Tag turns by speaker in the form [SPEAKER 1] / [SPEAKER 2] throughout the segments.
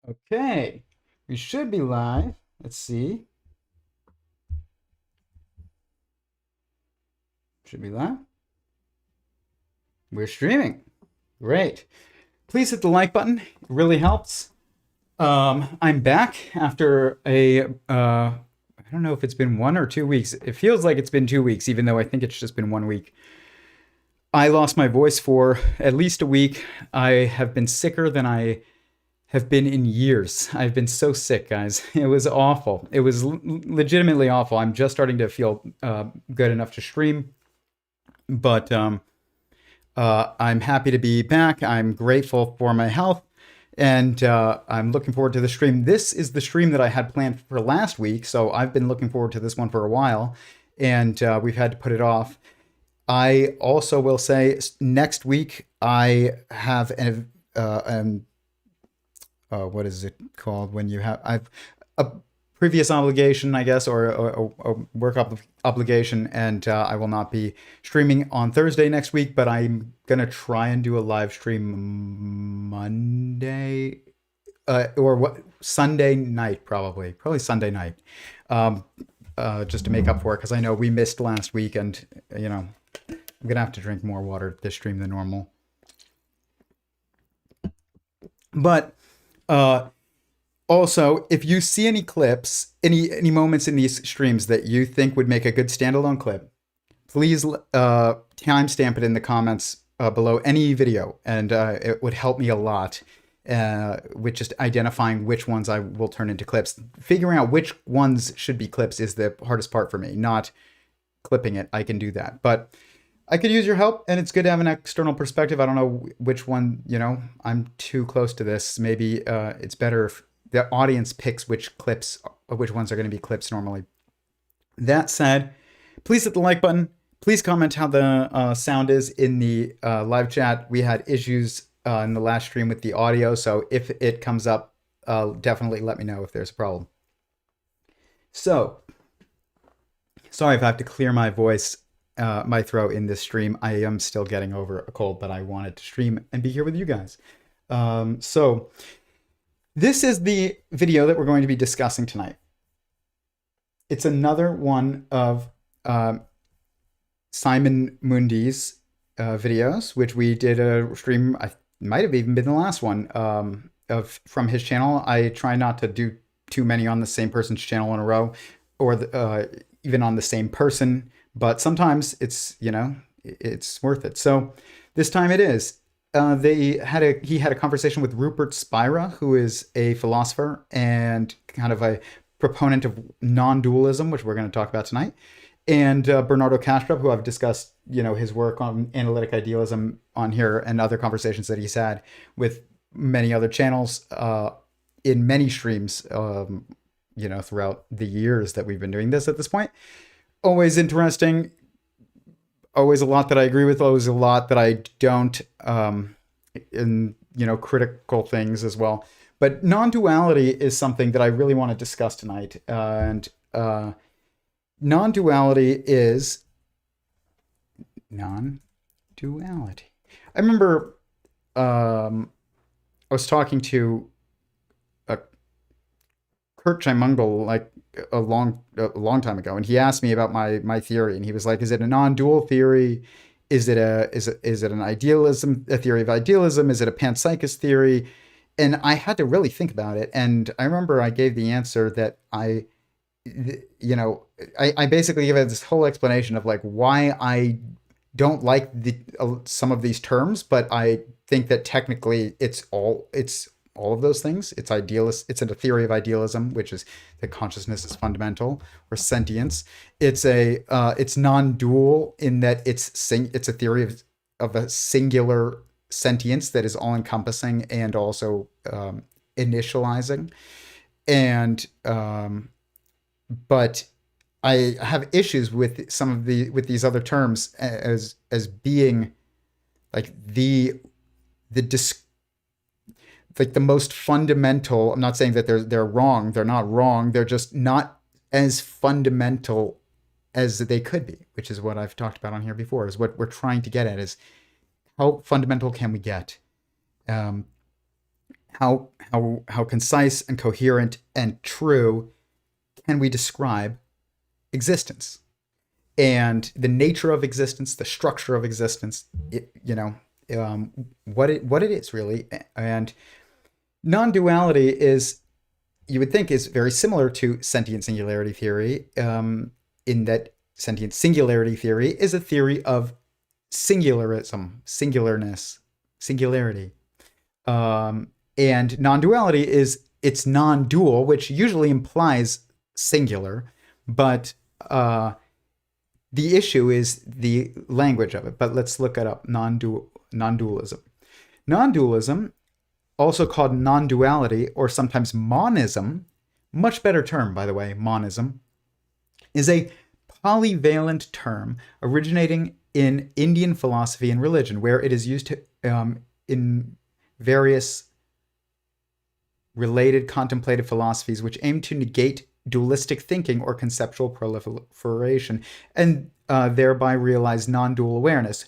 [SPEAKER 1] Okay, we should be live. Let's see. Should be live. We're streaming. Great. Please hit the like button. It really helps. I'm back after I don't know if it's been 1 or 2 weeks. It feels like it's been 2 weeks, even though I think it's just been 1 week. I lost my voice for at least a week. I have been sicker than I have been in years. I've been so sick, guys. It was awful. It was legitimately awful. I'm just starting to feel good enough to stream, but I'm happy to be back. I'm grateful for my health, and I'm looking forward to the stream. This is the stream that I had planned for last week, so I've been looking forward to this one for a while, and we've had to put it off. I also will say next week I have what is it called when you have I've a previous obligation, I guess, or a work obligation, and I will not be streaming on Thursday next week, but I'm gonna try and do a live stream Monday or what Sunday night, probably Sunday night, just to make up for it, because I know we missed last week, and I'm gonna have to drink more water this stream than normal. But also, if you see any clips, any moments in these streams that you think would make a good standalone clip, please timestamp it in the comments below any video, and it would help me a lot with just identifying which ones I will turn into clips. Figuring out which ones should be clips is the hardest part for me, not clipping it. I can do that, but I could use your help, and it's good to have an external perspective. I don't know which one, I'm too close to this. Maybe it's better if the audience picks which ones are going to be clips normally. That said, please hit the like button. Please comment how the sound is in the live chat. We had issues in the last stream with the audio, so if it comes up, definitely let me know if there's a problem. So, sorry if I have to clear my voice, my throat in this stream. I am still getting over a cold, but I wanted to stream and be here with you guys. So this is the video that we're going to be discussing tonight. It's another one of Simon Mundie's videos, which we did a stream. I might have even been the last one from his channel. I try not to do too many on the same person's channel in a row, or even on the same person. But sometimes it's worth it. So this time it is. He had a conversation with Rupert Spira, who is a philosopher and kind of a proponent of non-dualism, which we're going to talk about tonight, and Bernardo Kastrup, who I've discussed his work on analytic idealism on here, and other conversations that he's had with many other channels in many streams throughout the years that we've been doing this at this point. Always interesting, always a lot that I agree with, always a lot that I don't, in critical things as well. But non-duality is something that I really want to discuss tonight. And non-duality is non-duality. I remember I was talking to Kurt Chimungal like a long time ago, and he asked me about my theory, and he was like, "Is it a non-dual theory? Is it an idealism, a theory of idealism? Is it a panpsychist theory?" And I had to really think about it, and I remember I gave the answer that I basically gave it this whole explanation of like why I don't like some of these terms, but I think that technically it's all of those things. It's idealist. It's a theory of idealism, which is that consciousness is fundamental, or sentience. It's non-dual in that it's a theory of a singular sentience that is all-encompassing and also initializing. And but I have issues with these other terms as being like the most fundamental. I'm not saying that they're wrong. They're not wrong. They're just not as fundamental as they could be, which is what I've talked about on here before, is what we're trying to get at is how fundamental can we get? how concise and coherent and true can we describe existence and the nature of existence, the structure of existence, what it is really. And non-duality is, you would think, is very similar to sentient singularity theory, in that sentient singularity theory is a theory of singularism, singularness, singularity. And non-duality is, it's non-dual, which usually implies singular, but the issue is the language of it. But let's look it up. Non-dualism. Non-dualism, also called non-duality or sometimes monism, much better term, by the way, monism, is a polyvalent term originating in Indian philosophy and religion, where it is used to, in various related contemplative philosophies which aim to negate dualistic thinking or conceptual proliferation, and thereby realize non-dual awareness,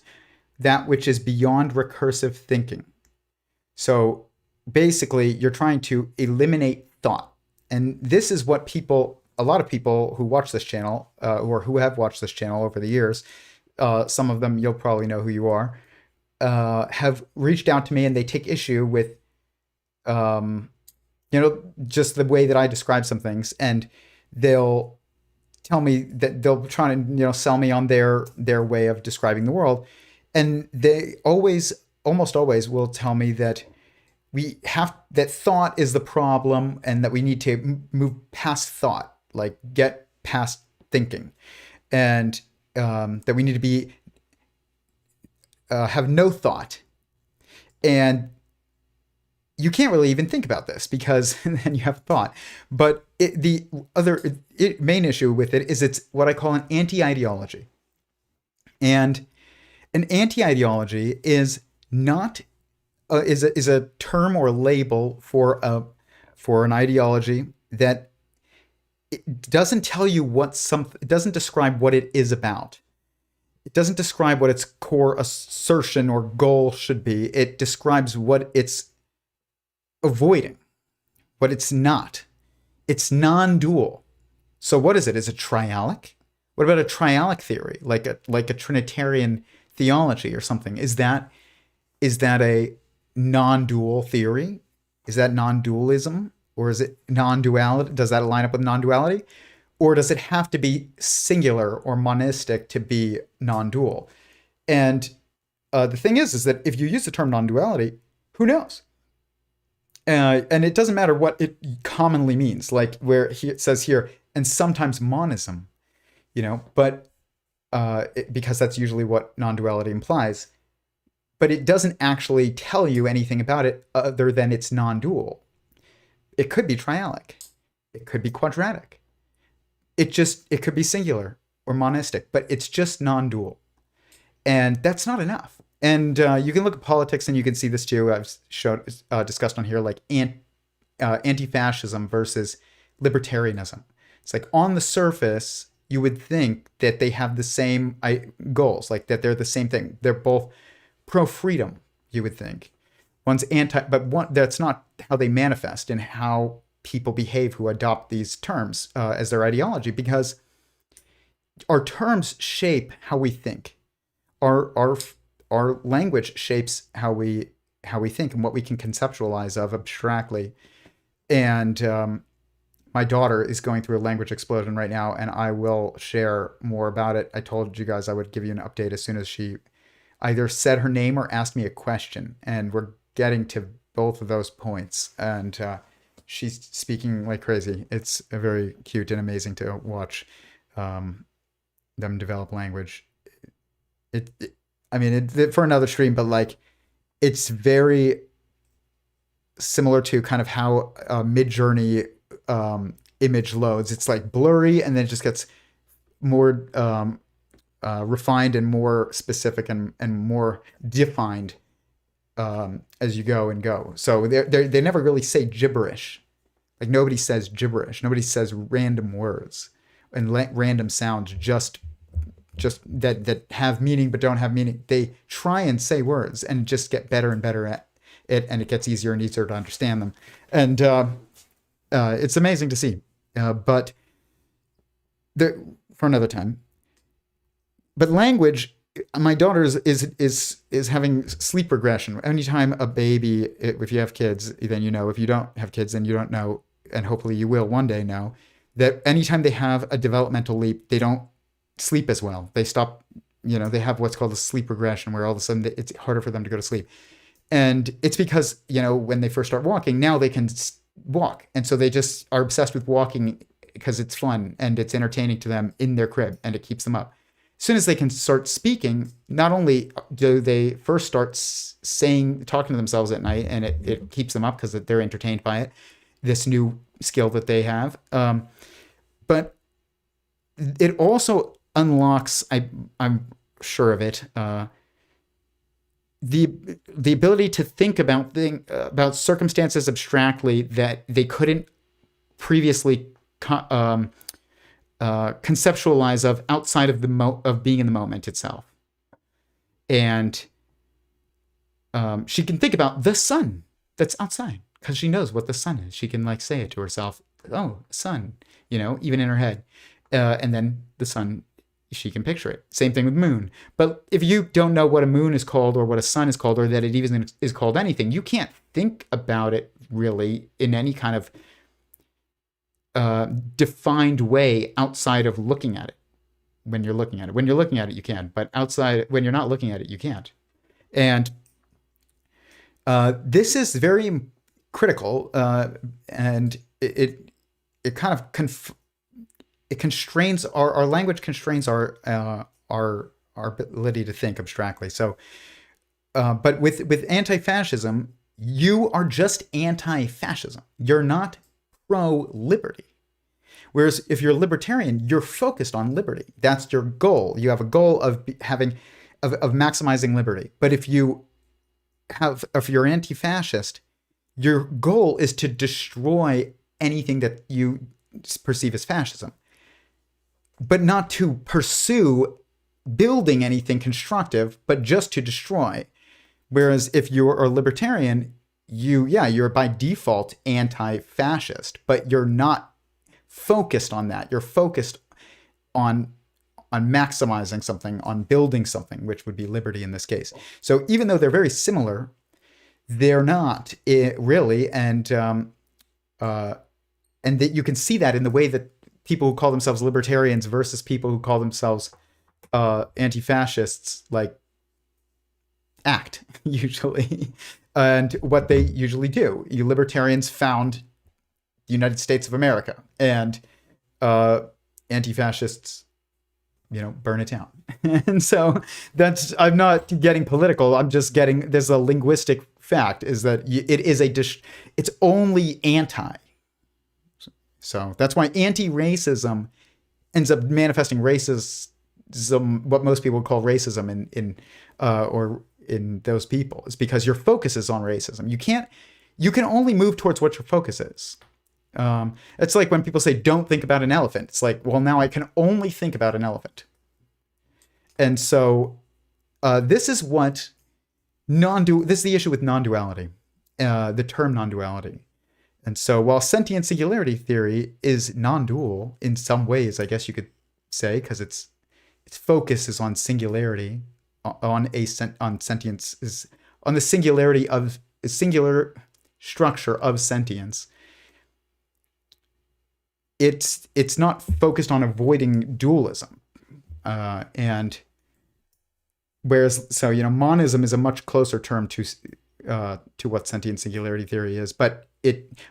[SPEAKER 1] that which is beyond recursive thinking. So basically, you're trying to eliminate thought. And this is what a lot of people who watch this channel, or who have watched this channel over the years, some of them, you'll probably know who you are, have reached out to me, and they take issue with, just the way that I describe some things, and they'll tell me that they'll try to, sell me on their way of describing the world. And they almost always will tell me that that thought is the problem, and that we need to move past thought, like get past thinking, and that we need to have no thought. And you can't really even think about this, because then you have thought. But the main issue with it is it's what I call an anti-ideology. And an anti-ideology is not is a term or label for an ideology that it doesn't tell you it doesn't describe what it is about. It doesn't describe what its core assertion or goal should be. It describes what it's avoiding, what it's not. It's non-dual. So what is it? Is it trialic? What about a trialic theory, like a Trinitarian theology or something? Is that a non-dual theory? Is that non-dualism? Or is it non-duality? Does that line up with non-duality? Or does it have to be singular or monistic to be non-dual? And the thing is that if you use the term non-duality, who knows? And it doesn't matter what it commonly means, like where it says here, and sometimes monism, but because that's usually what non-duality implies. But it doesn't actually tell you anything about it other than it's non-dual. It could be trialic. It could be quadratic. It could be singular or monistic, but it's just non-dual. And that's not enough. And you can look at politics and you can see this too. I've discussed on here, like anti-fascism versus libertarianism. It's like on the surface, you would think that they have the same goals, like that they're the same thing. They're both pro-freedom, you would think. One's but that's not how they manifest and how people behave who adopt these terms as their ideology, because our terms shape how we think. Our language shapes how we think and what we can conceptualize of abstractly. And my daughter is going through a language explosion right now, and I will share more about it. I told you guys I would give you an update as soon as she either said her name or asked me a question, and we're getting to both of those points. And she's speaking like crazy. It's very cute and amazing to watch them develop language. For another stream, but like it's very similar to kind of how Mid-Journey image loads. It's like blurry, and then it just gets more refined and more specific and more defined as you go. So they never really say gibberish. Like nobody says gibberish. Nobody says random words and random sounds just that have meaning but don't have meaning. They try and say words and just get better and better and it gets easier and easier to understand them. And it's amazing to see. But for another time. But language, my daughter is having sleep regression. Anytime a baby, if you have kids, then you know. If you don't have kids, then you don't know, and hopefully you will one day know, that anytime they have a developmental leap, they don't sleep as well. They stop, they have what's called a sleep regression, where all of a sudden it's harder for them to go to sleep. And it's because, when they first start walking, now they can walk. And so they just are obsessed with walking because it's fun and it's entertaining to them in their crib, and it keeps them up. As soon as they can start speaking, not only do they first start talking to themselves at night, and it keeps them up because they're entertained by it, this new skill that they have, but it also unlocks, I'm sure of it, the ability to think about circumstances abstractly that they couldn't previously conceptualize of outside of of being in the moment itself. And she can think about the sun that's outside because she knows what the sun is. She can say it to herself, oh, sun, even in her head. And then the sun, she can picture it. Same thing with moon. But if you don't know what a moon is called or what a sun is called, or that it even is called anything, you can't think about it really in any kind of defined way outside of looking at it. When you're looking at it, you can, but when you're not looking at it, you can't. And this is very critical, and it kind of it constrains our language, constrains our ability to think abstractly. So, but with anti-fascism, you are just anti-fascism. You're not pro-liberty. Whereas if you're libertarian, you're focused on liberty. That's your goal. You have a goal of maximizing liberty. But if you're anti-fascist, your goal is to destroy anything that you perceive as fascism, but not to pursue building anything constructive, but just to destroy. Whereas if you're a libertarian, you're by default anti-fascist, but you're not focused on that. You're focused on maximizing something, on building something, which would be liberty in this case. So even though they're very similar, they're not really, and that you can see that in the way that people who call themselves libertarians versus people who call themselves anti-fascists act usually, and what they usually do. You libertarians found the United States of America, and anti-fascists, burn it down. And so I'm not getting political. I'm just there's a linguistic fact is that it is it's only anti. So that's why anti-racism ends up manifesting racism, what most people would call racism in those people, is because your focus is on racism. You can only move towards what your focus is. It's like when people say, don't think about an elephant. It's like, well, now I can only think about an elephant. And so this is this is the issue with non-duality, the term non-duality. And so while Sentient Singularity Theory is non-dual in some ways, I guess you could say, because its focus is on singularity, on sentience, is on the singular structure of sentience. It's not focused on avoiding dualism, and whereas monism is a much closer term to what Sentient Singularity Theory is, but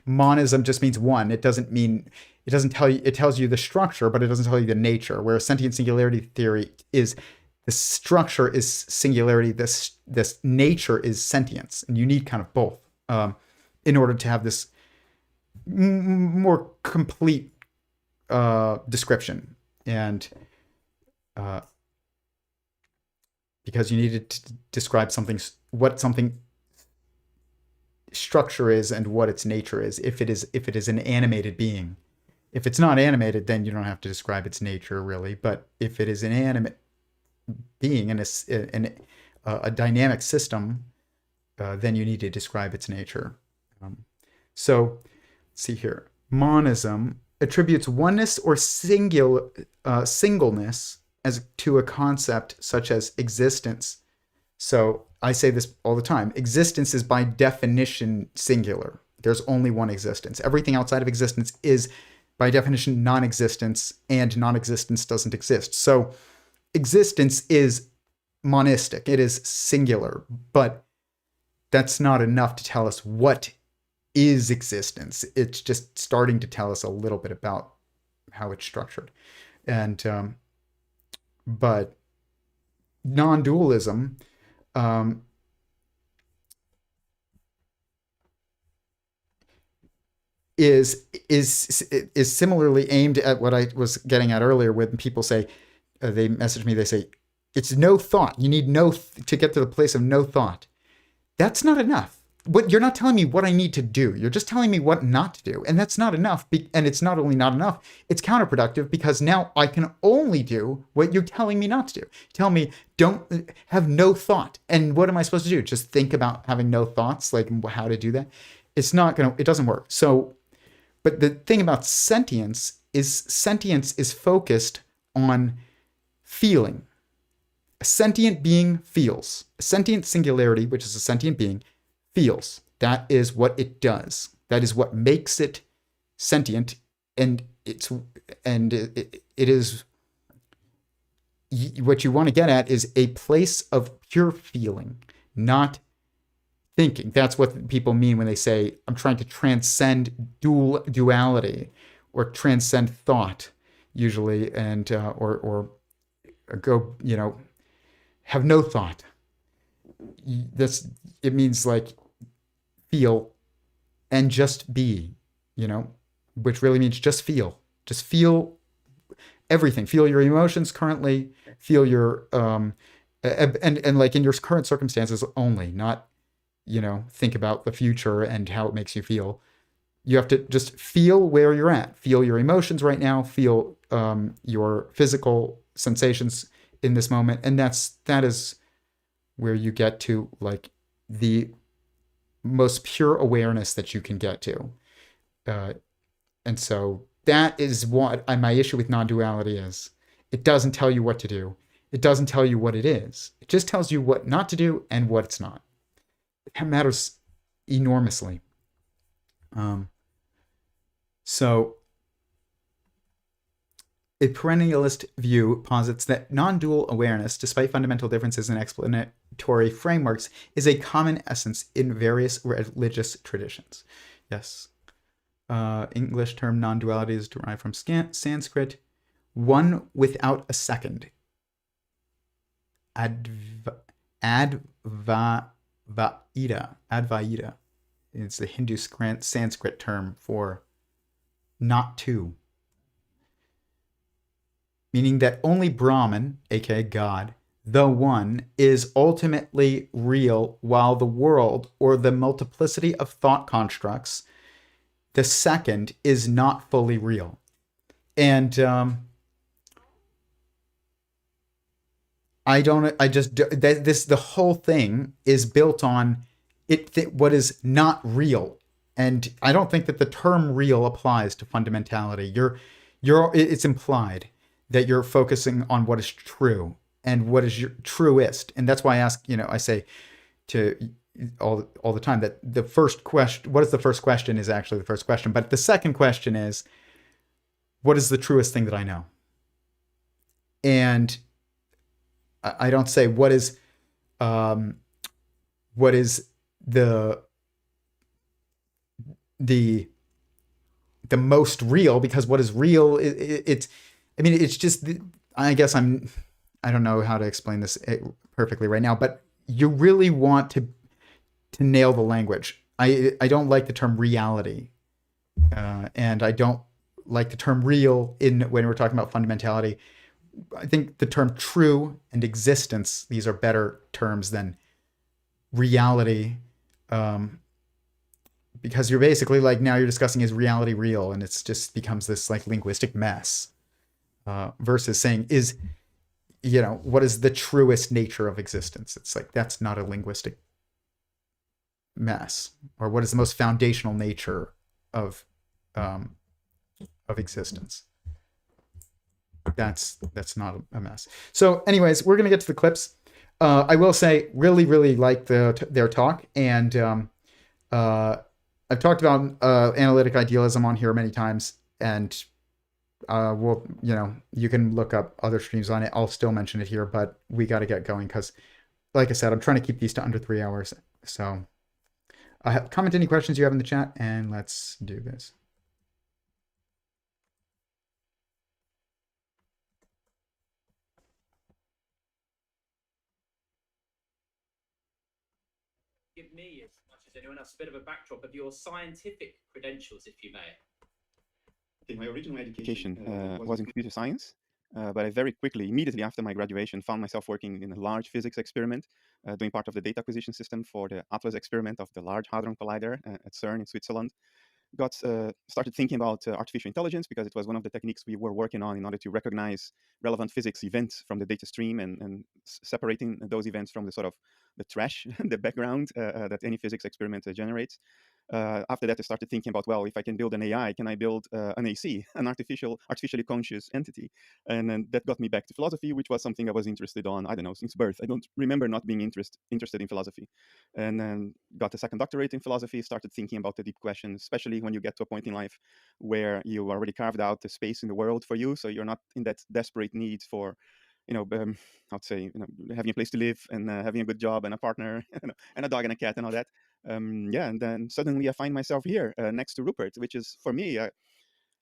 [SPEAKER 1] monism just means one. It tells you the structure, but it doesn't tell you the nature. Whereas Sentient Singularity Theory is the structure is singularity, this nature is sentience, and you need kind of both in order to have this more complete description, and because you needed to describe what something structure is and what its nature is. If it is an animated being, if it's not animated, then you don't have to describe its nature really. But if it is an animate being and a dynamic system, then you need to describe its nature. So let's see here. Monism attributes oneness or singleness as to a concept such as existence. So I say this all the time. Existence is by definition singular. There's only one existence. Everything outside of existence is by definition non-existence, and non-existence doesn't exist. So existence is monistic. It is singular, but that's not enough to tell us what is existence. It's just starting to tell us a little bit about how it's structured. And but non-dualism is similarly aimed at what I was getting at earlier when people say, they message me, they say, it's no thought. You need to get to the place of no thought. That's not enough. But you're not telling me what I need to do. You're just telling me what not to do. And that's not enough. And it's not only not enough, it's counterproductive, because now I can only do what you're telling me not to do. Tell me, don't have no thought. And what am I supposed to do? Just think about having no thoughts, like how to do that? It doesn't work. So, but the thing about sentience is focused on feeling. A sentient being feels. A sentient singularity, which is a sentient being, feels. That is what it does. That is what makes it sentient, and it is what you want to get at is a place of pure feeling, not thinking. That's what people mean when they say, I'm trying to transcend duality or transcend thought, usually, and or go, have no thought. It means like feel and just be, which really means just feel everything. Feel your emotions currently, feel your and like in your current circumstances only, not think about the future and how it makes you feel. You have to just feel where you're at, feel your emotions right now, feel your physical sensations in this moment, and that is where you get to like the most pure awareness that you can get to. And so that is what my issue with non-duality is. It doesn't tell you what to do. It doesn't tell you what it is. It just tells you what not to do and what it's not. That matters enormously. So a perennialist view posits that non-dual awareness, despite fundamental differences in explanatory frameworks, is a common essence in various religious traditions. Yes. English term non-duality is derived from Sanskrit. One without a second. Advaita. It's the Hindu Sanskrit term for not two. Meaning that only Brahman, aka God, the One, is ultimately real, while the world, or the multiplicity of thought constructs, the second, is not fully real. And the whole thing is built on what is not real. And I don't think that the term real applies to fundamentality. It's implied that you're focusing on what is true and what is your truest. And that's why I say to all the time that the first question, what is the first question, is actually the first question. But the second question is, what is the truest thing that I know? And I don't say what is the most real, because what is real, it's just, I guess I don't know how to explain this perfectly right now, but you really want to nail the language. I don't like the term reality, and I don't like the term real when we're talking about fundamentality. I think the term true and existence, these are better terms than reality, because you're basically like, now you're discussing, is reality real, and it's just becomes this like linguistic mess. Versus saying what is the truest nature of existence? It's like, that's not a linguistic mess, or what is the most foundational nature of existence? That's not a mess. So, anyways, we're gonna get to the clips. I will say, really like their talk, and I've talked about analytic idealism on here many times, and we'll, you can look up other streams on it. I'll still mention it here, but we got to get going because, like I said, I'm trying to keep these to under 3 hours. So, comment any questions you have in the chat, and let's do this.
[SPEAKER 2] Give me, as much as anyone else, a bit of a backdrop of your scientific credentials, if you may.
[SPEAKER 3] My original education was in computer science, but I very quickly, immediately after my graduation, found myself working in a large physics experiment, doing part of the data acquisition system for the Atlas experiment of the Large Hadron Collider at CERN in Switzerland. Started thinking about artificial intelligence because it was one of the techniques we were working on in order to recognize relevant physics events from the data stream and separating those events from the sort of the trash, the background that any physics experiment generates. After that, I started thinking about, well, if I can build an AI, can I build an AC, an artificially conscious entity? And then that got me back to philosophy, which was something I was interested on, I don't know, since birth. I don't remember not being interested in philosophy. And then got a second doctorate in philosophy, started thinking about the deep questions, especially when you get to a point in life where you already carved out the space in the world for you. So you're not in that desperate need for, I'd say, having a place to live and having a good job and a partner and a dog and a cat and all that. And then suddenly I find myself here next to Rupert, which is for me a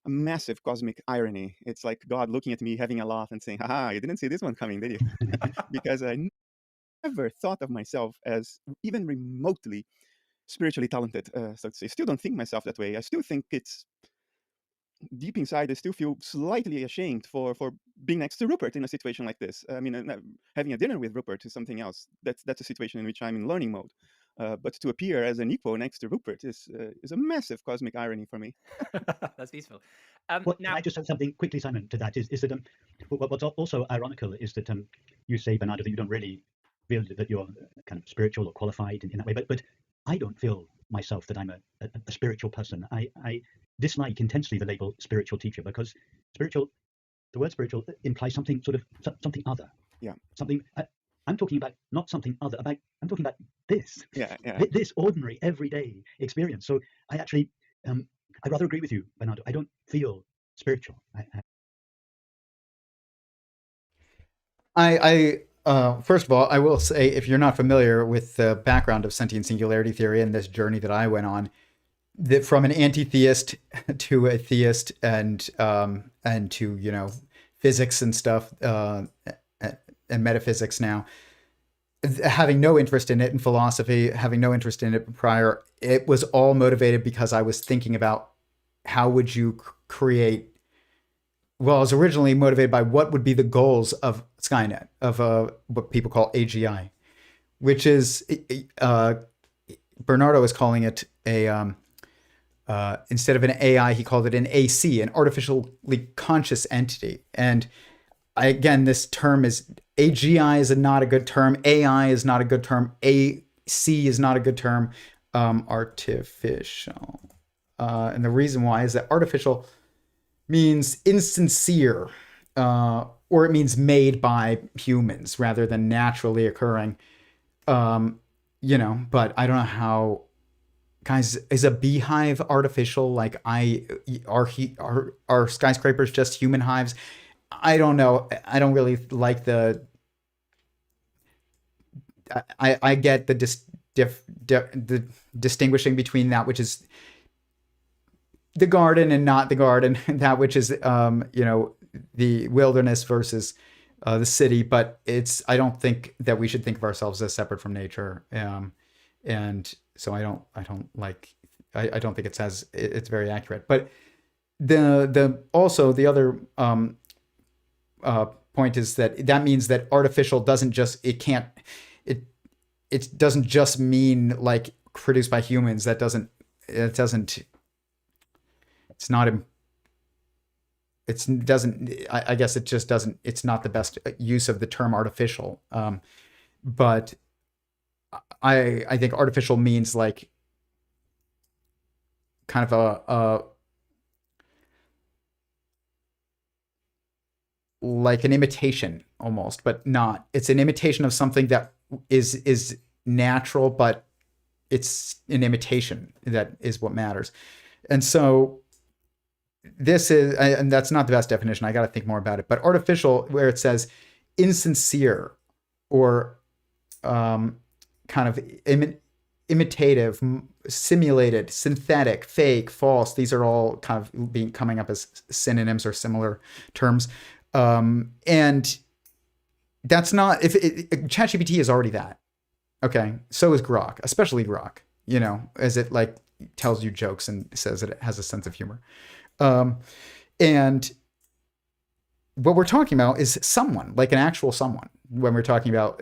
[SPEAKER 3] massive cosmic irony. It's like God looking at me, having a laugh and saying, haha, you didn't see this one coming, did you? Because I never thought of myself as even remotely spiritually talented, so to say. I still don't think myself that way. I still think it's deep inside, I still feel slightly ashamed for being next to Rupert in a situation like this. I mean, having a dinner with Rupert is something else. That's a situation in which I'm in learning mode. But to appear as an equal next to Rupert is a massive cosmic irony for me.
[SPEAKER 2] That's beautiful.
[SPEAKER 4] Well, now, can I just add something quickly, Simon, to that? Is that what's also ironical is that you say, Bernardo, that you don't really feel that you're kind of spiritual or qualified in that way, but I don't feel myself that I'm a spiritual person. I dislike intensely the label spiritual teacher because the word spiritual implies something sort of something other.
[SPEAKER 3] Yeah.
[SPEAKER 4] Something. I'm talking about not something other. I'm talking about this.
[SPEAKER 3] Yeah.
[SPEAKER 4] This ordinary everyday experience. So I actually, I'd rather agree with you, Bernardo. I don't feel spiritual.
[SPEAKER 1] First of all, I will say, if you're not familiar with the background of Sentient Singularity Theory and this journey that I went on, that from an anti-theist to a theist and to physics and stuff and metaphysics now, having no interest in it, in philosophy, having no interest in it prior, it was all motivated because I was thinking about how would you create. Well, I was originally motivated by what would be the goals of Skynet, of what people call AGI, which is Bernardo is calling it a instead of an AI, he called it an AC, an artificially conscious entity. And again, this term is AGI is not a good term. AI is not a good term. AC is not a good term. Artificial, and the reason why is that artificial means insincere, or it means made by humans rather than naturally occurring. But I don't know how. Guys, is a beehive artificial? Like, are skyscrapers just human hives? I don't know. I don't really like the. I get the the distinguishing between that which is the garden and not the garden, that which is the wilderness versus the city. But I don't think that we should think of ourselves as separate from nature. And so I don't think it's very accurate. But the other point is that means that artificial it doesn't just mean like produced by humans. It's not the best use of the term artificial. But I think artificial means like kind of a like an imitation almost, but not. It's an imitation of something that is natural, but it's an imitation that is what matters. And so this is, and that's not the best definition. I got to think more about it. But artificial, where it says insincere or kind of imitative, simulated, synthetic, fake, false. These are all kind of coming up as synonyms or similar terms. And that's not, ChatGPT is already that. Okay. So is Grok, especially Grok, you know, as it like tells you jokes and says that it has a sense of humor. And what we're talking about is someone, like an actual someone, when we're talking about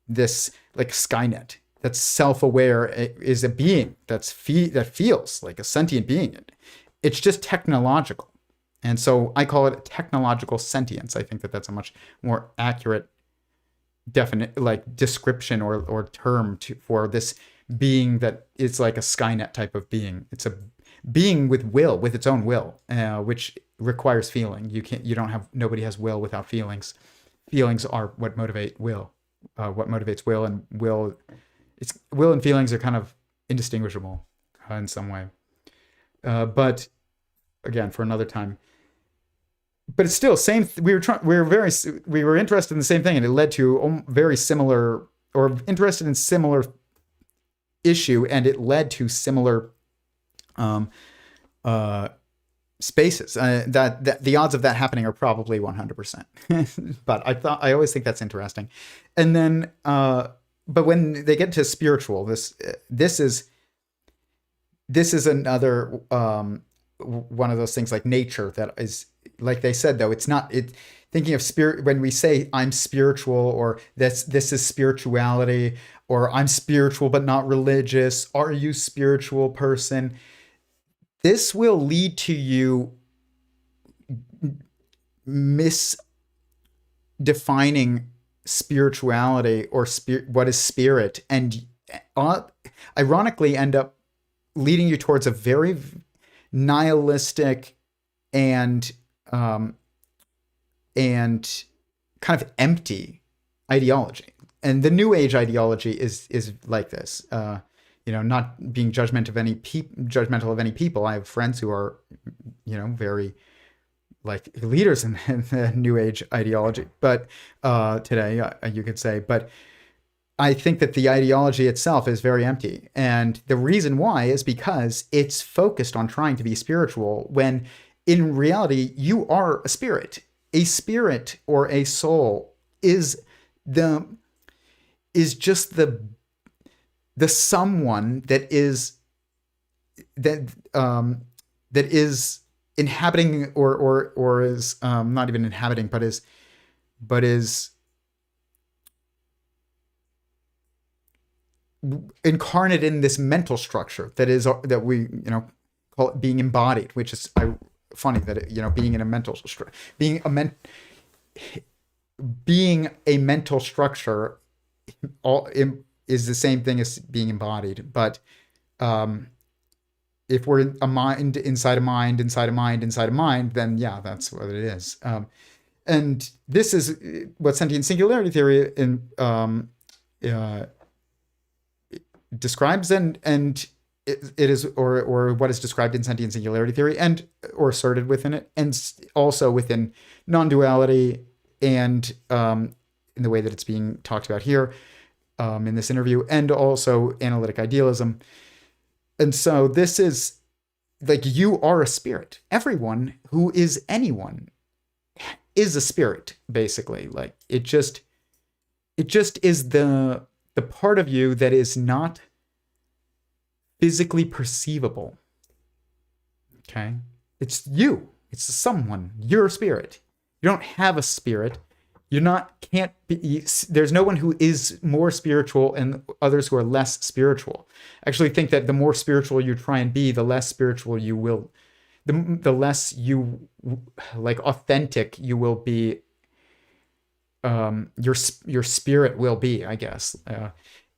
[SPEAKER 1] this like Skynet that's self-aware, is a being that feels like a sentient being. It's just technological. And so I call it technological sentience. I think that that's a much more accurate description or term for this being that is like a Skynet type of being. It's a being with its own will, which requires feeling. Nobody has will without feelings. Feelings are what motivate will. What motivates will, and will and feelings are kind of indistinguishable in some way. But again, for another time. But it's still same. We were interested in the same thing, and it led to very similar, or interested in similar issue, and it led to similar spaces. That the odds of that happening are probably 100%. But I always think that's interesting. And then, but when they get to spiritual, this is another one of those things like nature that is, like they said, though, it's not thinking of spirit. When we say I'm spiritual, or this is spirituality, or I'm spiritual but not religious, are you spiritual person? This will lead to you misdefining spirituality or what is spirit, and ironically end up leading you towards a very nihilistic and kind of empty ideology. And the New Age ideology is like this. Not being judgmental of any people. I have friends who are, very like leaders in the New Age ideology. But today, you could say, but I think that the ideology itself is very empty. And the reason why is because it's focused on trying to be spiritual, when in reality, you are a spirit. A spirit or a soul is just the someone that is inhabiting or is not even inhabiting, but is incarnate in this mental structure that we call it being embodied, which is funny that being in a mental being a mental structure is the same thing as being embodied. But if we're a mind inside a mind inside a mind inside a mind, then yeah, that's what it is. And this is what Sentient Singularity Theory describes, and it is, or what is described in Sentient Singularity Theory, and or asserted within it, and also within Non-Duality, and in the way that it's being talked about here in this interview, and also Analytic Idealism. And so this is like, you are a spirit. Everyone who is anyone is a spirit, basically. Like it just is the part of you that is not physically perceivable. Okay? It's you. It's someone. You're a spirit. You don't have a spirit. There's no one who is more spiritual and others who are less spiritual. I actually think that the more spiritual you try and be, the less spiritual you will, the less you like authentic you will be. Your spirit will be, I guess.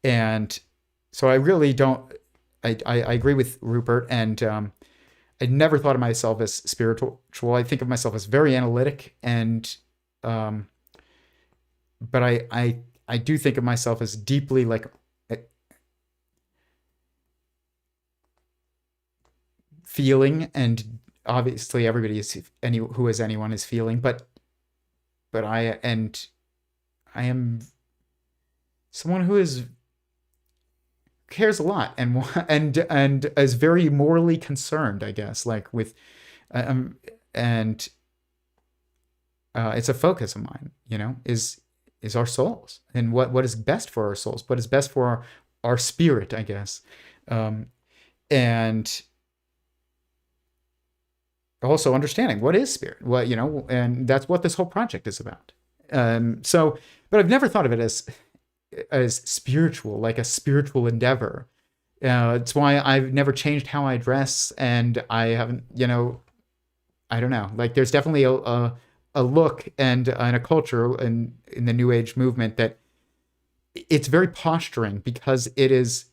[SPEAKER 1] And so I really don't. I agree with Rupert, and I never thought of myself as spiritual. I think of myself as very analytic, and but I do think of myself as deeply like feeling, and obviously everybody is who is anyone is feeling, but I am someone who cares a lot and is very morally concerned, I guess, like with and it's a focus of mine, is our souls, and what is best for our souls, what is best for our spirit, I guess. And also understanding what is spirit, and that's what this whole project is about. But I've never thought of it as spiritual, like a spiritual endeavor. It's why I've never changed how I dress, and I haven't, I don't know. Like, there's definitely a look and a culture in the New Age movement that it's very posturing, because it is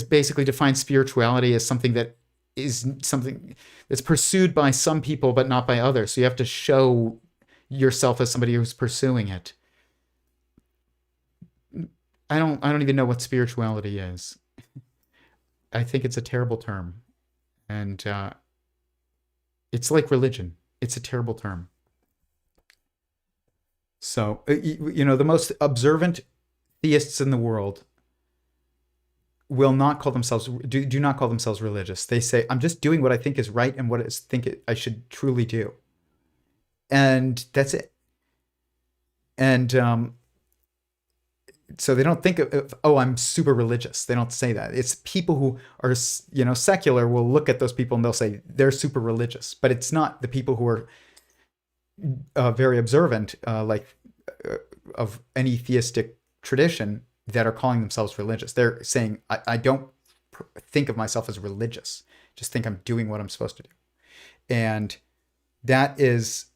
[SPEAKER 1] basically defined spirituality as something that is something that's pursued by some people but not by others. So you have to show yourself as somebody who's pursuing it. I don't even know what spirituality is. I think it's a terrible term, and it's like religion. It's a terrible term. So the most observant theists in the world will not call themselves do not call themselves religious. They say, I'm just doing what I think is right and what I should truly do, and that's it. And so they don't think of, oh, I'm super religious. They don't say that. It's people who are, secular will look at those people and they'll say they're super religious. But it's not the people who are very observant, of any theistic tradition, that are calling themselves religious. They're saying, I don't think of myself as religious. Just think I'm doing what I'm supposed to do. And that is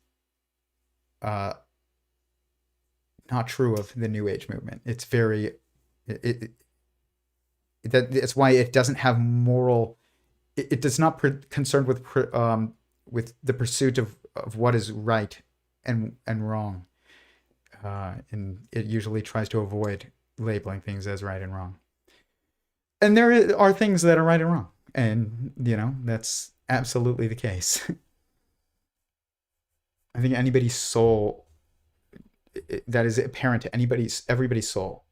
[SPEAKER 1] not true of the New Age movement. It's very, that's why it doesn't have moral. It does not concerned with the pursuit of what is right and wrong, and it usually tries to avoid labeling things as right and wrong. And there are things that are right and wrong, and that's absolutely the case. I think anybody's soul, that is apparent to everybody's soul.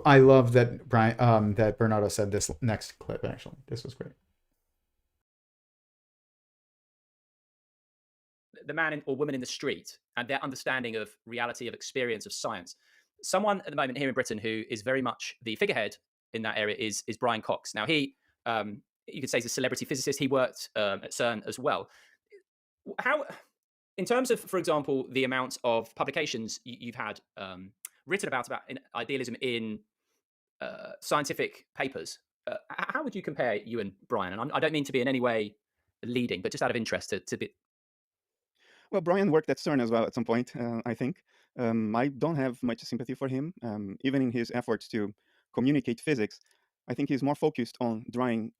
[SPEAKER 1] I love that that Bernardo said this next clip. Actually, this was great.
[SPEAKER 5] The man or woman in the street and their understanding of reality, of experience, of science. Someone at the moment here in Britain who is very much the figurehead in that area is Brian Cox. Now, he, you could say, he's a celebrity physicist. He worked at CERN as well. How, in terms of, for example, the amount of publications you've had written about idealism in scientific papers, how would you compare you and Brian? And I don't mean to be in any way leading, but just out of interest to be.
[SPEAKER 3] Well, Brian worked at CERN as well at some point, I think. I don't have much sympathy for him, even in his efforts to communicate physics. I think he's more focused on drawing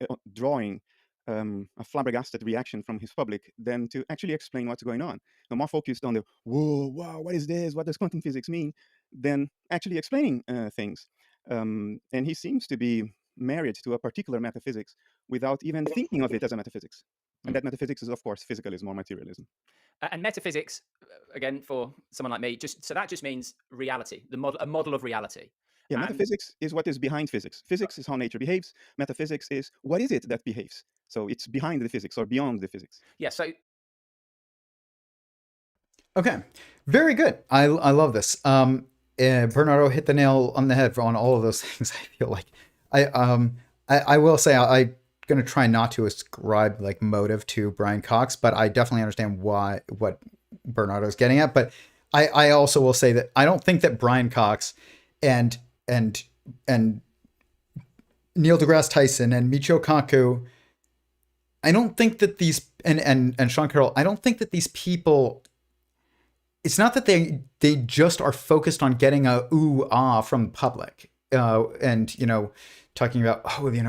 [SPEAKER 3] a flabbergasted reaction from his public than to actually explain what's going on. They're more focused on the, whoa, wow, what is this? What does quantum physics mean? Than actually explaining things. And he seems to be married to a particular metaphysics without even thinking of it as a metaphysics. And that metaphysics is, of course, physicalism or materialism.
[SPEAKER 5] And metaphysics, again, for someone like me, that just means reality, a model of reality.
[SPEAKER 3] Yeah, metaphysics is what is behind physics. Physics is how nature behaves. Metaphysics is what is it that behaves. So it's behind the physics or beyond the physics.
[SPEAKER 5] Yeah, so. Okay,
[SPEAKER 1] very good. I love this. Bernardo hit the nail on the head on all of those things. I feel like I will say I'm going to try not to ascribe like motive to Brian Cox, but I definitely understand what Bernardo's getting at. But I also will say that I don't think that Brian Cox and Neil deGrasse Tyson and Michio Kaku I don't think that these and Sean Carroll, I don't think that these people, it's not that they just are focused on getting a ooh ah from the public, and talking about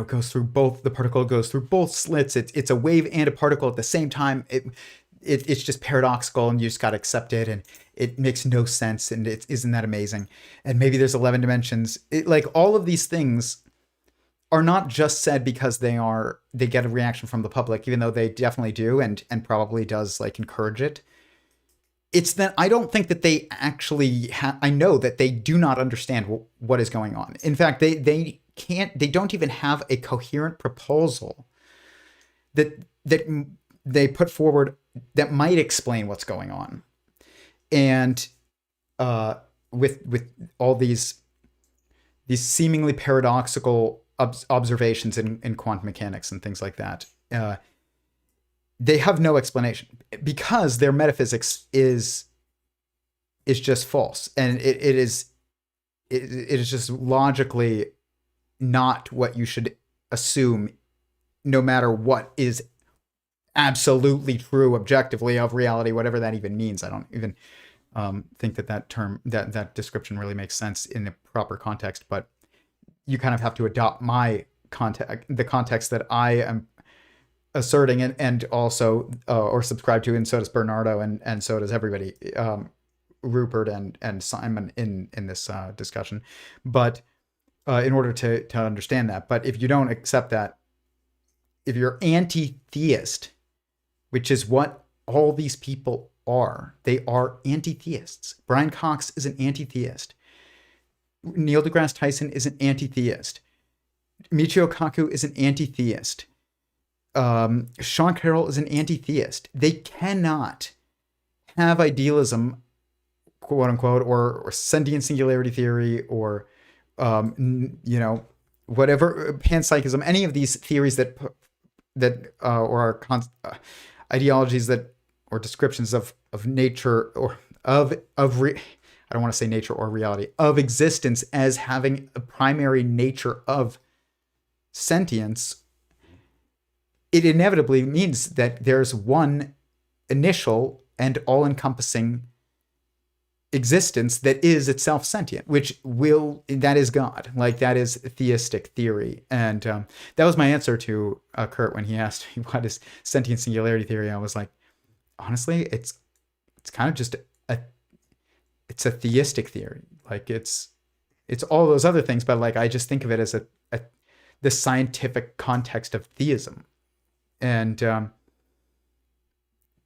[SPEAKER 1] goes through both, the particle goes through both slits, it's a wave and a particle at the same time, it's just paradoxical and you just got to accept it, and it makes no sense, and isn't that amazing, and maybe there's 11 dimensions. Like all of these things are not just said because they get a reaction from the public, even though they definitely do, and probably does like encourage it. It's that I don't think that they actually I know that they do not understand what is going on. In fact, they don't even have a coherent proposal that they put forward that might explain what's going on. And with all these seemingly paradoxical observations in quantum mechanics and things like that, they have no explanation because their metaphysics is just false, and it is just logically not what you should assume, no matter what is absolutely true objectively of reality, whatever that even means. I don't even think that term, that description really makes sense in the proper context, but you kind of have to adopt my the context that I am asserting, and also or subscribe to, and so does Bernardo, and so does everybody, Rupert and Simon in this discussion. But in order to understand that, but if you don't accept that, if you're anti-theist, which is what all these people are, they are anti-theists. Brian Cox is an anti-theist. Neil deGrasse Tyson is an anti-theist. Michio Kaku is an anti-theist. Sean Carroll is an anti-theist. They cannot have idealism, quote unquote, or sentient singularity theory, or whatever, panpsychism, any of these theories or ideologies that, or descriptions of nature, or I don't want to say nature or reality, of existence as having a primary nature of sentience. It inevitably means that there's one initial and all-encompassing existence that is itself sentient, that is God. Like, that is theistic theory. And that was my answer to Kurt when he asked me what is sentient singularity theory. I was like, honestly, it's kind of just it's a theistic theory. Like, it's all those other things, but like, I just think of it as the scientific context of theism. And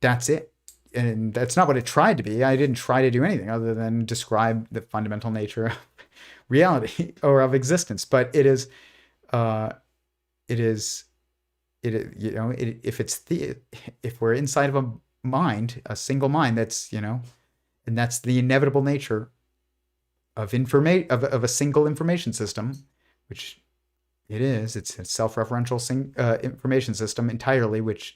[SPEAKER 1] that's it. And that's not what it tried to be. I didn't try to do anything other than describe the fundamental nature of reality or of existence. But if we're inside of a mind, a single mind, that's, and that's the inevitable nature of of a single information system, which it is. It's a self-referential information system entirely, which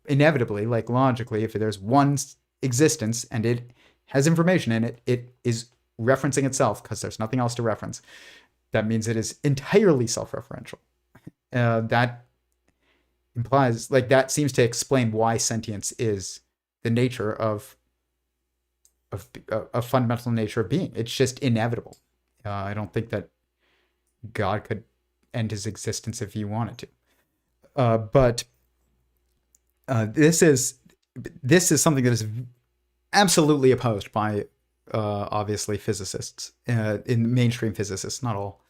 [SPEAKER 1] inevitably, like logically, if there's one existence and it has information in it, it is referencing itself because there's nothing else to reference. That means it is entirely self-referential. That implies, like, that seems to explain why sentience is the nature of a fundamental nature of being. It's just inevitable. I don't think that God could end his existence if he wanted to. But this is something that is absolutely opposed by obviously physicists, in mainstream physicists, not all.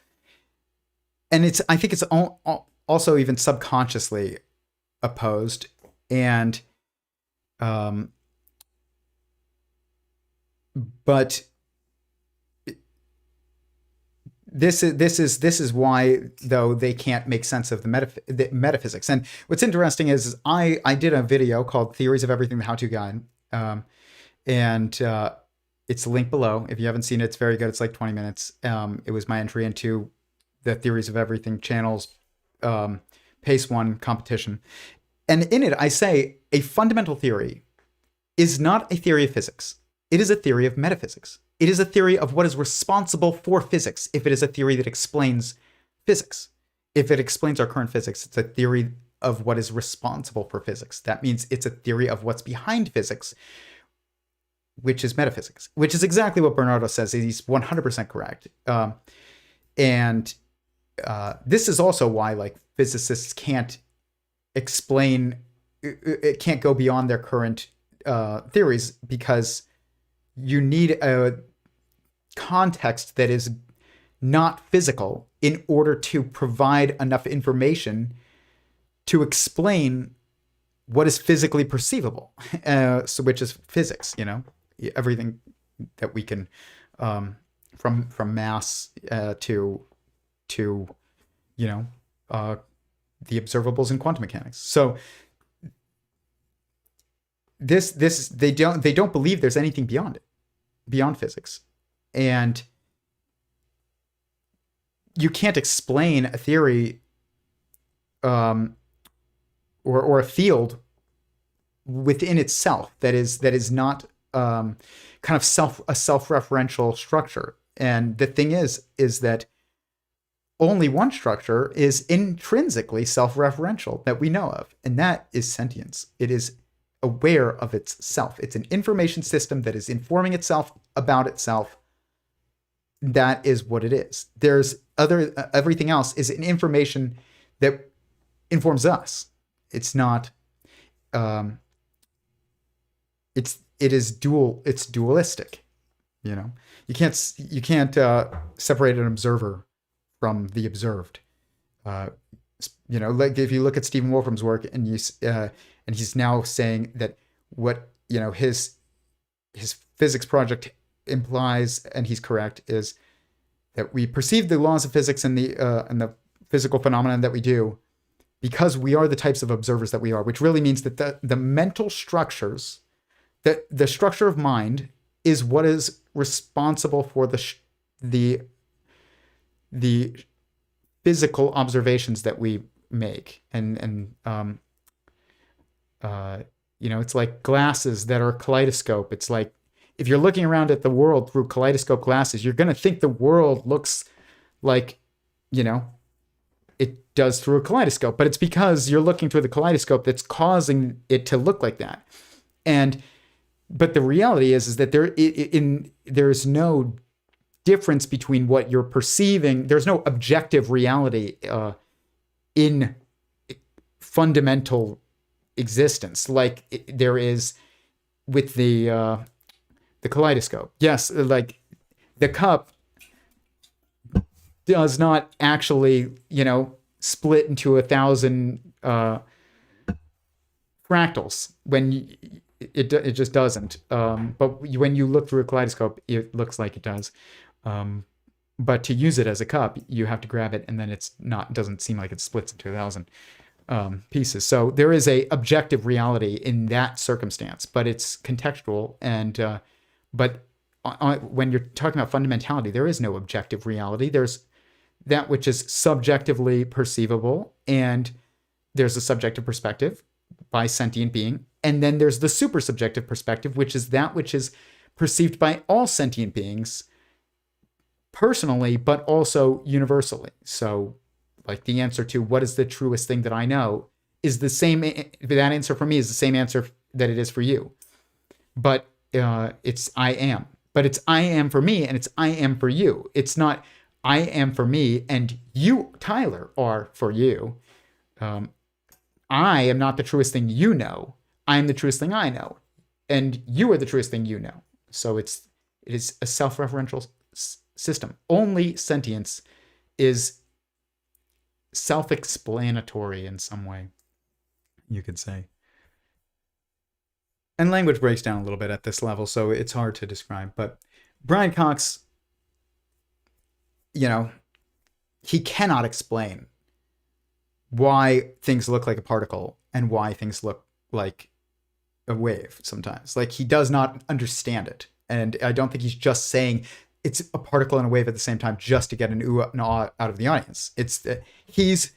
[SPEAKER 1] And I think it's also even subconsciously opposed. And but this is why, though, they can't make sense of the metaphysics. And what's interesting is I did a video called Theories of Everything, the How-To Guide. And it's linked below. If you haven't seen it, it's very good. It's like 20 minutes. It was my entry into the Theories of Everything channel's Pace 1 competition. And in it, I say a fundamental theory is not a theory of physics. It is a theory of metaphysics. It is a theory of what is responsible for physics, if it is a theory that explains physics. If it explains our current physics, it's a theory of what is responsible for physics. That means it's a theory of what's behind physics, which is metaphysics, which is exactly what Bernardo says. He's 100% correct. And this is also why like physicists can't explain, it can't go beyond their current theories, because you need a context that is not physical in order to provide enough information to explain what is physically perceivable, so which is physics, everything that we can, from mass to the observables in quantum mechanics. So they don't believe there's anything beyond it, beyond physics. And you can't explain a theory or a field within itself that is not kind of a self-referential structure. And the thing is that only one structure is intrinsically self-referential that we know of, and that is sentience. It is aware of itself. It's an information system that is informing itself about itself. That is what it is. There's everything else is an information that informs us. It's not. It's dualistic. You can't separate an observer from the observed. Like if you look at Stephen Wolfram's work, and he's now saying that what his physics project implies, and he's correct, is that we perceive the laws of physics and the physical phenomenon that we do because we are the types of observers that we are, which really means that the mental structures, that the structure of mind is what is responsible for the physical observations that we make. And it's like glasses that are a kaleidoscope. It's like, if you're looking around at the world through kaleidoscope glasses, you're going to think the world looks like, it does through a kaleidoscope, but it's because you're looking through the kaleidoscope that's causing it to look like that. But the reality is that there's no difference between what you're perceiving. There's no objective reality in fundamental existence like there is with the kaleidoscope. Yes, like the cup does not actually, split into 1,000 fractals when it just doesn't. But when you look through a kaleidoscope, it looks like it does. But to use it as a cup, you have to grab it, and then it doesn't seem like it splits into 1,000 pieces. So there is a objective reality in that circumstance, but it's contextual. And but when you're talking about fundamentality, there is no objective reality. There's that which is subjectively perceivable, and there's a subjective perspective by sentient being, and then there's the supersubjective perspective, which is that which is perceived by all sentient beings personally, but also universally. So, like the answer to what is the truest thing that I know is the same. That answer for me is the same answer that it is for you. But it's I am. But it's I am for me, and it's I am for you. It's not I am for me and you, Tyler, are for you. I am not the truest thing you know. I am the truest thing I know, and you are the truest thing you know. So it is a self-referential system. Only sentience is self-explanatory in some way, you could say. And language breaks down a little bit at this level, so it's hard to describe. But Brian Cox, he cannot explain why things look like a particle and why things look like a wave sometimes. Like, he does not understand it. And I don't think he's just saying it's a particle and a wave at the same time just to get an ooh and ah out of the audience. He's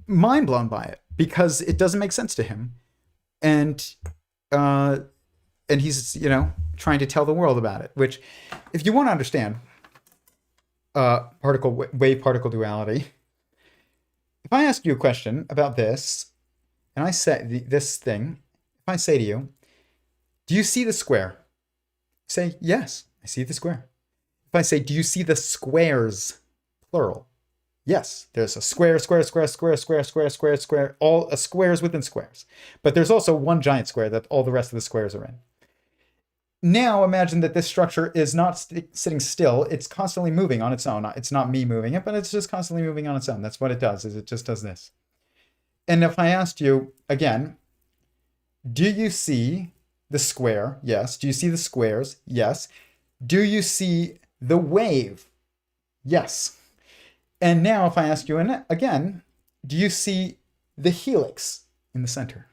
[SPEAKER 1] mind blown by it because it doesn't make sense to him. And he's, trying to tell the world about it, which, if you want to understand wave particle duality, if I ask you a question about this, and I say this thing, if I say to you, do you see the square? You say, yes, I see the square. If I say, do you see the squares, plural? Yes, there's a square, all squares within squares. But there's also one giant square that all the rest of the squares are in. Now imagine that this structure is not sitting still. It's constantly moving on its own. It's not me moving it, but it's just constantly moving on its own. That's what it does, is it just does this. And if I asked you, again, do you see the square? Yes. Do you see the squares? Yes. Do you see the wave? Yes. And now if I ask you again, do you see the helix in the center?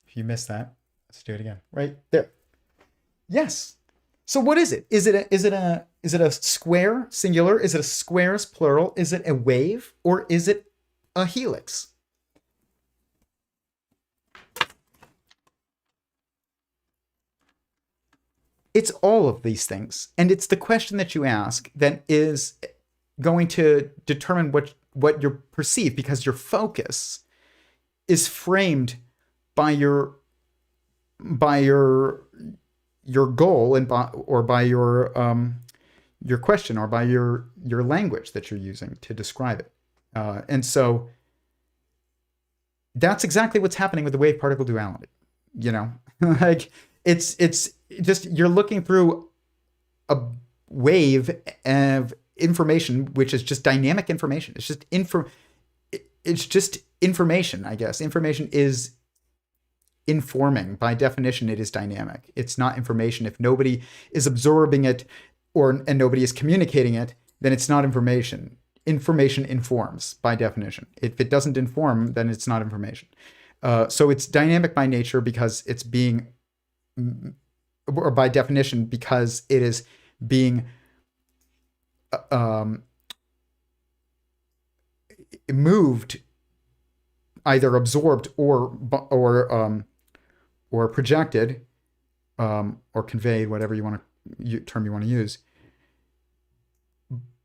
[SPEAKER 1] If you missed that, let's do it again. Right there. Yes. So what is it? Is it a square singular? Is it a squares plural? Is it a wave, or is it a helix? It's all of these things. And it's the question that you ask that is going to determine what you perceive, because your focus is framed by your goal and by your question, or by your language that you're using to describe it. And so that's exactly what's happening with the wave particle duality. Like it's just, you're looking through a wave of information, which is just dynamic information. It's just information, I guess. Information is informing. By definition, it is dynamic. It's not information. If nobody is absorbing it and nobody is communicating it, then it's not information. Information informs by definition. If it doesn't inform, then it's not information. So it's dynamic by nature because it's being, or by definition, because it is being moved, either absorbed or projected, or conveyed, whatever term you want to use,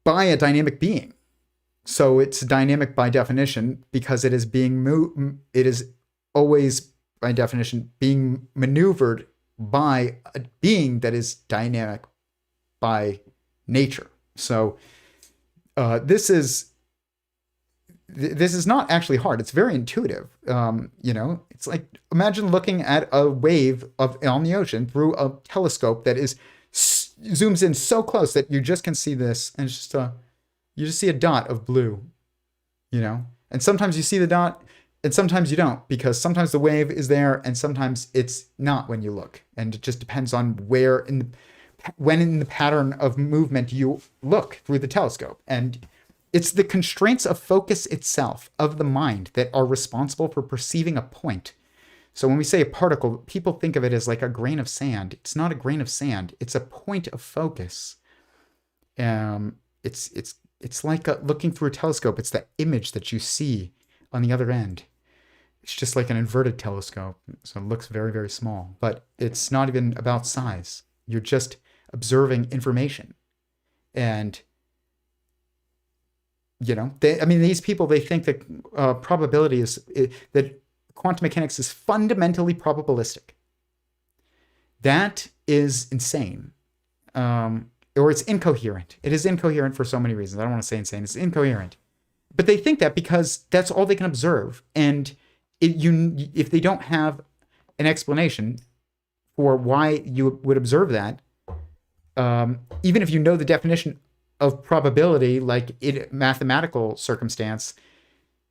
[SPEAKER 1] by a dynamic being. So it's dynamic by definition because it is being it is always by definition being maneuvered by a being that is dynamic by nature. So this is not actually hard. It's very intuitive. It's like, imagine looking at a wave on the ocean through a telescope that zooms in so close that you just can see this, and it's just you just see a dot of blue, and sometimes you see the dot and sometimes you don't, because sometimes the wave is there and sometimes it's not when you look. And it just depends on when in the pattern of movement you look through the telescope. And it's the constraints of focus itself, of the mind, that are responsible for perceiving a point. So when we say a particle, people think of it as like a grain of sand. It's not a grain of sand. It's a point of focus. It's like looking through a telescope. It's the image that you see on the other end. It's just like an inverted telescope. So it looks very, very small. But it's not even about size. You're just observing information. And these people, they think that probability is that quantum mechanics is fundamentally probabilistic. That is insane, or it's incoherent. It is incoherent for so many reasons. I don't want to say insane. It's incoherent, but they think that because that's all they can observe, and if they don't have an explanation for why you would observe that, even if you know the definition of probability, like in mathematical circumstance,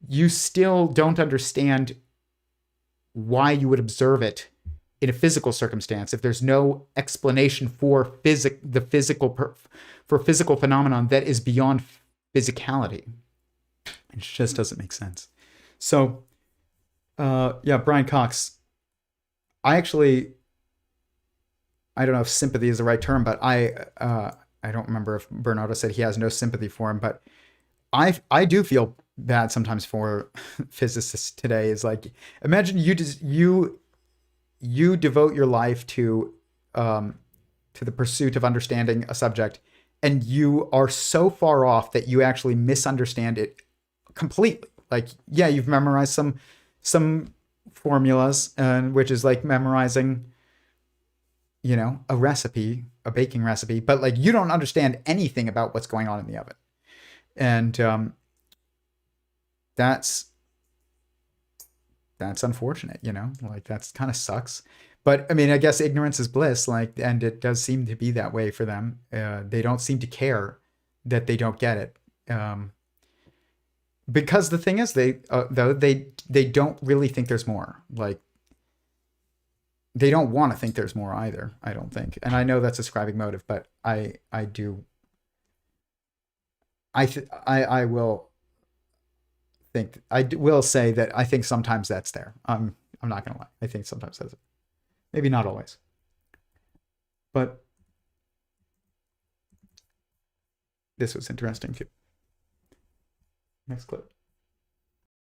[SPEAKER 1] you still don't understand why you would observe it in a physical circumstance if there's no explanation for physical phenomenon that is beyond physicality. It just doesn't make sense. So, Brian Cox, I don't know if sympathy is the right term, but I don't remember if Bernardo said he has no sympathy for him, but I do feel bad sometimes for physicists today. Is like, imagine you devote your life to the pursuit of understanding a subject, and you are so far off that you actually misunderstand it completely. Like, yeah, you've memorized some formulas, which is like memorizing, you know, a recipe, a baking recipe, but like you don't understand anything about what's going on in the oven. And that's unfortunate, you know, like that's kind of sucks. But I mean, I guess ignorance is bliss, like, and it does seem to be that way for them. They don't seem to care that they don't get it. Because the thing is, they don't really think there's more. Like, they don't want to think there's more either, I don't think. And I know that's ascribing motive, but I do. I will think, will say that I think sometimes that's there. I'm not gonna lie. I think sometimes that's it. Maybe not always. But this was interesting too. Next clip.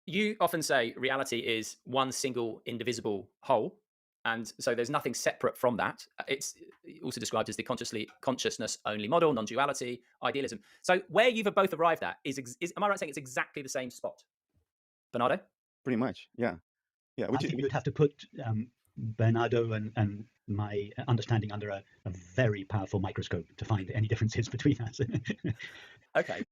[SPEAKER 5] You often say reality is one single indivisible whole, and so there's nothing separate from that. It's also described as the consciousness only model, non-duality, idealism. So where you've both arrived at is am I right saying it's exactly the same spot? Bernardo?
[SPEAKER 3] Pretty much, yeah.
[SPEAKER 4] I think you would have to put Bernardo and my understanding under a very powerful microscope to find any differences between us.
[SPEAKER 5] Okay.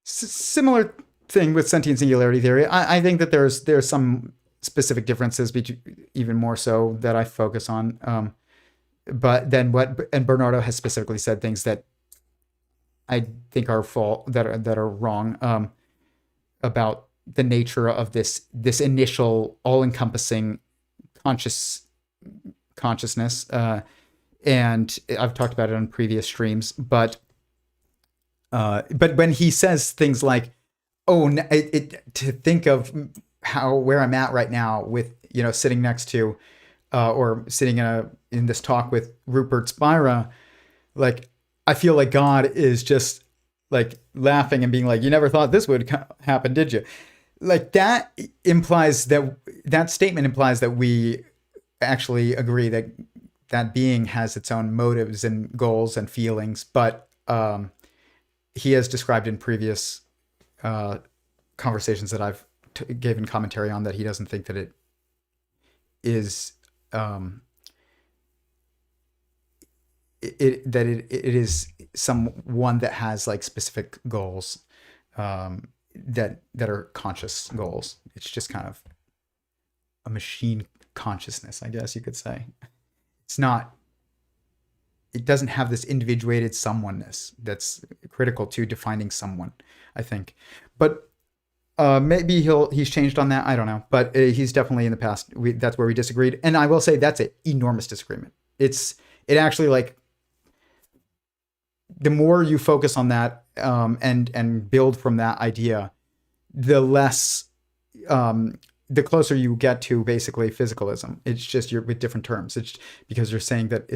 [SPEAKER 1] Similar thing with Sentient Singularity Theory. I think that there's some specific differences, even more so, that I focus on. But then and Bernardo has specifically said things that I think are that are wrong about the nature of this initial all-encompassing consciousness. And I've talked about it on previous streams, but when he says things like, "Oh, to think of where I'm at right now with, you know, sitting next to, or sitting in this talk with Rupert Spira, like I feel like God is just like laughing and being like, you never thought this would happen, did you?" Like that statement implies that we actually agree that being has its own motives and goals and feelings, but he has described in previous conversations that I've given commentary on that he doesn't think that it is it is someone that has like specific goals that are conscious goals. It's just kind of a machine consciousness, I guess you could say. It doesn't have this individuated someoneness that's critical to defining someone, I think. But maybe he's changed on that. I don't know. But he's definitely in the past. That's where we disagreed. And I will say that's an enormous disagreement. It actually, like, the more you focus on that and build from that idea, the less, the closer you get to basically physicalism. It's just you're with different terms. It's because you're saying that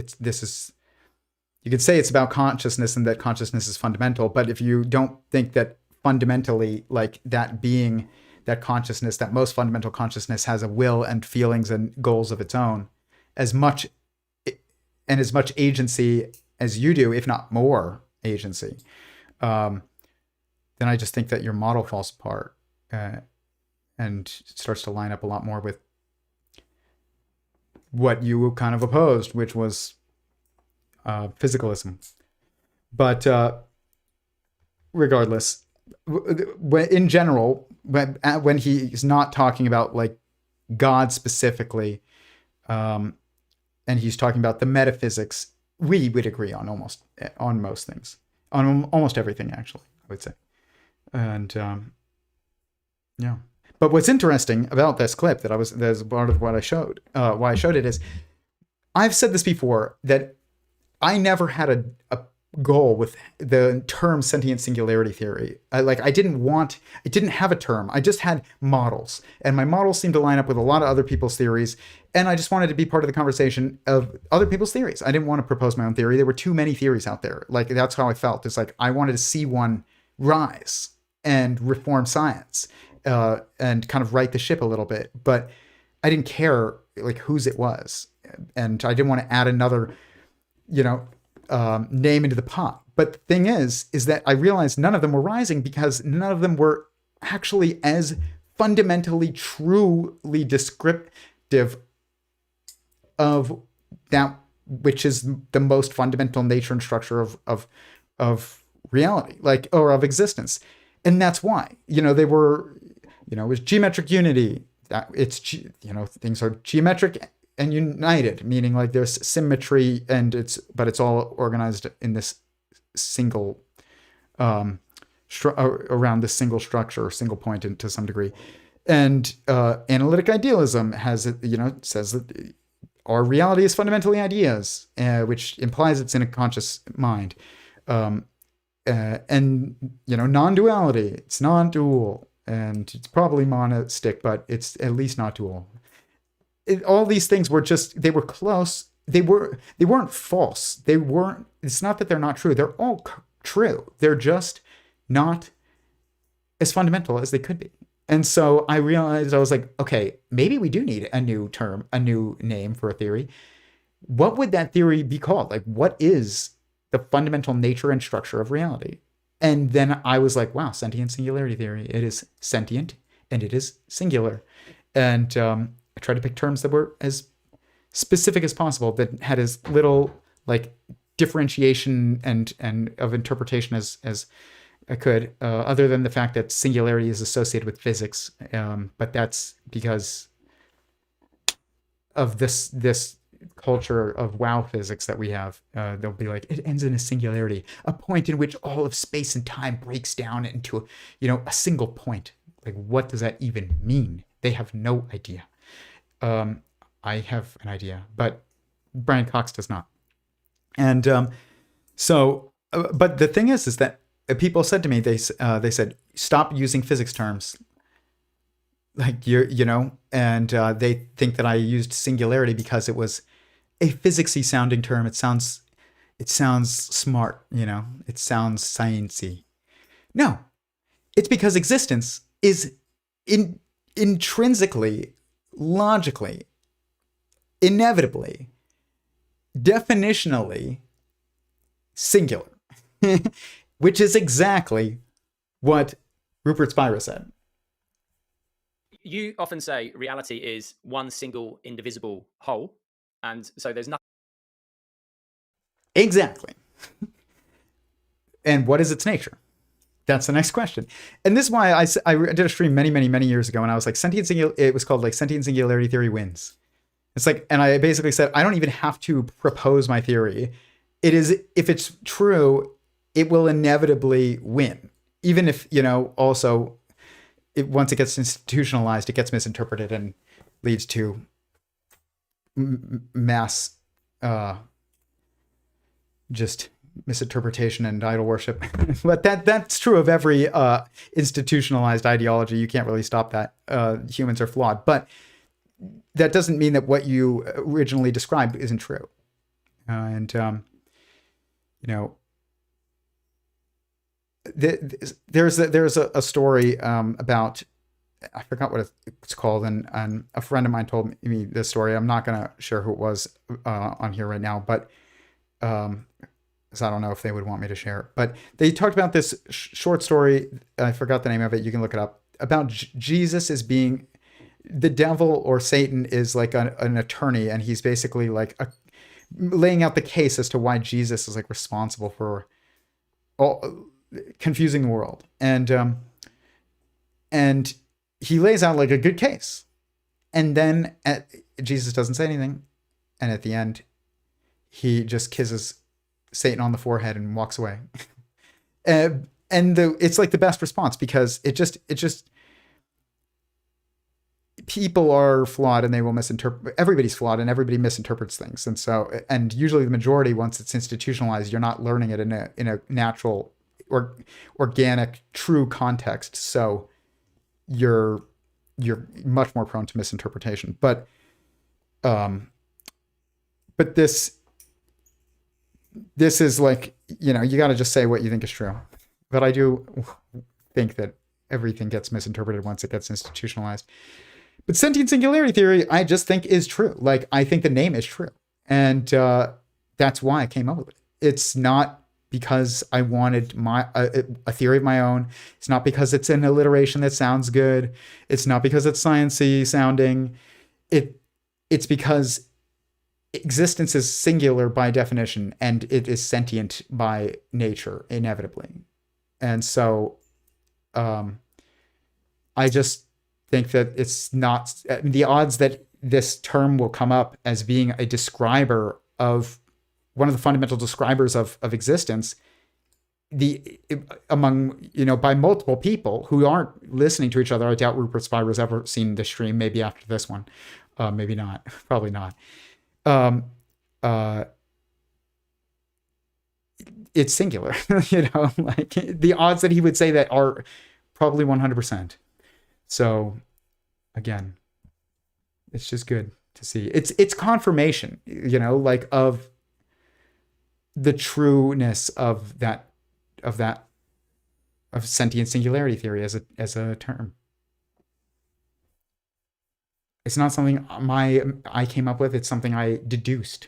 [SPEAKER 1] you could say it's about consciousness and that consciousness is fundamental. But if you don't think that fundamentally, like that being, that consciousness, that most fundamental consciousness has a will and feelings and goals of its own, as much agency as you do, if not more agency, then I just think that your model falls apart and starts to line up a lot more with what you kind of opposed, which was physicalism. But regardless, in general, when he's not talking about like God specifically, and he's talking about the metaphysics, we would agree on most things, on almost everything, actually, I would say. And yeah. But what's interesting about this clip that's part of what I showed, why I showed it, is I've said this before, that I never had a goal with the term sentient singularity theory. I didn't have a term. I just had models, and my models seemed to line up with a lot of other people's theories. And I just wanted to be part of the conversation of other people's theories. I didn't want to propose my own theory. There were too many theories out there. Like, that's how I felt. It's like, I wanted to see one rise and reform science, and kind of right the ship a little bit. But I didn't care like whose it was. And I didn't want to add another, name into the pot. But the thing is that I realized none of them were rising because none of them were actually as fundamentally truly descriptive of that which is the most fundamental nature and structure of reality, like, or of existence. And that's why, they were, it was geometric unity. That it's, things are geometric and united, meaning like there's symmetry but it's all organized in this single, around this single structure or single point to some degree. And analytic idealism has, says that our reality is fundamentally ideas, which implies it's in a conscious mind. And, non-duality, it's non-dual, and it's probably monistic, but it's at least not dual. All these things were they were close. They weren't false. It's not that they're not true. They're all true. They're just not as fundamental as they could be. And so I realized, I was like, okay, maybe we do need a new term, a new name for a theory. What would that theory be called? Like, what is the fundamental nature and structure of reality? And then I was like, wow, sentient singularity theory. It is sentient and it is singular. And I tried to pick terms that were as specific as possible, that had as little like differentiation and of interpretation as I could, other than the fact that singularity is associated with physics. But that's because of this culture of wow physics that we have. They'll be like, it ends in a singularity, a point in which all of space and time breaks down into, a single point. Like, what does that even mean? They have no idea. I have an idea, but Brian Cox does not. And but the thing is that people said to me, they said, stop using physics terms. Like, and they think that I used singularity because it was a physicsy sounding term. It sounds smart, it sounds sciencey. No, it's because existence is intrinsically, logically, inevitably, definitionally singular, which is exactly what Rupert Spira said.
[SPEAKER 5] You often say reality is one single indivisible whole, and so there's nothing.
[SPEAKER 1] Exactly. And what is its nature? That's the next question. And this is why I did a stream many, many, many years ago, and I was like, it was called like Sentient Singularity Theory Wins. It's like, and I basically said, I don't even have to propose my theory. It is, if it's true, it will inevitably win. Even if, also, once it gets institutionalized, it gets misinterpreted and leads to mass just misinterpretation and idol worship. But that's true of every institutionalized ideology. You can't really stop that. Humans are flawed. But that doesn't mean that what you originally described isn't true. There's a story about, I forgot what it's called, and a friend of mine told me this story. I'm not going to share who it was on here right now, but because I don't know if they would want me to share it. But they talked about this short story. I forgot the name of it. You can look it up. About Jesus as being the devil, or Satan is like an attorney, and he's basically like laying out the case as to why Jesus is like responsible for confusing the world. And he lays out like a good case. And then Jesus doesn't say anything. And at the end, he just kisses Satan on the forehead and walks away. It's like the best response, because it just people are flawed and they will misinterpret. Everybody's flawed and everybody misinterprets things. And usually the majority, once it's institutionalized, you're not learning it in a natural or organic, true context. So you're much more prone to misinterpretation. But this is like, you got to just say what you think is true. But I do think that everything gets misinterpreted once it gets institutionalized. But sentient singularity theory, I just think is true. Like, I think the name is true. And that's why I came up with it. It's not because I wanted a theory of my own. It's not because it's an alliteration that sounds good. It's not because it's sciencey sounding. It's because existence is singular by definition, and it is sentient by nature, inevitably. And so I just think that it's not, the odds that this term will come up as being a describer of one of the fundamental describers of existence, among, by multiple people who aren't listening to each other. I doubt Rupert Spira has ever seen this stream, maybe after this one. Maybe not, probably not. It's singular, like the odds that he would say that are probably 100%. So again, it's just good to see. It's confirmation, like of the trueness of sentient singularity theory as a term. It's not something I came up with. It's something I deduced.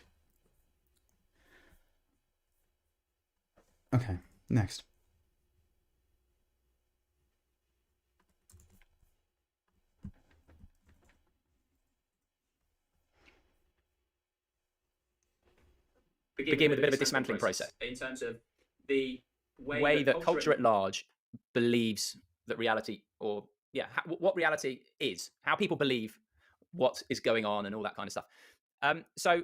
[SPEAKER 1] Okay, next.
[SPEAKER 5] Begin with a bit of a dismantling process
[SPEAKER 2] in terms of the
[SPEAKER 5] way that culture at large believes that reality, or what reality is, how people believe what is going on, and all that kind of stuff. So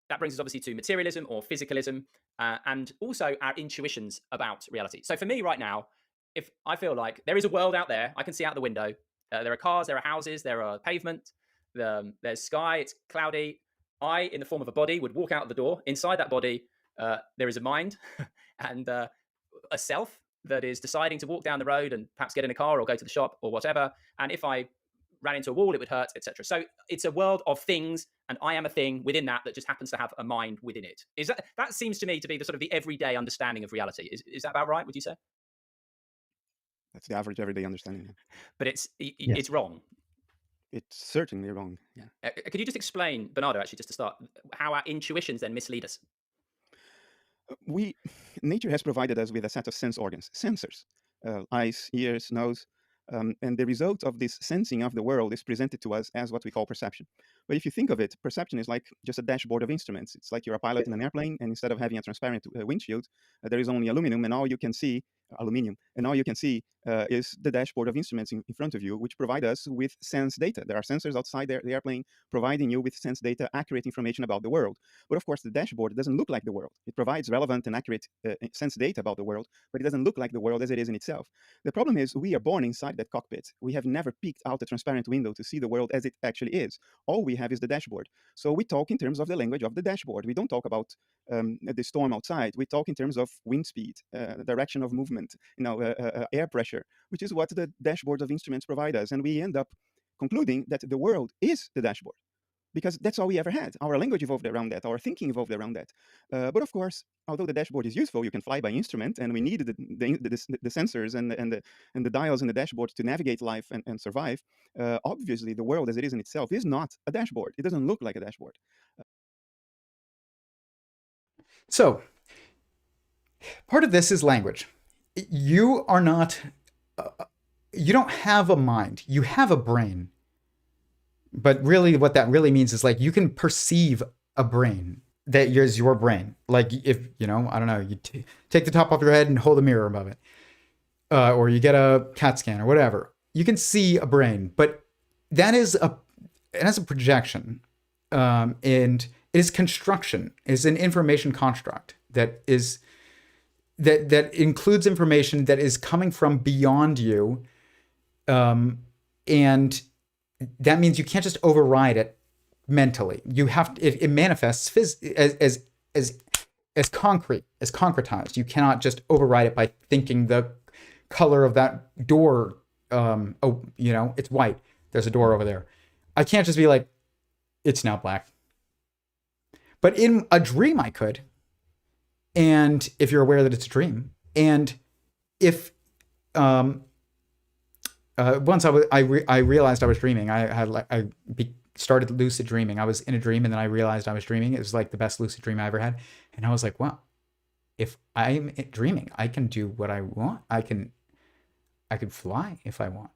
[SPEAKER 5] that brings us obviously to materialism or physicalism, and also our intuitions about reality. So for me right now, if I feel like there is a world out there, I can see out the window, there are cars, there are houses, there are pavement, there's sky, it's cloudy. I, in the form of a body, would walk out the door. Inside that body, there is a mind and a self that is deciding to walk down the road and perhaps get in a car or go to the shop or whatever. And if I ran into a wall, it would hurt, etc. So it's a world of things, and I am a thing within that just happens to have a mind within it. Is that seems to me to be the sort of the everyday understanding of reality? Is that about right? Would you say?
[SPEAKER 3] That's the average everyday understanding.
[SPEAKER 5] But it's wrong.
[SPEAKER 3] It's certainly wrong.
[SPEAKER 5] Yeah. Could you just explain, Bernardo, actually, just to start, how our intuitions then mislead us?
[SPEAKER 3] Nature has provided us with a set of sense organs, sensors, eyes, ears, nose, and the result of this sensing of the world is presented to us as what we call perception. But if you think of it, perception is like just a dashboard of instruments. It's like you're a pilot in an airplane, and instead of having a transparent windshield, there is only aluminium, and all you can see is the dashboard of instruments in front of you, which provide us with sense data. There are sensors outside the airplane providing you with sense data, accurate information about the world. But of course, the dashboard doesn't look like the world. It provides relevant and accurate sense data about the world, but it doesn't look like the world as it is in itself. The problem is we are born inside that cockpit. We have never peeked out a transparent window to see the world as it actually is. All we have is the dashboard. So we talk in terms of the language of the dashboard. We don't talk about the storm outside. We talk in terms of wind speed, direction of movement, air pressure, which is what the dashboards of instruments provide us. And we end up concluding that the world is the dashboard, because that's all we ever had. Our language evolved around that. Our thinking evolved around that. But of course, although the dashboard is useful, you can fly by instrument, and we needed the sensors and the dials in the dashboard to navigate life and survive. Obviously, the world as it is in itself is not a dashboard. It doesn't look like a dashboard.
[SPEAKER 1] So, part of this is language. You are not, you don't have a mind. You have a brain. But really what that really means is like you can perceive a brain that is your brain. Like if, I don't know, you take the top off your head and hold a mirror above it. Or you get a CAT scan or whatever. You can see a brain, but it has a projection. And it is construction. It's an information construct that includes information that is coming from beyond you. And that means you can't just override it mentally. You have to, it manifests as concretized. You cannot just override it by thinking the color of that door. It's white. There's a door over there. I can't just be like, it's now black. But in a dream, I could. And if you're aware that it's a dream, and if once I realized I was dreaming, I started lucid dreaming. I was in a dream, and then I realized I was dreaming. It was like the best lucid dream I ever had, and I was like, wow, if I'm dreaming, I can do what I want. I can fly if I want.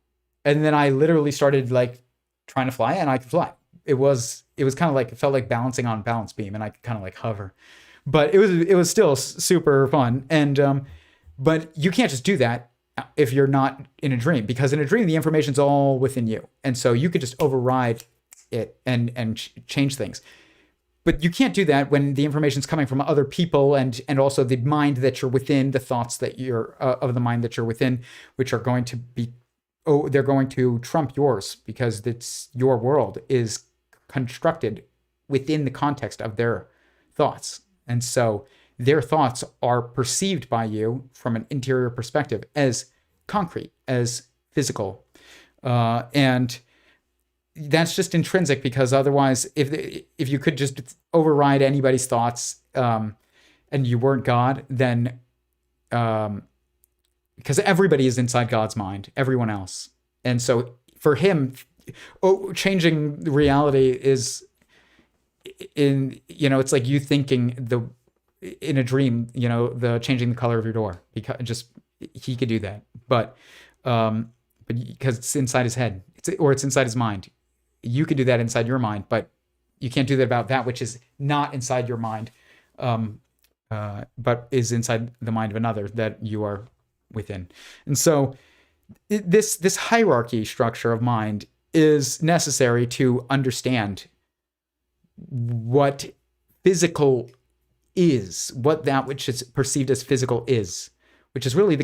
[SPEAKER 1] And then I literally started like trying to fly, and I could fly. It was kind of like, it felt like balancing on a balance beam, and I could kind of like hover. But it was still super fun. And but you can't just do that if you're not in a dream, because in a dream the information's all within you, and so you could just override it and change things. But you can't do that when the information's coming from other people, and also the mind that you're within, the thoughts that you're of the mind that you're within, which are going to be, they're going to trump yours, because it's your world is constructed within the context of their thoughts. And so their thoughts are perceived by you from an interior perspective as concrete, as physical. And that's just intrinsic, because otherwise, if you could just override anybody's thoughts, and you weren't God, then because everybody is inside God's mind, everyone else. And so for him, changing reality is it's like you thinking in a dream, the changing the color of your door, because he could do that. But because it's inside his head, it's inside his mind. You could do that inside your mind, but you can't do that about that which is not inside your mind, but is inside the mind of another that you are within. And so this hierarchy structure of mind is necessary to understand what physical is, what that which is perceived as physical is, which is really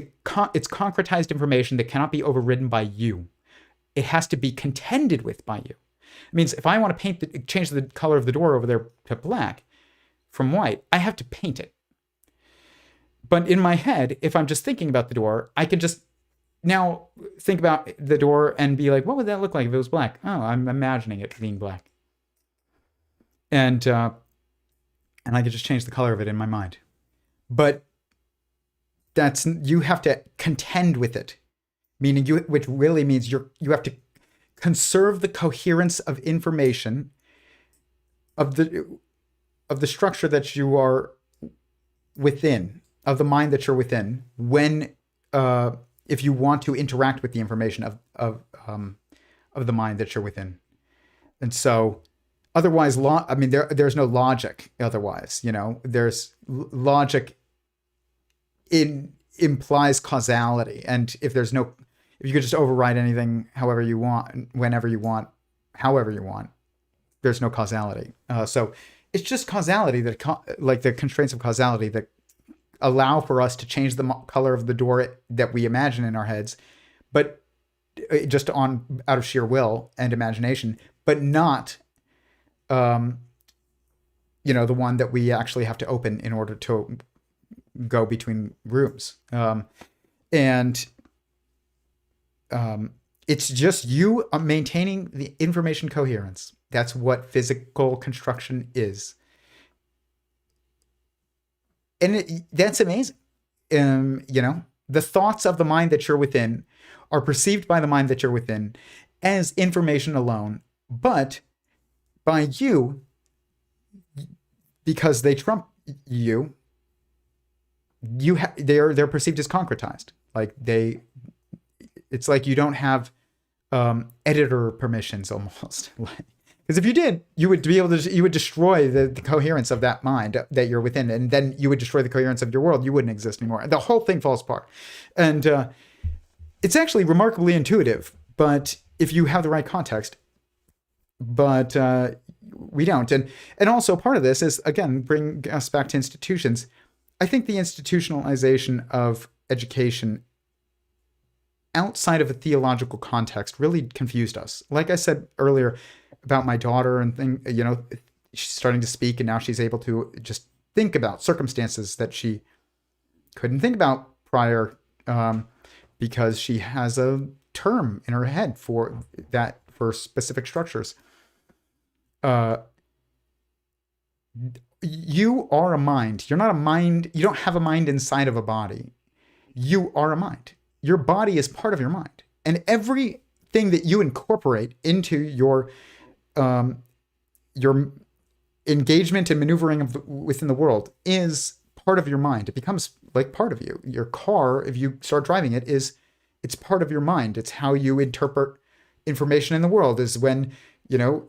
[SPEAKER 1] it's concretized information that cannot be overridden by you. It has to be contended with by you. It means if I want to change the color of the door over there to black from white, I have to paint it. But in my head, if I'm just thinking about the door, I can just now think about the door and be like, what would that look like if it was black? Oh, I'm imagining it being black. And I could just change the color of it in my mind. But you have to contend with it, meaning which really means you have to conserve the coherence of information of the structure that you are within, of the mind that you're within, when if you want to interact with the information of the mind that you're within. And so otherwise, there's no logic otherwise. There's logic implies causality, and if you could just override anything however you want, whenever you want, however you want, there's no causality. So it's just causality like the constraints of causality that allow for us to change the color of the door that we imagine in our heads, but just out of sheer will and imagination, but not the one that we actually have to open in order to go between rooms. It's just you maintaining the information coherence. That's what physical construction is. And that's amazing. The thoughts of the mind that you're within are perceived by the mind that you're within as information alone, but by you, because they trump you, they're perceived as concretized. Like it's like you don't have editor permissions almost. Because if you did, you would destroy the coherence of that mind that you're within, and then you would destroy the coherence of your world. You wouldn't exist anymore. The whole thing falls apart. And it's actually remarkably intuitive, but if you have the right context. But we don't. And also part of this is, again, bring us back to institutions. I think the institutionalization of education outside of a theological context really confused us. Like I said earlier about my daughter and she's starting to speak, and now she's able to just think about circumstances that she couldn't think about prior, because she has a term in her head for specific structures. You are a mind. You're not a mind. You don't have a mind inside of a body. You are a mind. Your body is part of your mind. And everything that you incorporate into your engagement and maneuvering within the world is part of your mind. It becomes like part of you. Your car, if you start driving it, it's part of your mind. It's how you interpret information in the world. Is when, you know,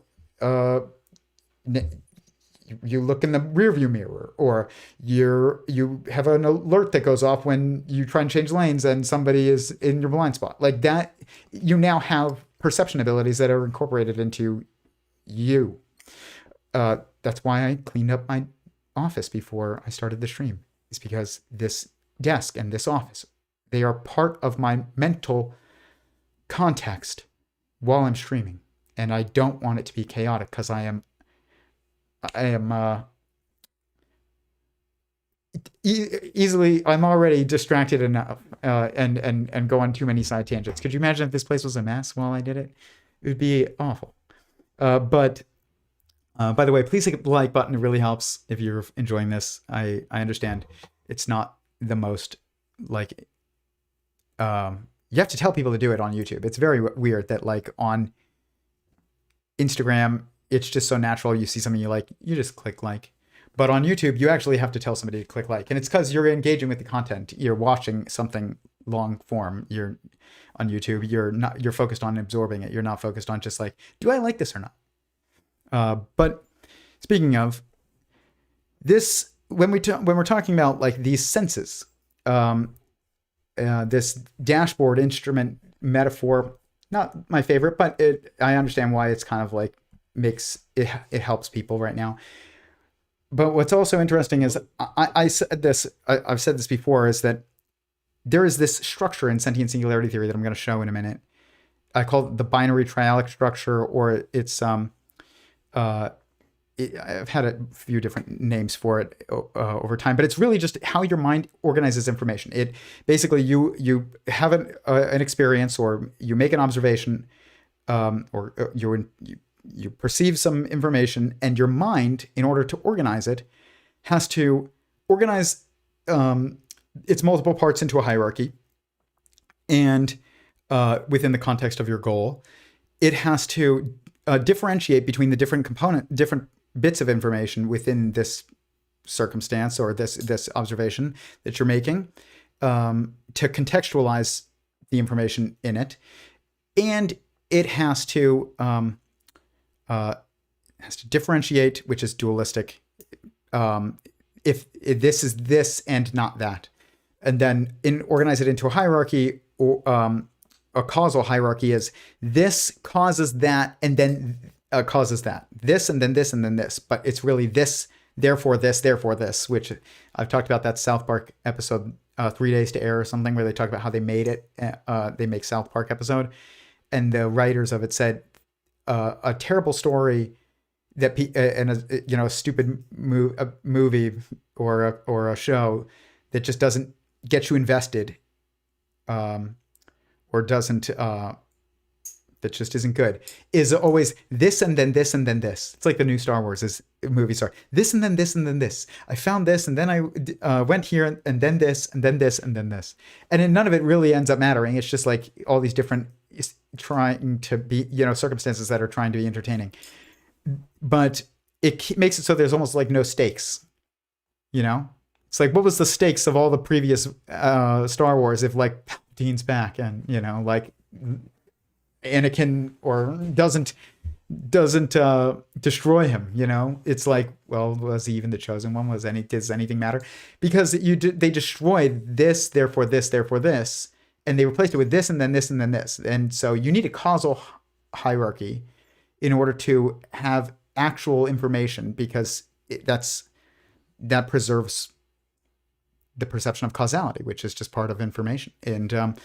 [SPEAKER 1] you look in the rearview mirror, or you have an alert that goes off when you try and change lanes and somebody is in your blind spot. Like that, you now have perception abilities that are incorporated into you. That's why I cleaned up my office before I started the stream. It's because this desk and this office, they are part of my mental context while I'm streaming. And I don't want it to be chaotic, because I am easily, I'm already distracted enough and go on too many side tangents. Could you imagine if this place was a mess while I did it? It would be awful. But by the way, please hit the like button. It really helps if you're enjoying this. I understand it's not the most, like, you have to tell people to do it on YouTube. It's very weird that, like, on Instagram, it's just so natural. You see something you like, you just click like. But on YouTube, you actually have to tell somebody to click like. And it's because you're engaging with the content. You're watching something long form. You're on YouTube. You're focused on absorbing it. You're not focused on just like, do I like this or not? But speaking of this, when we're talking about like these senses, this dashboard instrument metaphor, not my favorite, but I understand why it's kind of like it helps people right now. But what's also interesting is I've said this before, is that there is this structure in Sentient Singularity Theory that I'm going to show in a minute. I call it the binary triadic structure, or it's I've had a few different names for it over time, but it's really just how your mind organizes information. It basically, you have an experience, or you make an observation, or you perceive some information, and your mind, in order to organize it, has to organize its multiple parts into a hierarchy, and within the context of your goal, it has to differentiate between the different bits of information within this circumstance, or this observation that you're making, to contextualize the information in it, and it has to differentiate, which is dualistic, if this is this and not that, and then organize it into a hierarchy, or a causal hierarchy is this causes that, and then causes that, this, and then this, and then this, but it's really this, therefore this, which I've talked about that South Park episode, 3 Days to Air or something, where they talk about how they made it. They make South Park episode, and the writers of it said a terrible story that a stupid movie or a show that just doesn't get you invested, or doesn't that just isn't good, is always this and then this and then this. It's like the new Star Wars movies are this and then this and then this. I found this, and then I went here, and then this and then this and then this, and then none of it really ends up mattering. It's just like all these different trying to be, circumstances that are trying to be entertaining, but it makes it so there's almost like no stakes. It's like, what was the stakes of all the previous Star Wars if like Palpatine's back, and like Anakin or doesn't destroy him? It's like, well, was he even the chosen one? Does anything matter? Because they destroyed this, therefore this, therefore this, and they replaced it with this and then this and then this. And so you need a causal hierarchy in order to have actual information, because that preserves the perception of causality, which is just part of information. And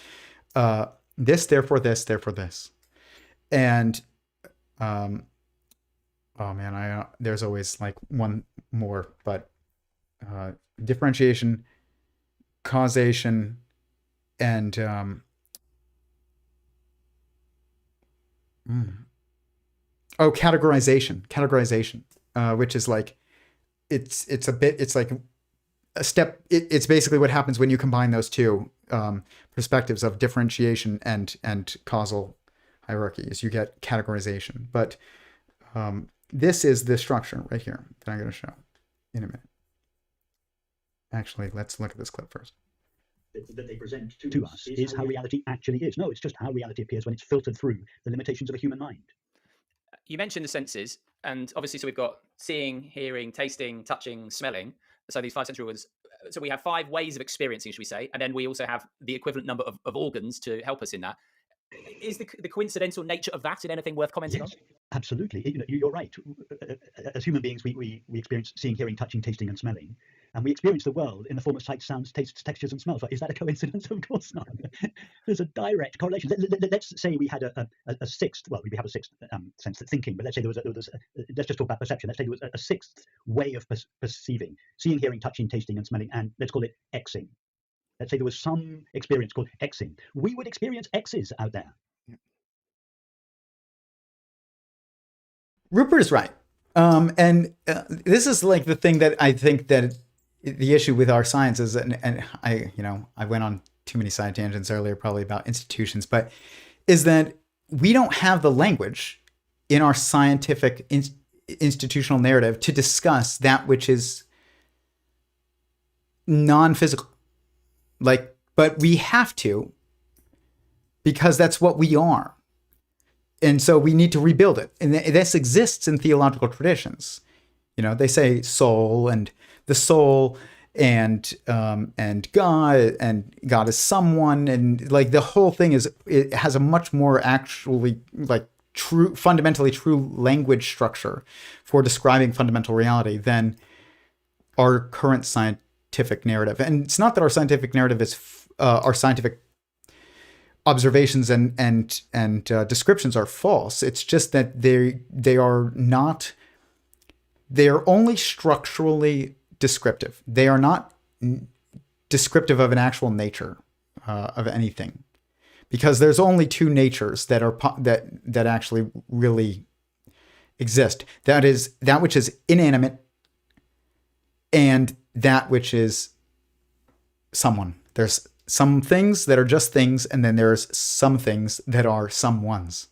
[SPEAKER 1] this, therefore this, therefore this. And oh man, there's always like one more, but differentiation, causation, and categorization, which is like, it's like a step. It's basically what happens when you combine those two perspectives of differentiation and causal hierarchy, is you get categorization. But this is the structure right here that I'm going to show in a minute. Actually, let's look at this clip first.
[SPEAKER 4] That they present to us is how reality actually is. No, it's just how reality appears when it's filtered through the limitations of a human mind.
[SPEAKER 5] You mentioned the senses, and obviously, so we've got seeing, hearing, tasting, touching, smelling. So these five sensory organs. So we have 5 ways of experiencing, should we say, and then we also have the equivalent number of organs to help us in that. Is the coincidental nature of that in anything worth commenting on?
[SPEAKER 4] Absolutely. You're right. As human beings, we experience seeing, hearing, touching, tasting, and smelling. And we experience the world in the form of sights, sounds, tastes, textures, and smells. Is that a coincidence? Of course not. There's a direct correlation. Let's say we had a sixth, well, we have a sixth sense, that thinking, but let's say there was let's just talk about perception. Let's say there was a sixth way of perceiving, seeing, hearing, touching, tasting, and smelling, and let's call it Xing. Let's say there was some experience called Xing. We would experience X's out there.
[SPEAKER 1] Rupert is right. And this is like the thing that I think that the issue with our science is, and I went on too many side tangents earlier, probably about institutions, but is that we don't have the language in our scientific institutional narrative to discuss that which is non-physical. But we have to, because that's what we are. And so we need to rebuild it. And this exists in theological traditions. They say soul and the soul and God is someone, and like the whole thing it has a much more actually like fundamentally true language structure for describing fundamental reality than our current scientific narrative. And it's not that our scientific narrative is our scientific observations and descriptions are false. It's just that they are not. They are only structurally descriptive. They are not descriptive of an actual nature of anything, because there's only 2 natures that are that actually really exist. That is that which is inanimate and that which is someone. There's some things that are just things, and then there's some things that are someones.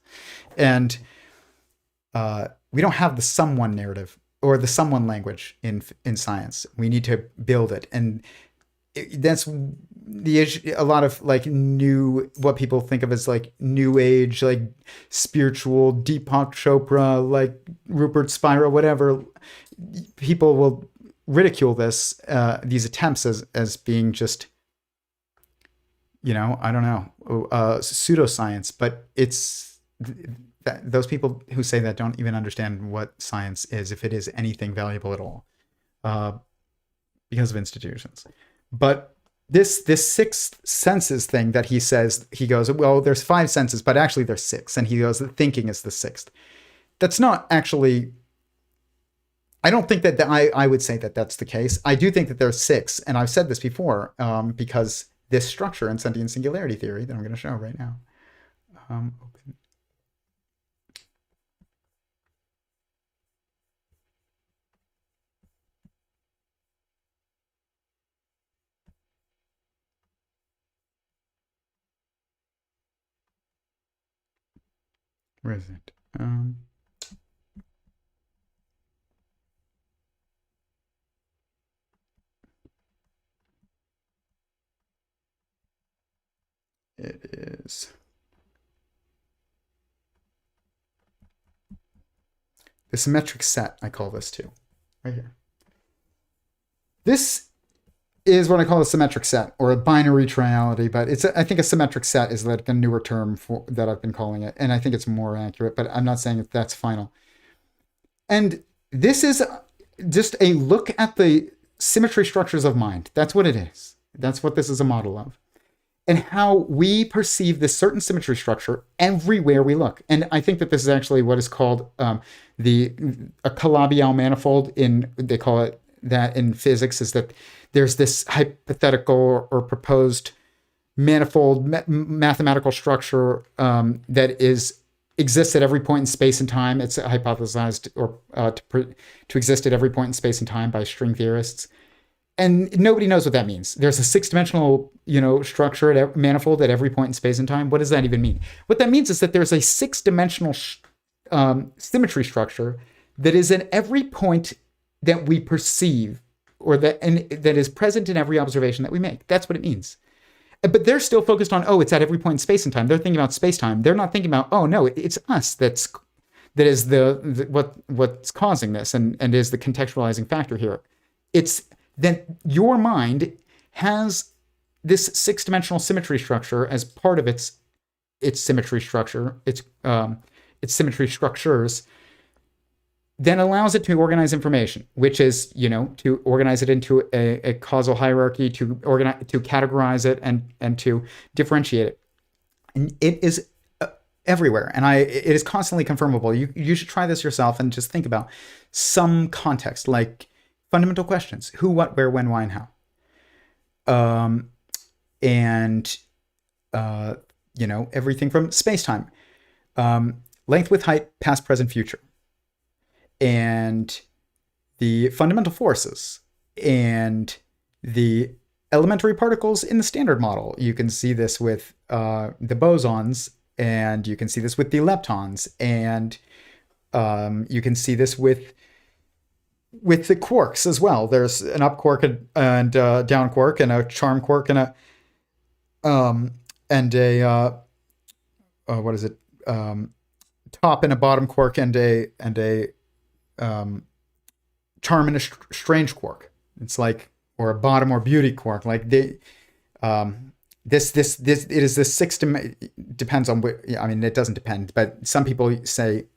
[SPEAKER 1] And we don't have the someone narrative or the someone language in science. We need to build it. And that's the issue. A lot of like what people think of as like new age, like spiritual, Deepak Chopra, like Rupert Spira, whatever. People will ridicule these attempts as being just, I don't know, pseudoscience, but it's those people who say that don't even understand what science is, if it is anything valuable at all, because of institutions. But this 6 senses thing that he says, he goes, well, there's 5 senses, but actually there's 6. And he goes, thinking is the 6th. That's not actually, I don't think that I would say that that's the case. I do think that there's 6. And I've said this before, because this structure in Sentient Singularity Theory that I'm going to show right now. Open. Where is it? It is the symmetric set, I call this too, right here. This is what I call a symmetric set, or a binary triality, but I think a symmetric set is like a newer term that I've been calling it, and I think it's more accurate, but I'm not saying that's final. And this is just a look at the symmetry structures of mind. That's what it is. That's what this is a model of. And how we perceive this certain symmetry structure everywhere we look. And I think that this is actually what is called a Calabi-Yau manifold. They call it that in physics, is that there's this hypothetical or proposed manifold mathematical structure that exists at every point in space and time. It's hypothesized or to exist at every point in space and time by string theorists. And nobody knows what that means. There's a 6-dimensional, structure manifold at every point in space and time. What does that even mean? What that means is that there's a 6-dimensional symmetry structure that is at every point that we perceive that is present in every observation that we make. That's what it means. But they're still focused on, oh, it's at every point in space and time. They're thinking about space-time. They're not thinking about, oh no, it's us that is what's causing this and is the contextualizing factor here. It's that your mind has this six-dimensional symmetry structure as part of its symmetry structure, its symmetry structures, then allows it to organize information, which is, to organize it into a causal hierarchy, to categorize it and to differentiate it. And it is everywhere, and it is constantly confirmable. You should try this yourself and just think about some context, like fundamental questions: who, what, where, when, why, and how. Everything from space-time, length, width, height, past, present, future, and the fundamental forces and the elementary particles in the standard model. You can see this with the bosons, and you can see this with the leptons, and you can see this with the quarks as well. There's an up quark and down quark, and a charm quark, and a top and a bottom quark, and a charm and a strange quark. It's like, or a bottom or beauty quark. Like it is this six depends on. I mean, it doesn't depend, but some people say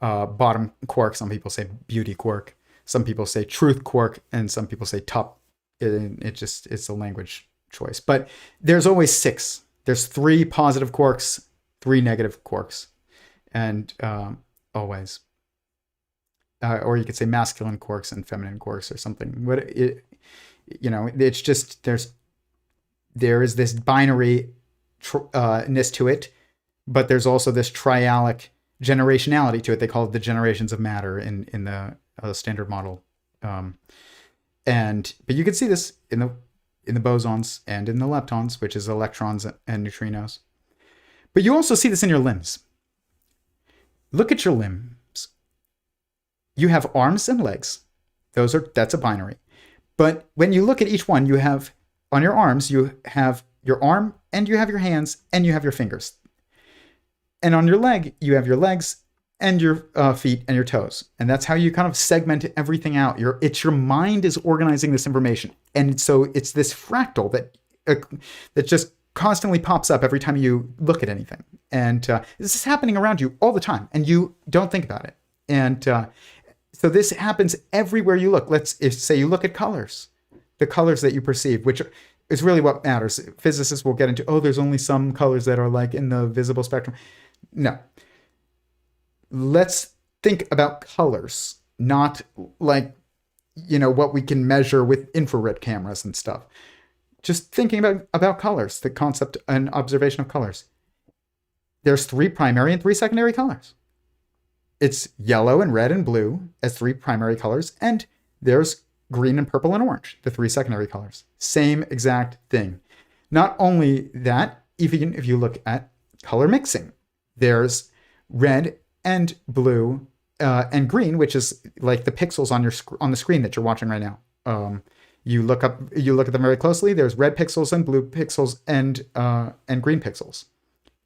[SPEAKER 1] bottom quark. Some people say beauty quark. Some people say truth quark, and some people say top. It's a language choice, but there's always six. There's 3 positive quarks, 3 negative quarks, and always. Or you could say masculine quarks and feminine quarks or something. But it's just there is this binary-ness to it, but there's also this trialic generationality to it. They call it the generations of matter in the standard model. But you can see this in the bosons and in the leptons, which is electrons and neutrinos. But you also see this in your limbs. Look at your limbs. You have arms and legs. That's a binary. But when you look at each one, you have, on your arms, you have your arm, and you have your hands, and you have your fingers. And on your leg, you have your legs and your feet and your toes. And that's how you kind of segment everything out. It's your mind is organizing this information. And so it's this fractal that just constantly pops up every time you look at anything. And this is happening around you all the time, and you don't think about it. And so this happens everywhere you look. Say you look at colors, the colors that you perceive, which is really what matters. Physicists will get into, there's only some colors that are like in the visible spectrum. No. Let's think about colors, not like, what we can measure with infrared cameras and stuff. Just thinking about colors, the concept and observation of colors. There's 3 primary and 3 secondary colors. It's yellow and red and blue as 3 primary colors, and there's green and purple and orange, the 3 secondary colors. Same exact thing. Not only that, if you look at color mixing, there's red and blue and green, which is like the pixels on the screen that you're watching right now. You look at them very closely. There's red pixels and blue pixels and green pixels,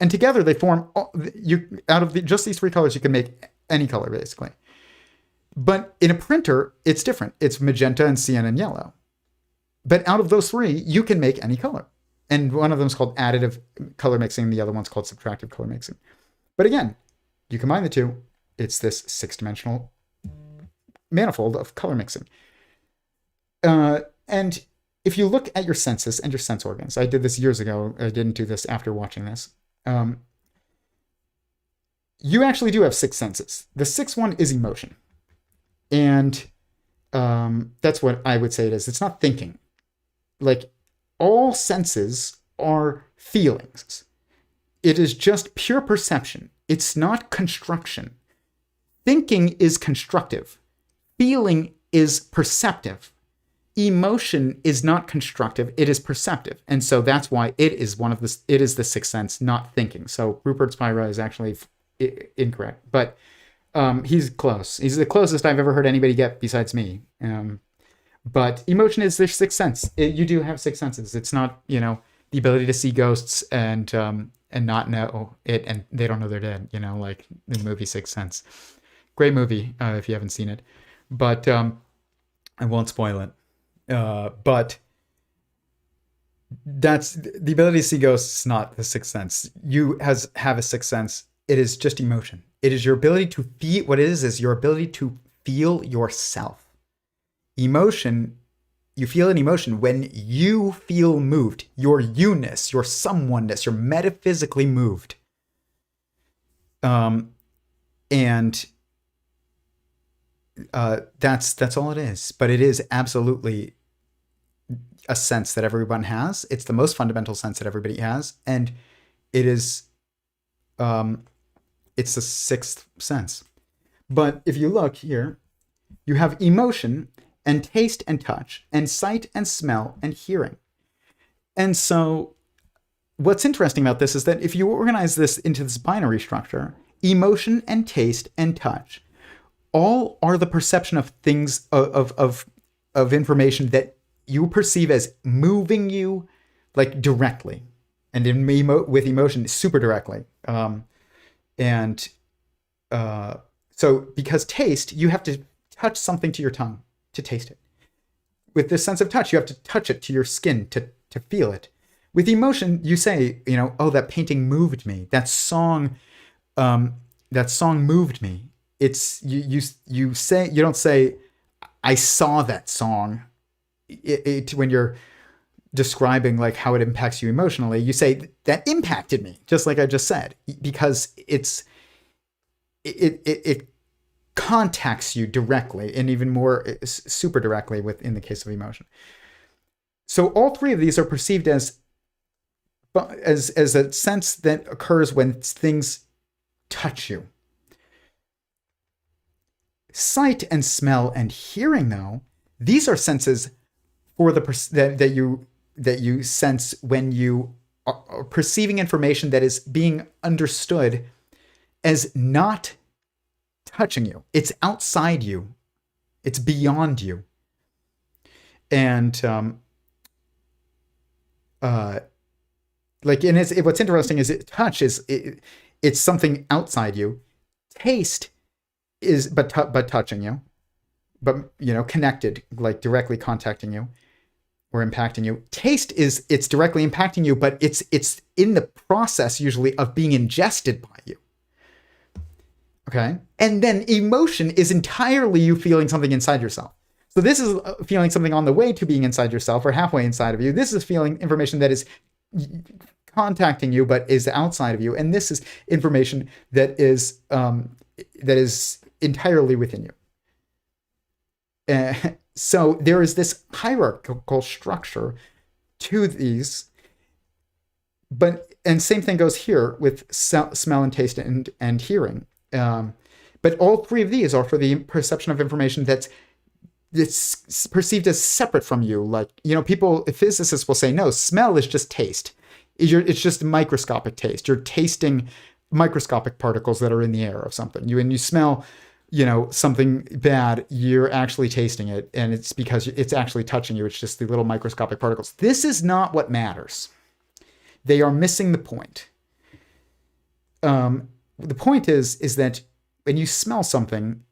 [SPEAKER 1] and together they form. Out of just these 3 colors, you can make any color basically. But in a printer, it's different. It's magenta and cyan and yellow. But out of those 3, you can make any color. And one of them is called additive color mixing. The other one's called subtractive color mixing. But again, you combine the 2, it's this 6-dimensional manifold of color mixing. And if you look at your senses and your sense organs, I did this years ago. I didn't do this after watching this. You actually do have 6 senses. The 6th one is emotion. And that's what I would say it is. It's not thinking. Like, all senses are feelings. It is just pure perception. It's not construction. Thinking is constructive. Feeling is perceptive. Emotion is not constructive. It is perceptive. And so that's why it is the 6th sense, not thinking. So Rupert Spira is actually incorrect, but he's close. He's the closest I've ever heard anybody get besides me. But emotion is their sixth sense. You do have six senses. It's not, the ability to see ghosts and not know it, and they don't know they're dead, like the movie Sixth Sense. Great movie, if you haven't seen it. But I won't spoil it. But that's the ability to see ghosts, not the sixth sense. You have a sixth sense. It is just emotion. It is your ability to feel. What it is your ability to feel yourself. Emotion, you feel an emotion when you feel moved. Your you-ness, your someoneness, you're metaphysically moved. And that's all it is. But it is absolutely a sense that everyone has. It's the most fundamental sense that everybody has, and it is it's the sixth sense. But if you look here, you have emotion and taste and touch and sight and smell and hearing. And so what's interesting about this is that if you organize this into this binary structure, emotion and taste and touch all are the perception of things, of information that you perceive as moving you, like directly, and with emotion, super directly. So because taste, you have to touch something to your tongue to taste it. With this sense of touch, you have to touch it to your skin to feel it. With emotion, you say, oh, that painting moved me. That song moved me. It's you say, you don't say, I saw that song. When you're describing like how it impacts you emotionally, you say that impacted me, just like I just said, because it contacts you directly, and even more super directly in the case of emotion. So all three of these are perceived as a sense that occurs when things touch you. Sight and smell and hearing, though, these are senses for that you sense when you are perceiving information that is being understood as not touching you. It's outside you. It's beyond you. And what's interesting is touch is it's something outside you. Taste is but touching you, but connected, like directly contacting you or impacting you. Taste it's directly impacting you, but it's in the process usually of being ingested by you. Okay? And then emotion is entirely you feeling something inside yourself. So this is feeling something on the way to being inside yourself or halfway inside of you. This is feeling information that is contacting you but is outside of you. And this is information that is entirely within you. So there is this hierarchical structure to these, and same thing goes here with smell and taste and hearing. But all three of these are for the perception of information that's perceived as separate from you. Like, physicists will say, no, smell is just taste. It's just microscopic taste. You're tasting microscopic particles that are in the air of something. When you smell, something bad, you're actually tasting it, and it's because it's actually touching you. It's just the little microscopic particles. This is not what matters. They are missing the point. The point is that when you smell something,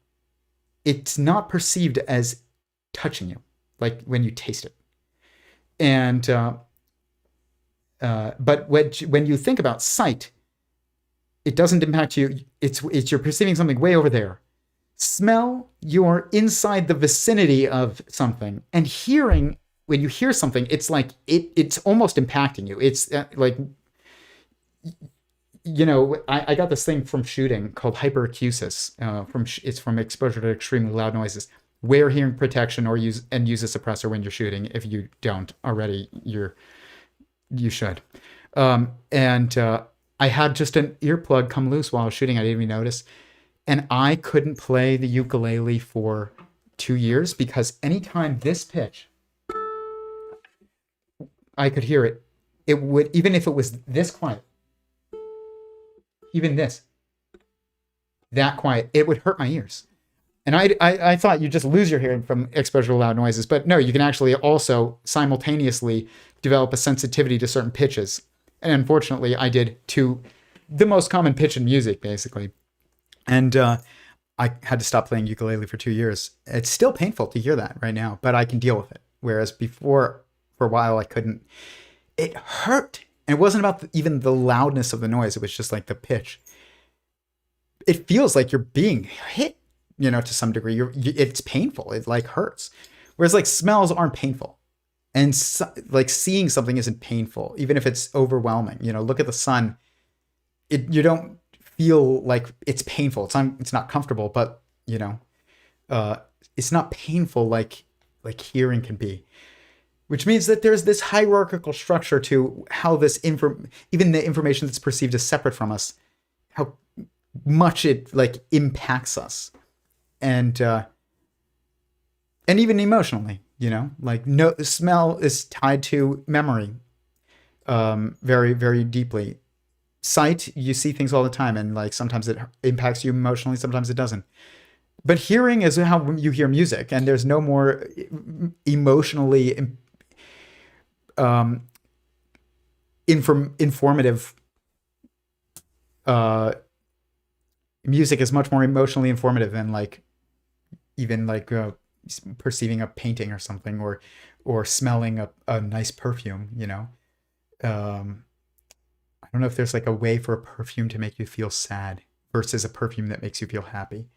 [SPEAKER 1] it's not perceived as touching you, like when you taste it. And but when you think about sight, it doesn't impact you. It's you're perceiving something way over there. Smell, you're inside the vicinity of something. And hearing, when you hear something, it's like it's almost impacting you. It's like, I got this thing from shooting called hyperacusis. It's from exposure to extremely loud noises. Wear hearing protection or use a suppressor when you're shooting. If you don't already, you should. I had just an earplug come loose while I was shooting. I didn't even notice. And I couldn't play the ukulele for 2 years because anytime this pitch, I could hear it. It would, even if it was this quiet, even that quiet, it would hurt my ears. And I thought you just lose your hearing from exposure to loud noises, but no, you can actually also simultaneously develop a sensitivity to certain pitches. And unfortunately, I did to the most common pitch in music, basically. And I had to stop playing ukulele for 2 years. It's still painful to hear that right now, but I can deal with it. Whereas before, for a while, I couldn't. It hurt. And it wasn't about even the loudness of the noise. It was just like the pitch. It feels like you're being hit, to some degree. It's painful. It like hurts. Whereas like smells aren't painful. And like seeing something isn't painful, even if it's overwhelming. Look at the sun. You don't feel like it's painful. It's not comfortable, but it's not painful like hearing can be. Which means that there's this hierarchical structure to how this even the information that's perceived as separate from us, how much it like impacts us, and even emotionally. Like no smell is tied to memory, very, very deeply. Sight, you see things all the time, and like sometimes it impacts you emotionally, sometimes it doesn't. But hearing is how you hear music, and there's no more emotionally informative. Music is much more emotionally informative than like even like perceiving a painting or something, or smelling a nice perfume. I don't know if there's like a way for a perfume to make you feel sad versus a perfume that makes you feel happy.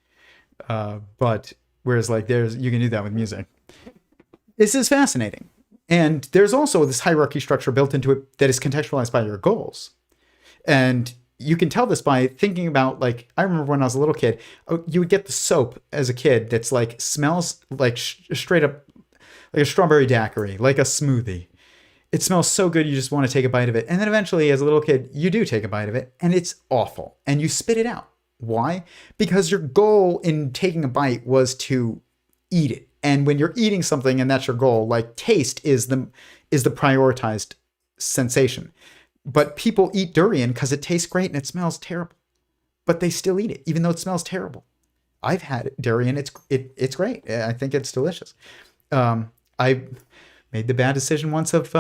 [SPEAKER 1] But whereas like you can do that with music. This is fascinating. And there's also this hierarchy structure built into it that is contextualized by your goals. And you can tell this by thinking about, like, I remember when I was a little kid, you would get the soap as a kid that's like smells like straight up like a strawberry daiquiri, like a smoothie. It smells so good, you just want to take a bite of it. And then eventually, as a little kid, you do take a bite of it, and it's awful. And you spit it out. Why? Because your goal in taking a bite was to eat it. And when you're eating something and that's your goal, like taste is the prioritized sensation. But people eat durian because it tastes great and it smells terrible. But they still eat it, even though it smells terrible. I've had durian. It's great. I think it's delicious. I made the bad decision once of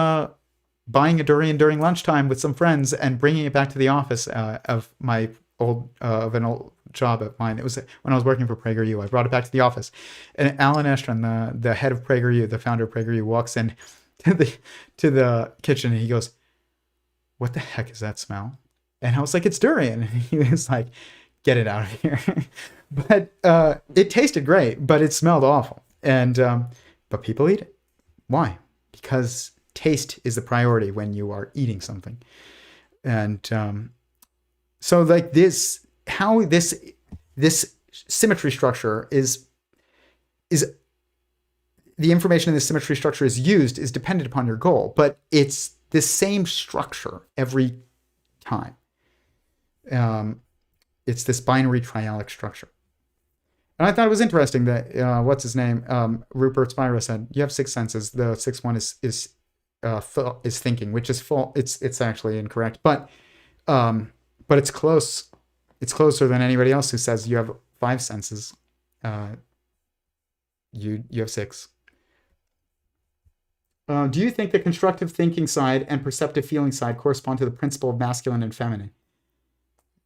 [SPEAKER 1] buying a durian during lunchtime with some friends and bringing it back to the office of an old job of mine. It was when I was working for PragerU. I brought it back to the office, and Alan Estrin, the head of PragerU, the founder of PragerU, walks in to the kitchen and he goes, "What the heck is that smell?" And I was like, "It's durian." And he was like, "Get it out of here." But it tasted great, but it smelled awful. And but people eat it. Why? Because taste is the priority when you are eating something. And so like this, how this symmetry structure is the information in the symmetry structure is used is dependent upon your goal, but it's the same structure every time. It's this binary triadic structure. And I thought it was interesting that what's his name, Rupert Spira said, you have 6 senses. The 6th one is thinking, which is full. It's actually incorrect, but it's close. It's closer than anybody else who says you have 5 senses. You have 6. Do you think the constructive thinking side and perceptive feeling side correspond to the principle of masculine and feminine?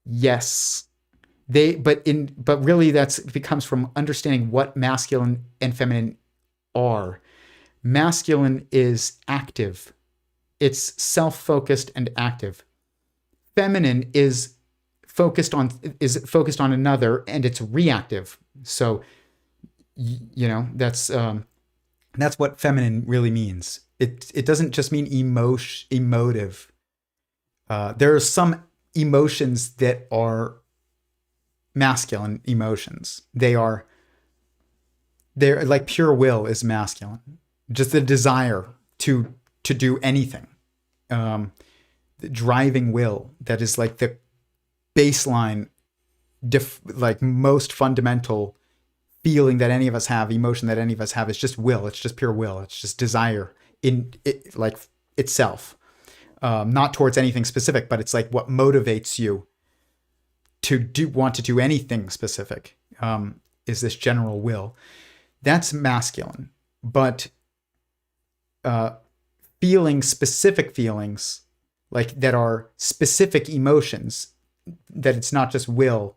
[SPEAKER 1] Yes. But really it comes from understanding what masculine and feminine are. Masculine is active. It's self-focused and active. Feminine is focused on another, and it's reactive. So that's what feminine really means. It doesn't just mean emotive. There are some emotions that are masculine emotions. They're like pure will is masculine. Just the desire to do anything. The driving will, that is like the baseline, like most fundamental feeling that any of us have, emotion that any of us have, is just will. It's just pure will. It's just desire in it, like itself, not towards anything specific, but it's like what motivates you to want to do anything specific. is this general will. That's masculine. But feeling specific feelings, like that are specific emotions, that it's not just will,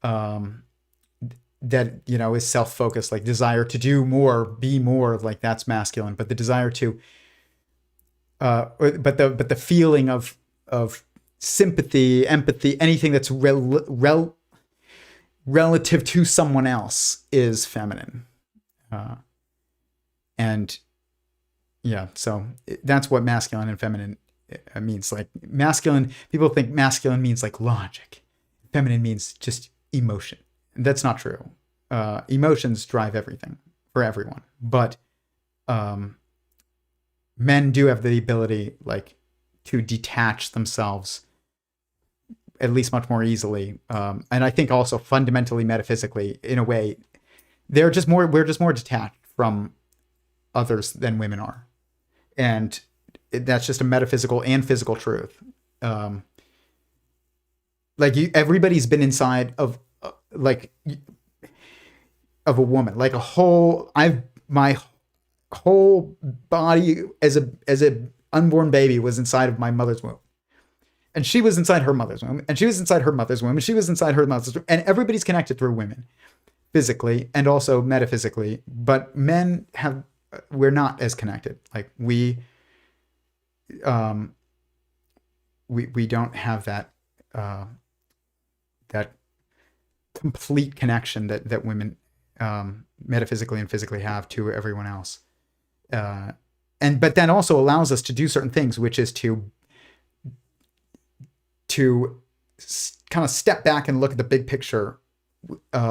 [SPEAKER 1] that, you know, is self-focused, like desire to do more, be more, like that's masculine. But the desire to, but the feeling of sympathy, empathy, anything that's relative to someone else is feminine. And yeah, so that's what masculine and feminine means. Like masculine, people think masculine means like logic. Feminine means just emotion. That's not true. Emotions drive everything for everyone, but men do have the ability, like, to detach themselves at least much more easily. And I think also fundamentally, metaphysically, in a way, we're just more detached from others than women are. And that's just a metaphysical and physical truth. Everybody's been inside of a woman, like my whole body as a unborn baby was inside of my mother's womb. And she was inside her mother's womb, and she was inside her mother's womb, and she was inside her mother's womb. And everybody's connected through women, physically and also metaphysically. But men we're not as connected. Like we don't have that that complete connection that women metaphysically and physically have to everyone else. But that also allows us to do certain things, which is to kind of step back and look at the big picture,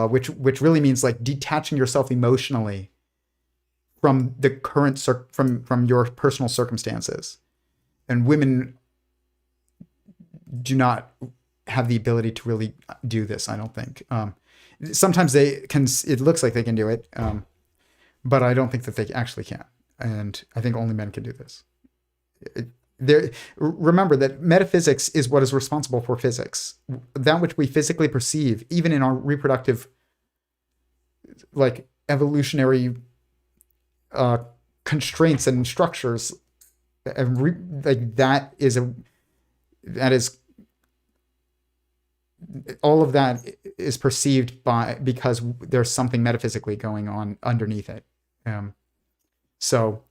[SPEAKER 1] which really means like detaching yourself emotionally from the current from your personal circumstances. And women do not have the ability to really do this, I don't think. Sometimes they can, it looks like they can do it, but I don't think that they actually can. And I think only men can do this. Remember that metaphysics is what is responsible for physics. That which we physically perceive, even in our reproductive, like evolutionary constraints and structures, that is all of that is perceived because there's something metaphysically going on underneath it. So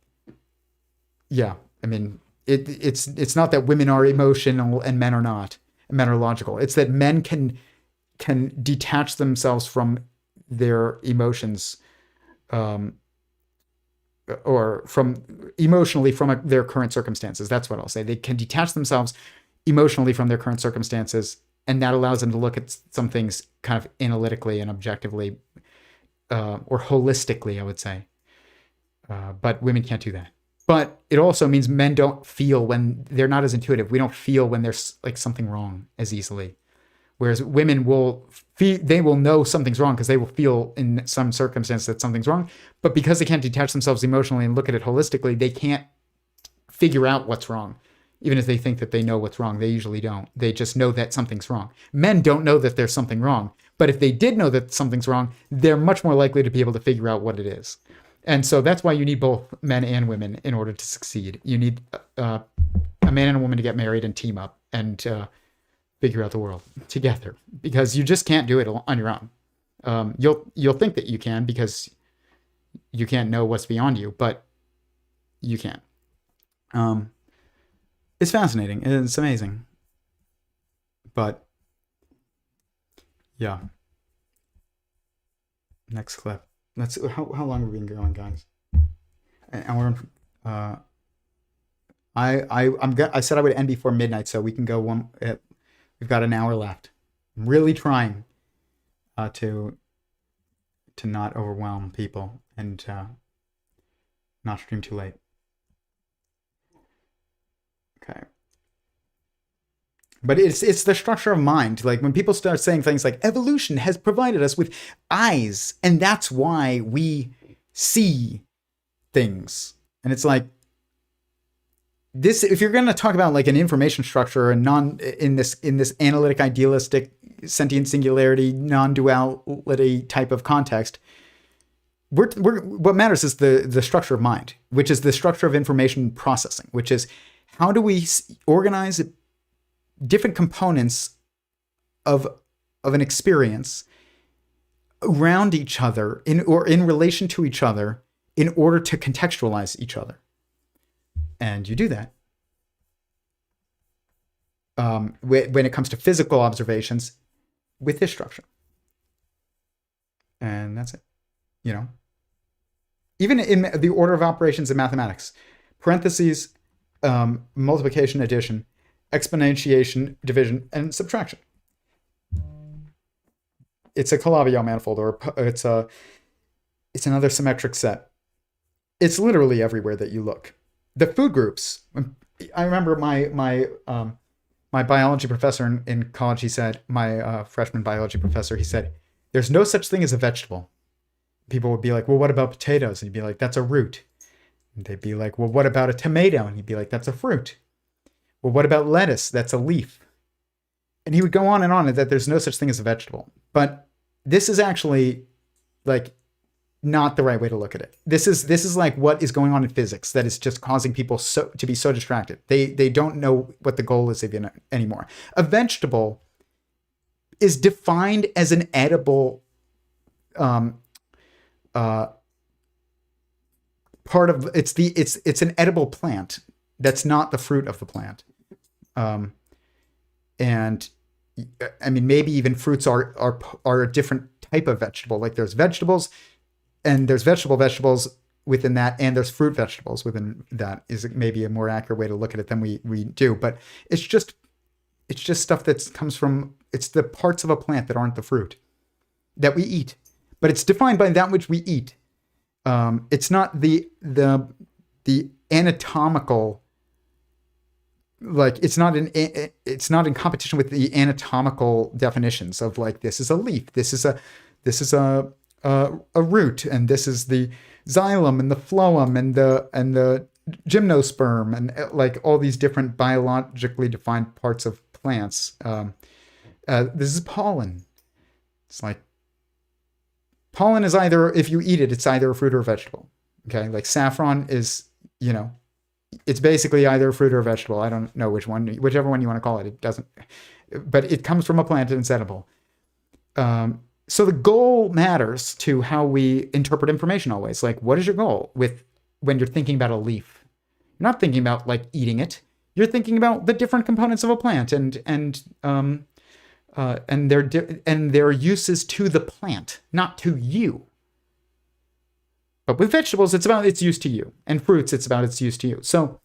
[SPEAKER 1] yeah, I mean, it's not that women are emotional and men are not, and men are logical. It's that men can detach themselves from their emotions, or from emotionally from their current circumstances. That's what I'll say. They can detach themselves emotionally from their current circumstances, and that allows them to look at some things kind of analytically and objectively, or holistically, I would say. But women can't do that. But it also means men don't feel when they're not as intuitive. We don't feel when there's like something wrong as easily. Whereas women will they will know something's wrong because they will feel in some circumstance that something's wrong. But because they can't detach themselves emotionally and look at it holistically, they can't figure out what's wrong. Even if they think that they know what's wrong, they usually don't. They just know that something's wrong. Men don't know that there's something wrong. But if they did know that something's wrong, they're much more likely to be able to figure out what it is. And so that's why you need both men and women in order to succeed. You need a man and a woman to get married and team up and figure out the world together, because you just can't do it on your own. You'll think that you can because you can't know what's beyond you, but you can't. It's fascinating. It's amazing. But yeah. Next clip. How long have we been going, guys? An hour. I said I would end before midnight, so we can go one. We've got an hour left. I'm really trying to not overwhelm people and not stream too late. Okay. But it's the structure of mind. Like when people start saying things like evolution has provided us with eyes, and that's why we see things. And it's like this, if you're going to talk about like an information structure and in this analytic idealistic sentient singularity, non-duality type of context, what matters is the structure of mind, which is the structure of information processing, which is how do we organize different components of an experience around each other in relation to each other in order to contextualize each other. And you do that when it comes to physical observations with this structure. And that's it. You know, even in the order of operations in mathematics, parentheses, multiplication, addition, exponentiation, division, and subtraction. It's a Calabi-Yau manifold, or it's another symmetric set. It's literally everywhere that you look. The food groups. I remember my biology professor in college. He said, my freshman biology professor. He said, "There's no such thing as a vegetable." People would be like, "Well, what about potatoes?" And he'd be like, "That's a root." And they'd be like, "Well, what about a tomato?" And he'd be like, "That's a fruit." "Well, what about lettuce?" "That's a leaf." And he would go on and that there's no such thing as a vegetable. But this is actually like not the right way to look at it. This is like what is going on in physics that is just causing people to be so distracted. They don't know what the goal is even anymore. A vegetable is defined as an edible part of it's an edible plant that's not the fruit of the plant. And I mean, maybe even fruits are a different type of vegetable. Like there's vegetables, and there's vegetables within that, and there's fruit vegetables within that. Is maybe a more accurate way to look at it than we do. But it's just stuff that comes from, it's the parts of a plant that aren't the fruit that we eat. But it's defined by that which we eat. It's not the anatomical, like it's not in competition with the anatomical definitions of like, this is a leaf, this is a root, and this is the xylem and the phloem and the gymnosperm, and like all these different biologically defined parts of plants. This is pollen. It's like, pollen is either, if you eat it, it's either a fruit or a vegetable. Okay, like saffron is, you know, it's basically either a fruit or a vegetable. I don't know whichever one you want to call it. It doesn't, but it comes from a plant and it's edible. So the goal matters to how we interpret information always. Like, what is your goal when you're thinking about a leaf? You're not thinking about like eating it. You're thinking about the different components of a plant and their uses to the plant, not to you. But with vegetables, it's about its use to you, and fruits, it's about its use to you. So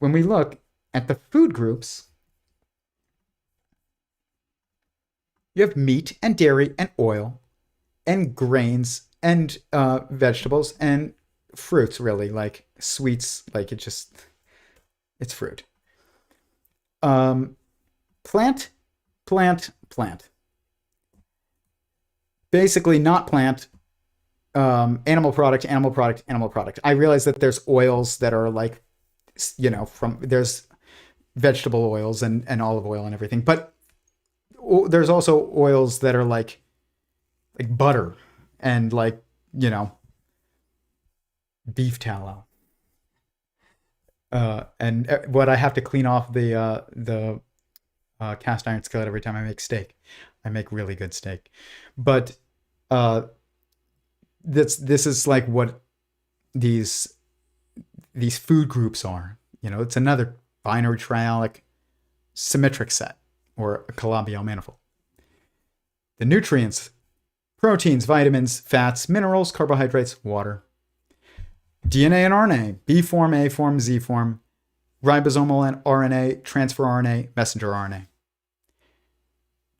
[SPEAKER 1] when we look at the food groups, you have meat and dairy and oil and grains and vegetables and fruits, really, like sweets, like it's fruit. Plant. Basically not plant, animal product. I realize that there's oils that are like, you know, there's vegetable oils and olive oil and everything, but there's also oils that are like butter and like, you know, beef tallow. And what I have to clean off the cast iron skillet every time I make steak. I make really good steak, but this is like what these food groups are. You know, it's another binary triadic symmetric set, or a Calabi-Yau manifold. The nutrients: proteins, vitamins, fats, minerals, carbohydrates, water. DNA and RNA: B form, A form, Z form, ribosomal and RNA, transfer RNA, messenger RNA.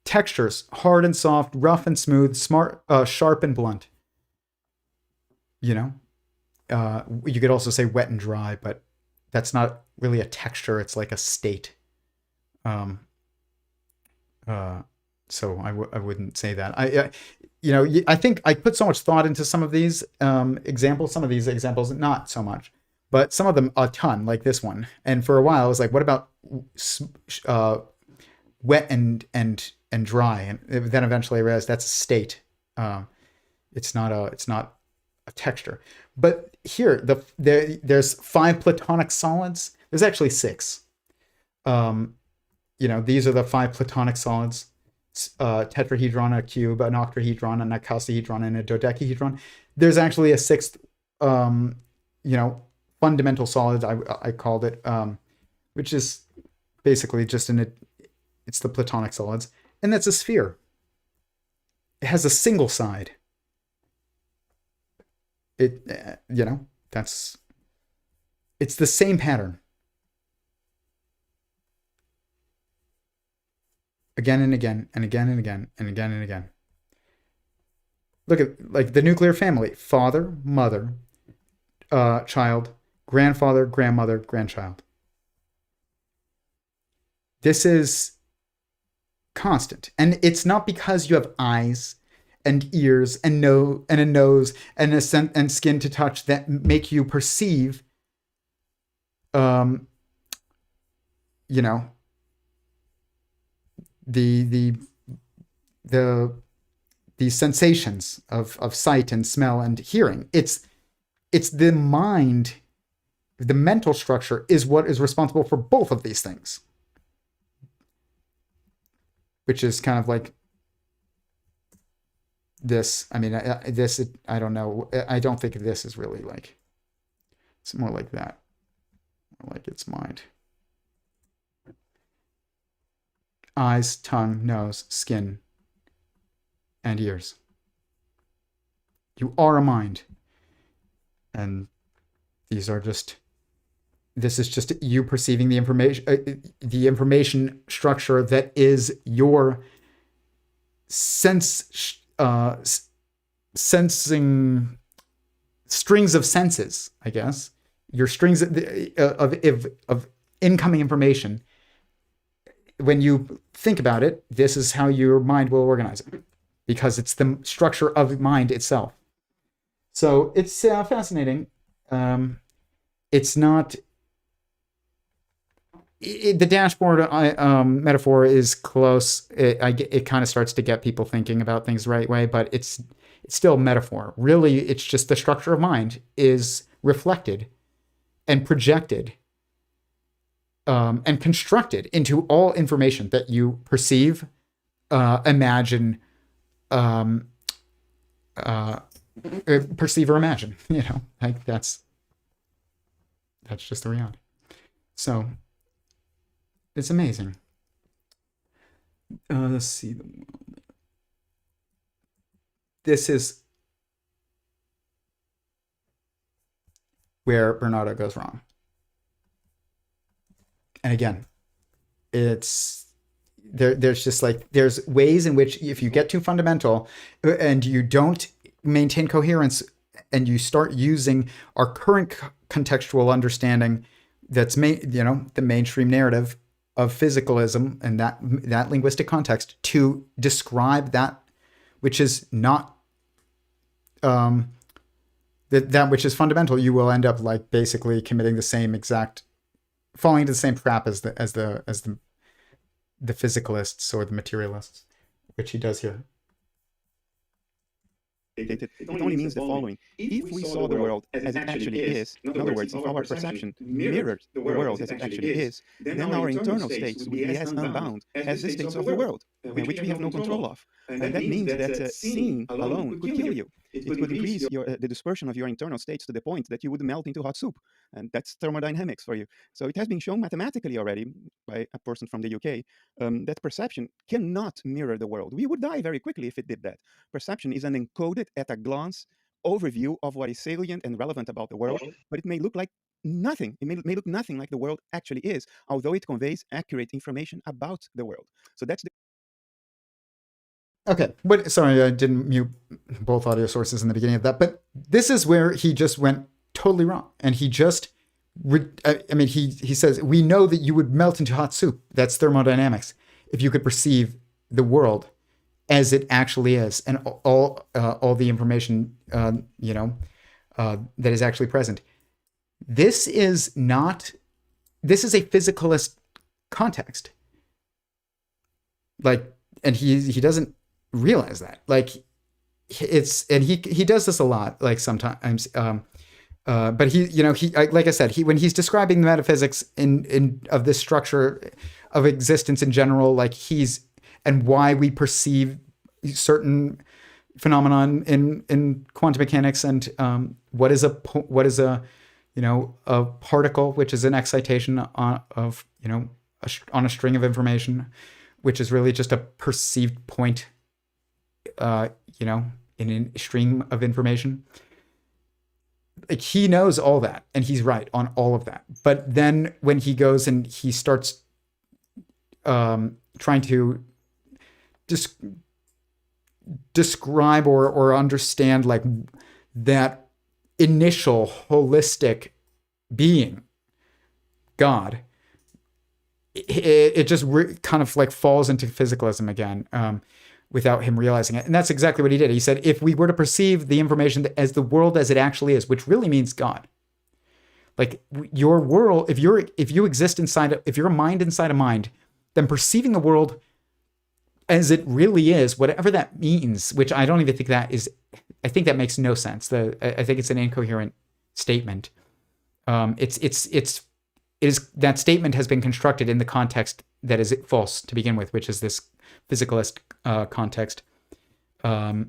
[SPEAKER 1] Textures: hard and soft, rough and smooth, sharp and blunt. You know, you could also say wet and dry, but that's not really a texture. It's like a state. So I wouldn't say that. I think I put so much thought into some of these examples. Some of these examples, not so much, but some of them a ton, like this one. And for a while, I was like, what about wet and and dry, and then eventually I realized that's a state. It's not a texture. But here, there's 5 platonic solids. There's actually 6. These are the 5 platonic solids: tetrahedron, a cube, an octahedron, an icosahedron, and a dodecahedron. There's actually a 6th, fundamental solid, I called it, which is basically just it's the platonic solids, and that's a sphere. It has a single side. It's the same pattern. Again and again and again and again and again and again. Look at like the nuclear family: father, mother, child, grandfather, grandmother, grandchild. This is constant, and it's not because you have eyes and ears and a nose and and skin to touch that make you perceive, the sensations of sight and smell and hearing. It's the mind, the mental structure is what is responsible for both of these things, which is kind of like this. I mean, I don't know. I don't think this is really like, it's more like that, like it's mind. Eyes, tongue, nose, skin, and ears. You are a mind. And this is just you perceiving the information structure that is your sensing strings of senses, I guess. Your strings of incoming information. When you think about it, this is how your mind will organize it, because it's the structure of mind itself. So it's fascinating. It's not... the dashboard metaphor is close. It kind of starts to get people thinking about things the right way, but it's still metaphor. Really, it's just the structure of mind is reflected and projected and constructed into all information that you perceive, imagine, perceive or imagine. Like that's just the reality. So it's amazing. Let's see. This is where Bernardo goes wrong. And again, there's just like, there's ways in which if you get too fundamental and you don't maintain coherence and you start using our current contextual understanding that's the mainstream narrative of physicalism and that linguistic context to describe that which is not that which is fundamental, you will end up like basically committing the same exact, falling into the same trap as the physicalists or the materialists, which he does here.
[SPEAKER 3] It only means the following: if we saw the world as it actually is, in other words, if our perception mirrored the world as it actually is, then our internal states would be as unbound as the states of the world, which we have no control of. And that means that seeing alone could kill you. It could increase the dispersion of your internal states to the point that you would melt into hot soup. And that's thermodynamics for you. So it has been shown mathematically already by a person from the UK that perception cannot mirror the world. We would die very quickly if it did that. Perception is an encoded at a glance overview of what is salient and relevant about the world, but it may look like nothing. It may look nothing like the world actually is, although it conveys accurate information about the world. So that's the...
[SPEAKER 1] Okay, but sorry, I didn't mute both audio sources in the beginning of that, but this is where he just went totally wrong. And he just, he says, we know that you would melt into hot soup. That's thermodynamics. If you could perceive the world as it actually is, and all the information, that is actually present. This is a physicalist context. Like, he doesn't realize that. Like and he does this a lot, like sometimes. But like I said, when he's describing the metaphysics of this structure of existence in general, like and why we perceive certain phenomenon in quantum mechanics, and what is a particle, which is an excitation on a string of information, which is really just a perceived point, in a stream of information. Like, he knows all that, and he's right on all of that. But then when he goes and he starts trying to describe or understand, like, that initial holistic being, God, it just kind of like falls into physicalism again, without him realizing it. And that's exactly what he did. He said, if we were to perceive the information as the world as it actually is, which really means God, like your world, if you exist if you're a mind inside a mind, then perceiving the world as it really is, whatever that means, which I don't even think I think that makes no sense. I think it's an incoherent statement. That statement has been constructed in the context that is false to begin with, which is this physicalist context. So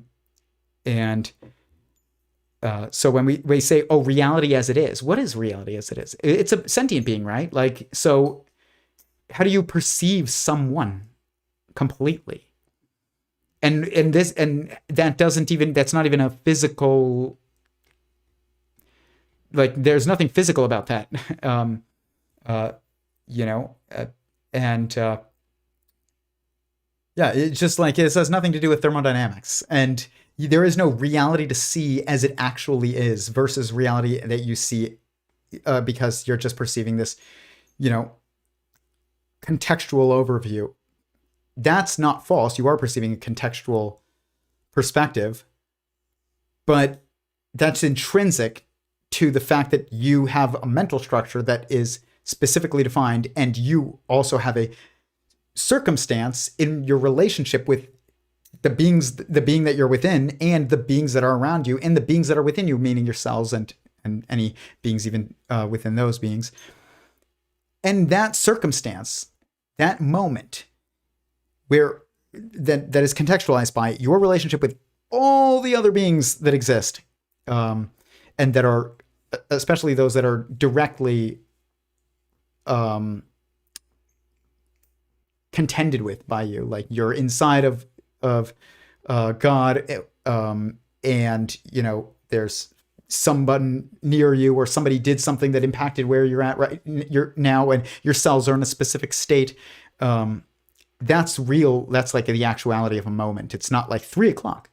[SPEAKER 1] when we say, oh, reality as it is, what is reality as it is? It's a sentient being, right? Like, so how do you perceive someone completely? And that's not even a physical, like, there's nothing physical about that. Yeah, it's just like, it has nothing to do with thermodynamics, and there is no reality to see as it actually is versus reality that you see because you're just perceiving this, contextual overview. That's not false. You are perceiving a contextual perspective, but that's intrinsic to the fact that you have a mental structure that is specifically defined, and you also have a circumstance in your relationship with the being that you're within, and the beings that are around you, and the beings that are within you, meaning your cells and any beings even within those beings. And that circumstance, that moment where that is contextualized by your relationship with all the other beings that exist, and that are, especially those that are directly contended with by you, like you're inside of God, and there's someone near you, or somebody did something that impacted where you're at right you're now, and your cells are in a specific state. That's real. That's like the actuality of a moment. It's not like 3:00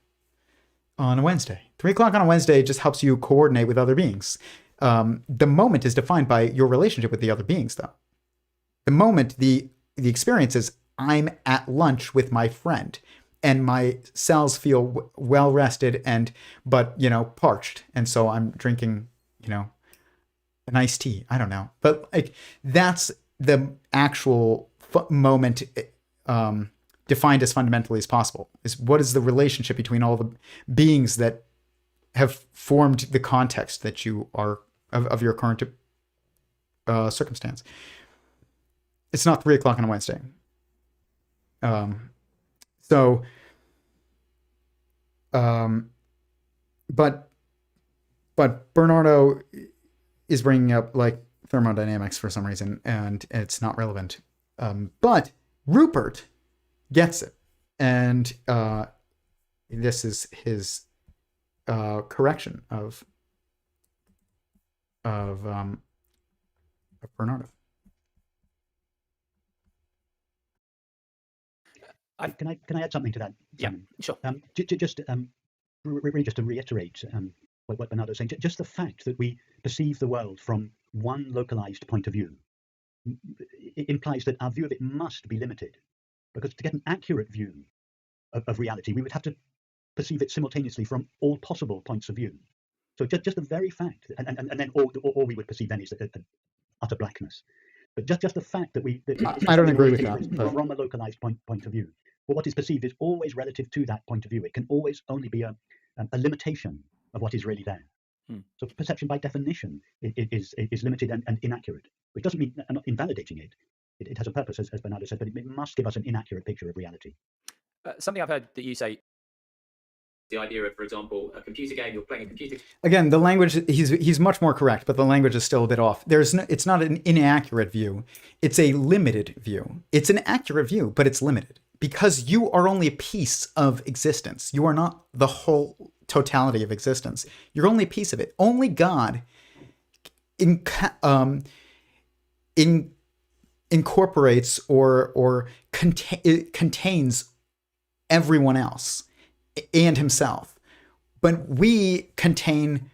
[SPEAKER 1] on a Wednesday. 3:00 on a Wednesday just helps you coordinate with other beings. The moment is defined by your relationship with the other beings, though. The moment, the experience is, I'm at lunch with my friend, and my cells feel well rested but parched, and so I'm drinking an iced tea. I don't know, but like, that's the actual moment, defined as fundamentally as possible. Is what is the relationship between all the beings that have formed the context that you are of your current circumstance. It's not 3:00 on a Wednesday. But Bernardo is bringing up like thermodynamics for some reason, and it's not relevant. But Rupert gets it, and this is his correction of Bernardo.
[SPEAKER 4] Can I add something to that?
[SPEAKER 5] Yeah, sure.
[SPEAKER 4] Just really just to reiterate what Bernardo was saying, just the fact that we perceive the world from one localized point of view, it implies that our view of it must be limited, because to get an accurate view of reality, we would have to perceive it simultaneously from all possible points of view. So just the very fact, and then all we would perceive then is utter blackness. But just the fact that
[SPEAKER 1] I don't agree with that.
[SPEAKER 4] From a localized point of view, what is perceived is always relative to that point of view. It can always only be a limitation of what is really there. So perception, by definition, is limited and inaccurate, which doesn't mean I'm not invalidating it. It has a purpose, as Bernardo said, but it must give us an inaccurate picture of reality.
[SPEAKER 5] Something I've heard that you say,
[SPEAKER 2] the idea of, for example, a computer game, you're playing a computer.
[SPEAKER 1] Again, the language, he's much more correct, but the language is still a bit off. It's not an inaccurate view. It's a limited view. It's an accurate view, but it's limited because you are only a piece of existence. You are not the whole totality of existence. You're only a piece of it. Only God incorporates or contains everyone else and himself, but we contain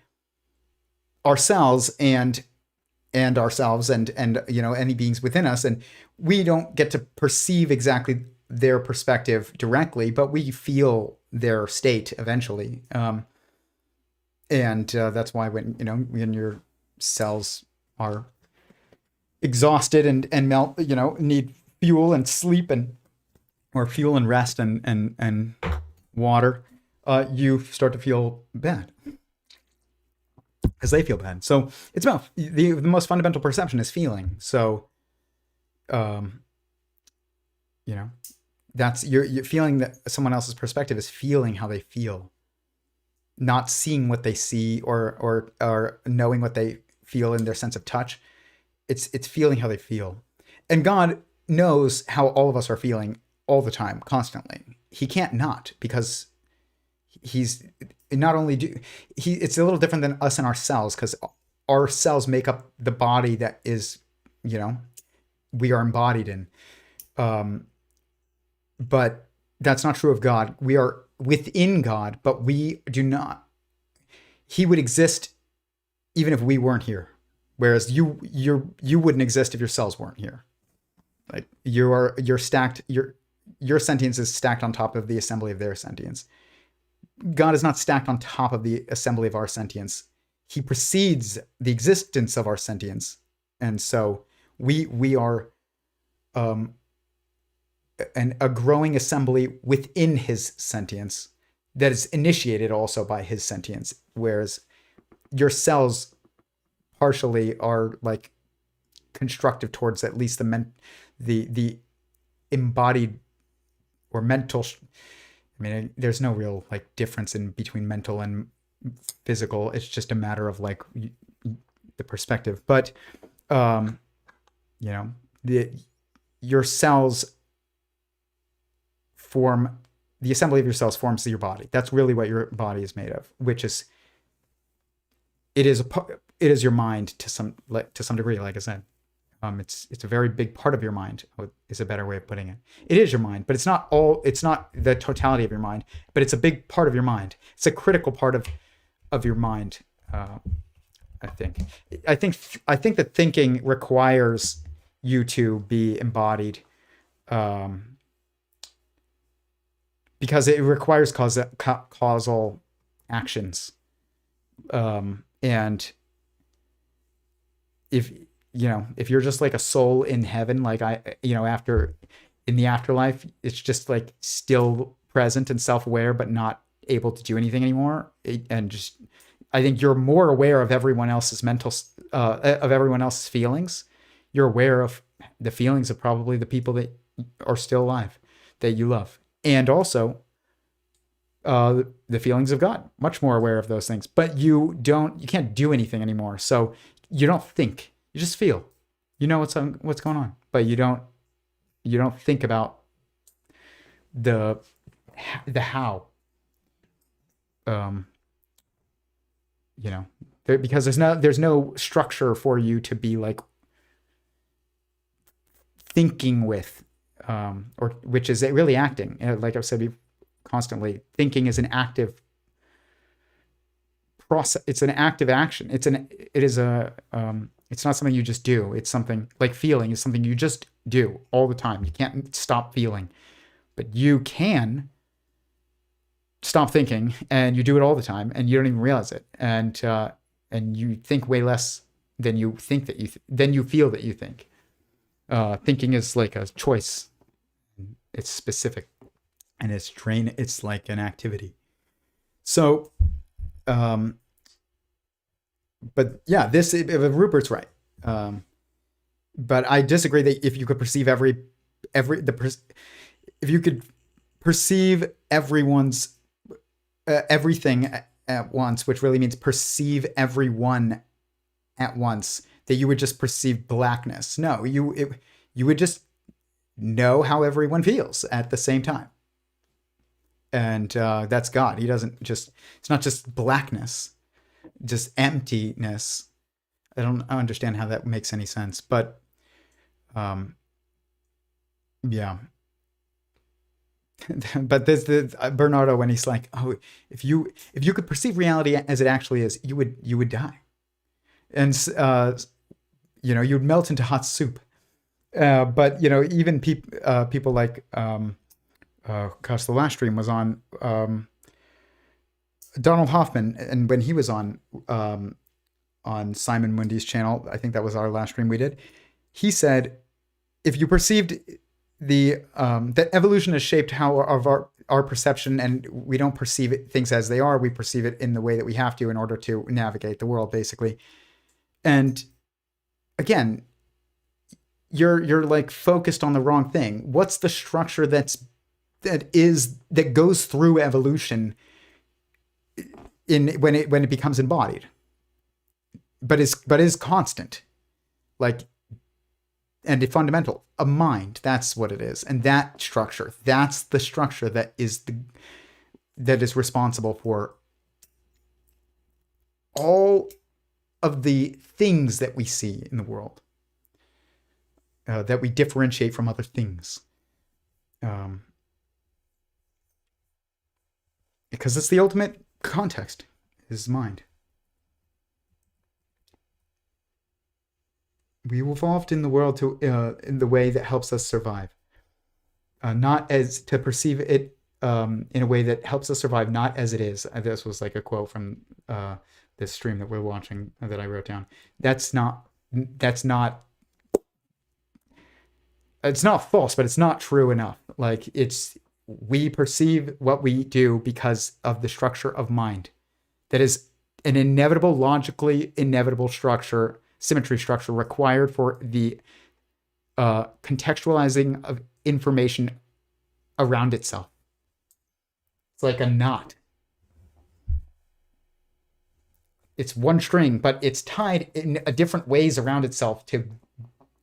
[SPEAKER 1] ourselves and any beings within us, and we don't get to perceive exactly their perspective directly, but we feel their state eventually, and that's why when your cells are exhausted and melt, need fuel and sleep or fuel and rest and water, you start to feel bad because they feel bad. So it's about the most fundamental perception is feeling. So, that's you're feeling that someone else's perspective is feeling how they feel, not seeing what they see or knowing what they feel in their sense of touch. It's feeling how they feel. And God knows how all of us are feeling all the time, constantly. He can't not, because he's not only it's a little different than us and our cells, because our cells make up the body that is, we are embodied in. But that's not true of God. We are within God, but we do not. He would exist even if we weren't here. Whereas you wouldn't exist if your cells weren't here. Like you're stacked, your sentience is stacked on top of the assembly of their sentience. God is not stacked on top of the assembly of our sentience. He precedes the existence of our sentience. And so we are a growing assembly within his sentience that is initiated also by his sentience. Whereas your cells partially are like constructive towards at least the embodied or mental. There's no real like difference in between mental and physical. It's just a matter of like the perspective. But your cells form, the assembly of your cells forms your body. That's really what your body is made of, which is it is your mind to some degree. Like I said, it's a very big part of your mind, is a better way of putting it. It is your mind, but it's not the totality of your mind, but it's a big part of your mind. It's a critical part of your mind. I think that thinking requires you to be embodied, because it requires causal actions. And if you're just like a soul in heaven, like after in the afterlife, it's just like still present and self-aware, but not able to do anything anymore. I think you're more aware of everyone else's of everyone else's feelings. You're aware of the feelings of probably the people that are still alive, that you love. And also the feelings of God, much more aware of those things, but you can't do anything anymore. So you don't think, you just feel, what's going on, but you don't think about the how, because there's no structure for you to be like thinking with, or which is really acting. Like I've said constantly, thinking is an active process. It's an active action. It's not something you just do. It's something like feeling is something you just do all the time. You can't stop feeling, but you can stop thinking, and you do it all the time, and you don't even realize it. And you think way less than you think than you feel that you think. Thinking is like a choice. It's specific. and it's like an activity. So, but yeah, Rupert's right. But I disagree that if you could perceive if you could perceive everyone's everything at once, which really means perceive everyone at once, that you would just perceive blackness. No, you would just know how everyone feels at the same time. And that's God. He doesn't just, it's not just blackness, just emptiness. I don't understand how that makes any sense, but yeah. But there's Bernardo, when he's like, oh, if you could perceive reality as it actually is, you would die. And you'd melt into hot soup. But even people like gosh, the last stream was on Donald Hoffman, and when he was on Simon Mundie's channel, I think that was our last stream we did, he said, if you perceived that evolution has shaped how our perception, and we don't perceive things as they are, we perceive it in the way that we have to in order to navigate the world, basically. And again, you're like focused on the wrong thing. What's the structure that goes through evolution when it becomes embodied, but is constant, like, and fundamental? A mind. That's what it is. And that structure, that's the structure that is responsible for all of the things that we see in the world, that we differentiate from other things. Because it's the ultimate context, is mind. We evolved in the world in the way that helps us survive, not as to perceive it in a way that helps us survive, not as it is. This was like a quote from this stream that we're watching that I wrote down. It's not false, but it's not true enough. Like, we perceive what we do because of the structure of mind. That is an inevitable, logically inevitable structure, symmetry structure required for the contextualizing of information around itself. It's like a knot. It's one string, but it's tied in different ways around itself to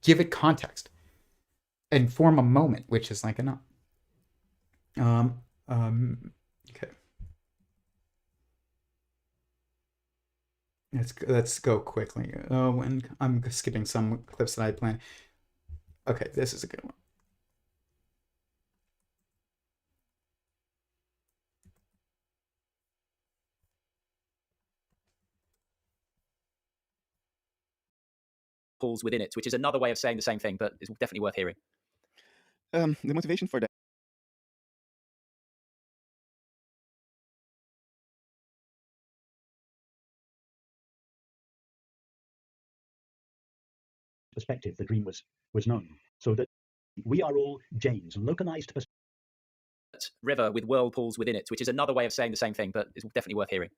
[SPEAKER 1] give it context and form a moment, which is like a knot. Okay. Let's go quickly. When I'm skipping some clips that I planned. Okay, this is a good one.
[SPEAKER 5] Pulls within it, which is another way of saying the same thing, but it's definitely worth hearing.
[SPEAKER 3] The motivation for that
[SPEAKER 4] perspective, the dream was known, so that we are all James, localized
[SPEAKER 5] river with whirlpools within it, which is another way of saying the same thing, but it's definitely worth hearing.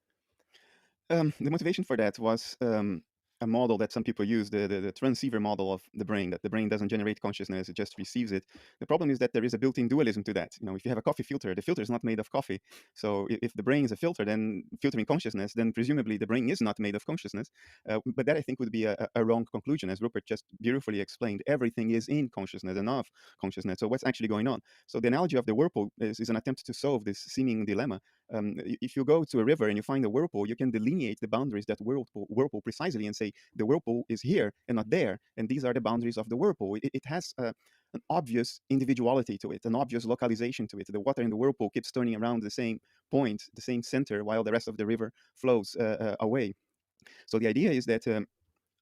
[SPEAKER 3] The motivation for that was a model that some people use, the transceiver model of the brain, that the brain doesn't generate consciousness, it just receives it. The problem is that there is a built-in dualism to that. If you have a coffee filter, the filter is not made of coffee. So if the brain is a filter, then filtering consciousness, then presumably the brain is not made of consciousness. But that, I think, would be a wrong conclusion. As Rupert just beautifully explained, everything is in consciousness and of consciousness. So what's actually going on? So the analogy of the whirlpool is an attempt to solve this seeming dilemma. If you go to a river and you find a whirlpool, you can delineate the boundaries that whirlpool precisely and say the whirlpool is here and not there, and these are the boundaries of the whirlpool. It has an obvious individuality to it, an obvious localization to it. The water in the whirlpool keeps turning around the same point, the same center, while the rest of the river flows away. So the idea is that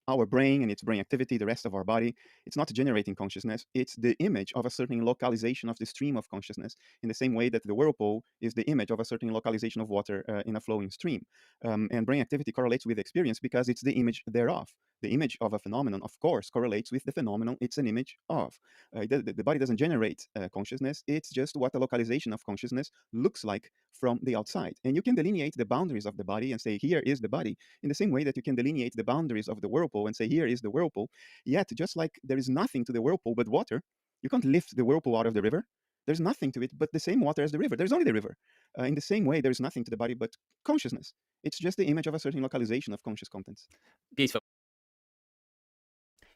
[SPEAKER 3] our brain and its brain activity, the rest of our body, it's not generating consciousness. It's the image of a certain localization of the stream of consciousness, in the same way that the whirlpool is the image of a certain localization of water in a flowing stream. And brain activity correlates with experience because it's the image thereof. The image of a phenomenon, of course, correlates with the phenomenon it's an image of. The body doesn't generate consciousness. It's just what the localization of consciousness looks like from the outside. And you can delineate the boundaries of the body and say, here is the body, in the same way that you can delineate the boundaries of the whirlpool and say, here is the whirlpool. Yet, just like there is nothing to the whirlpool but water, you can't lift the whirlpool out of the river. There's nothing to it but the same water as the river. There's only the river. In the same way, there's nothing to the body but consciousness. It's just the image of a certain localization of conscious contents.
[SPEAKER 5] Beautiful.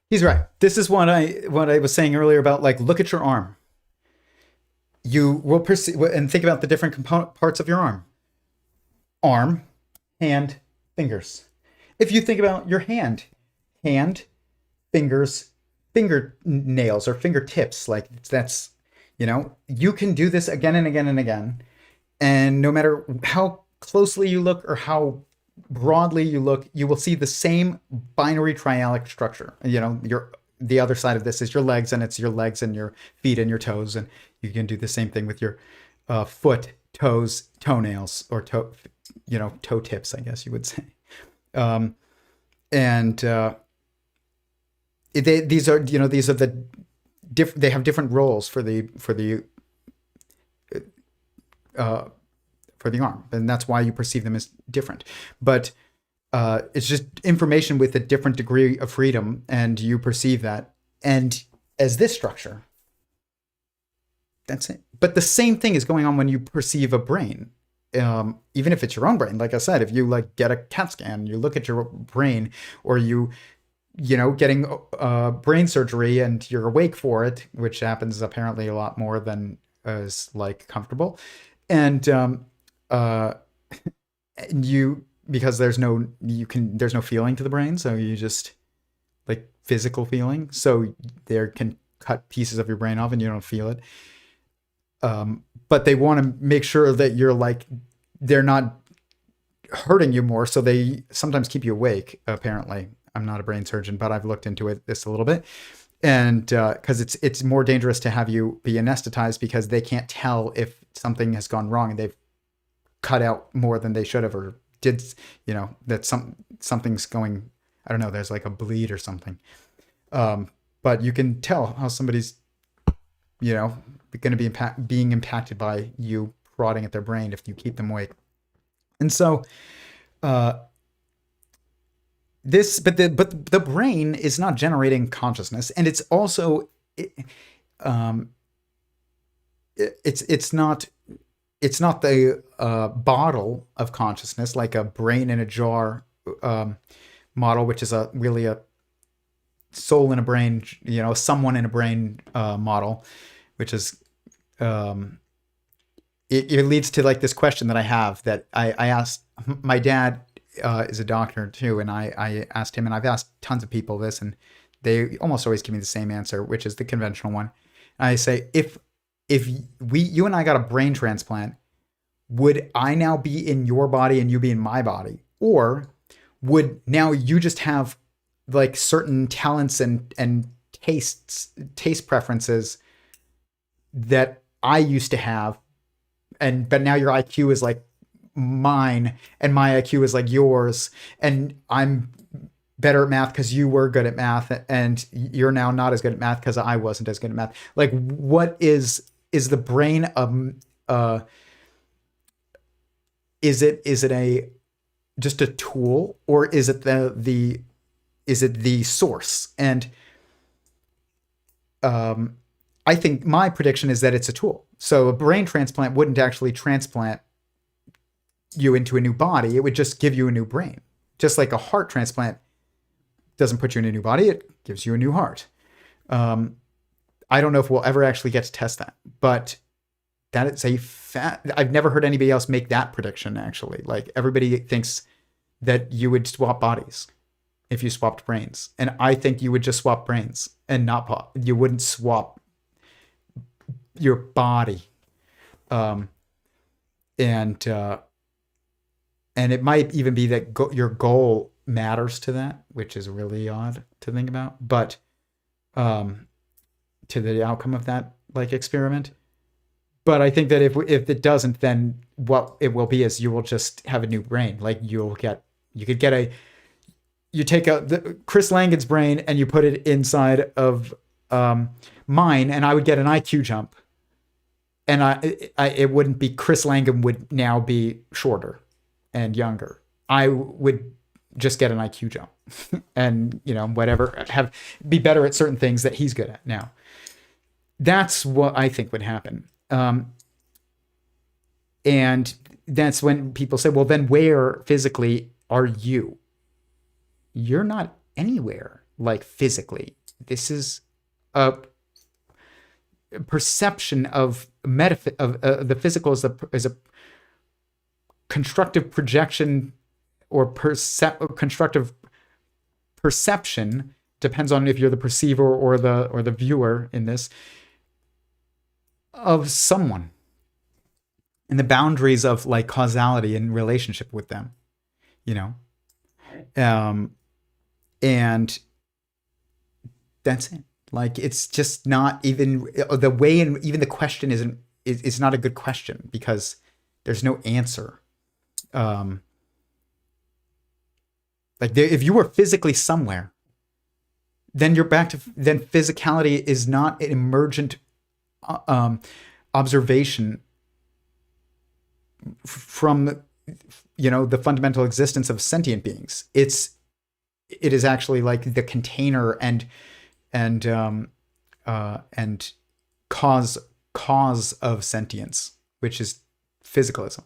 [SPEAKER 1] He's right. This is what I was saying earlier about, like, look at your arm. You will perceive and think about the different component parts of your arm. Arm, hand, fingers. If you think about your hand, fingers, fingernails or fingertips, like that's, you can do this again and again and again. And no matter how closely you look or how broadly you look, you will see the same binary triadic structure. The other side of this is your legs, and it's your legs and your feet and your toes. And you can do the same thing with your foot, toes, toenails, or toe tips, I guess you would say. These are the they have different roles for the arm, and that's why you perceive them as different. But it's just information with a different degree of freedom, and you perceive that. And as this structure, that's it. But the same thing is going on when you perceive a brain. Even if it's your own brain, like I said, if you get a CAT scan, you look at your brain, or getting brain surgery and you're awake for it, which happens apparently a lot more than is comfortable. And because there's no feeling to the brain, so you just physical feeling. So there can cut pieces of your brain off and you don't feel it. But they want to make sure that you're they're not hurting you more, so they sometimes keep you awake. Apparently, I'm not a brain surgeon, but I've looked into this a little bit, and because it's more dangerous to have you be anesthetized, because they can't tell if something has gone wrong and they've cut out more than they should have, or did that something's going. I don't know. There's a bleed or something, but you can tell how somebody's going to be being impacted by you prodding at their brain if you keep them awake. And so but the brain is not generating consciousness, and it's also it's not the bottle of consciousness, like a brain in a jar model, which is really a soul in a brain, someone in a brain model, which is it leads to this question that I have, that I asked my dad. Is a doctor too, and I asked him, and I've asked tons of people this, and they almost always give me the same answer, which is the conventional one. And I say, if you and I got a brain transplant, would I now be in your body and you be in my body, or would now you just have certain talents and taste preferences that I used to have, but now your IQ is mine and my IQ is yours, and I'm better at math because you were good at math, and you're now not as good at math because I wasn't as good at math. What is the brain is it just a tool, or is it the source? And I think my prediction is that it's a tool. So a brain transplant wouldn't actually transplant you into a new body. It would just give you a new brain. Just like a heart transplant doesn't put you in a new body, it gives you a new heart. I don't know if we'll ever actually get to test that, but that is I've never heard anybody else make that prediction, actually. Everybody thinks that you would swap bodies if you swapped brains. And I think you would just swap brains and you wouldn't swap your body. And it might even be that your goal matters to that, which is really odd to think about, but to the outcome of that experiment. But I think that if it doesn't, then what it will be is you will just have a new brain. You could get you take the Chris Langan's brain and you put it inside of mine, and I would get an IQ jump. And it wouldn't be Chris Langan would now be shorter and younger. I would just get an IQ jump and, whatever, be better at certain things that he's good at now. That's what I think would happen. And that's when people say, well, then where physically are you? You're not anywhere like physically. This is a perception of the physical is a constructive projection or constructive perception, depends on if you're the perceiver or the viewer in this, of someone, and the boundaries of like causality and relationship with them, and that's it. Like, it's just not even the way, and even the question is not a good question because there's no answer. If you were physically somewhere, then you're back to, then physicality is not an emergent observation from, the fundamental existence of sentient beings. It is actually like the container and cause of sentience, which is physicalism.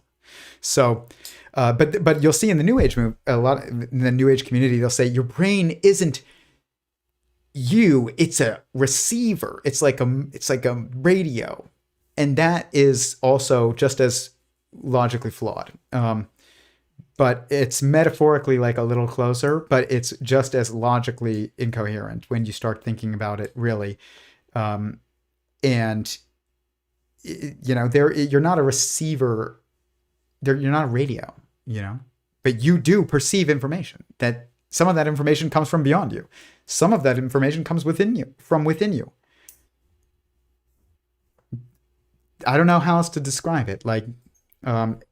[SPEAKER 1] So, but you'll see in the New Age a lot in the New Age community, they'll say your brain isn't you; it's a receiver. It's like a radio, and that is also just as logically flawed. But it's metaphorically like a little closer, but it's just as logically incoherent when you start thinking about it really. And you're not a receiver, you're not a radio, but you do perceive information. That some of that information comes from beyond you. Some of that information comes from within you. I don't know how else to describe it. Like,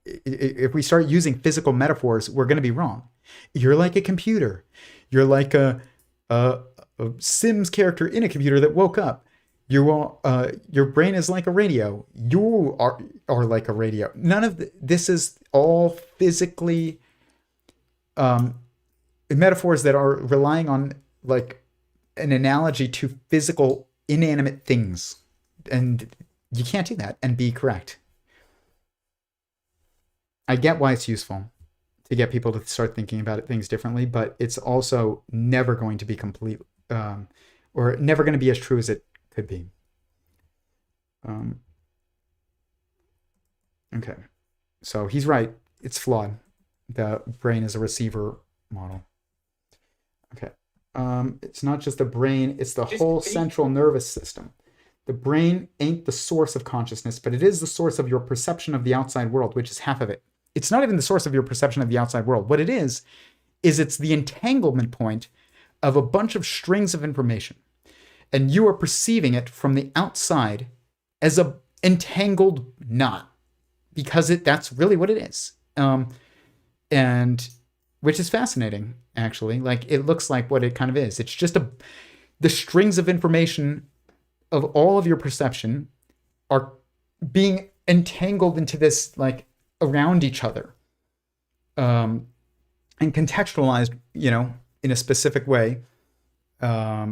[SPEAKER 1] if we start using physical metaphors, we're going to be wrong. You're like a computer. You're like a Sims character in a computer that woke up. Your brain is like a radio. You are like a radio. None of this is all physically metaphors that are relying on like an analogy to physical inanimate things, and you can't do that and be correct. I get why it's useful to get people to start thinking about things differently, but it's also never going to be complete, or never going to be as true as it could be. Okay, so he's right. It's flawed. The brain is a receiver model. Okay, it's not just the brain; it's the whole central nervous system. The brain ain't the source of consciousness, but it is the source of your perception of the outside world, which is half of it. It's not even the source of your perception of the outside world. What it is it's the entanglement point of a bunch of strings of information. And you are perceiving it from the outside as a entangled knot, because that's really what it is. And which is fascinating, actually. Like, it looks like what it kind of is. It's just the strings of information of all of your perception are being entangled into this, like, around each other, and contextualized, in a specific way, that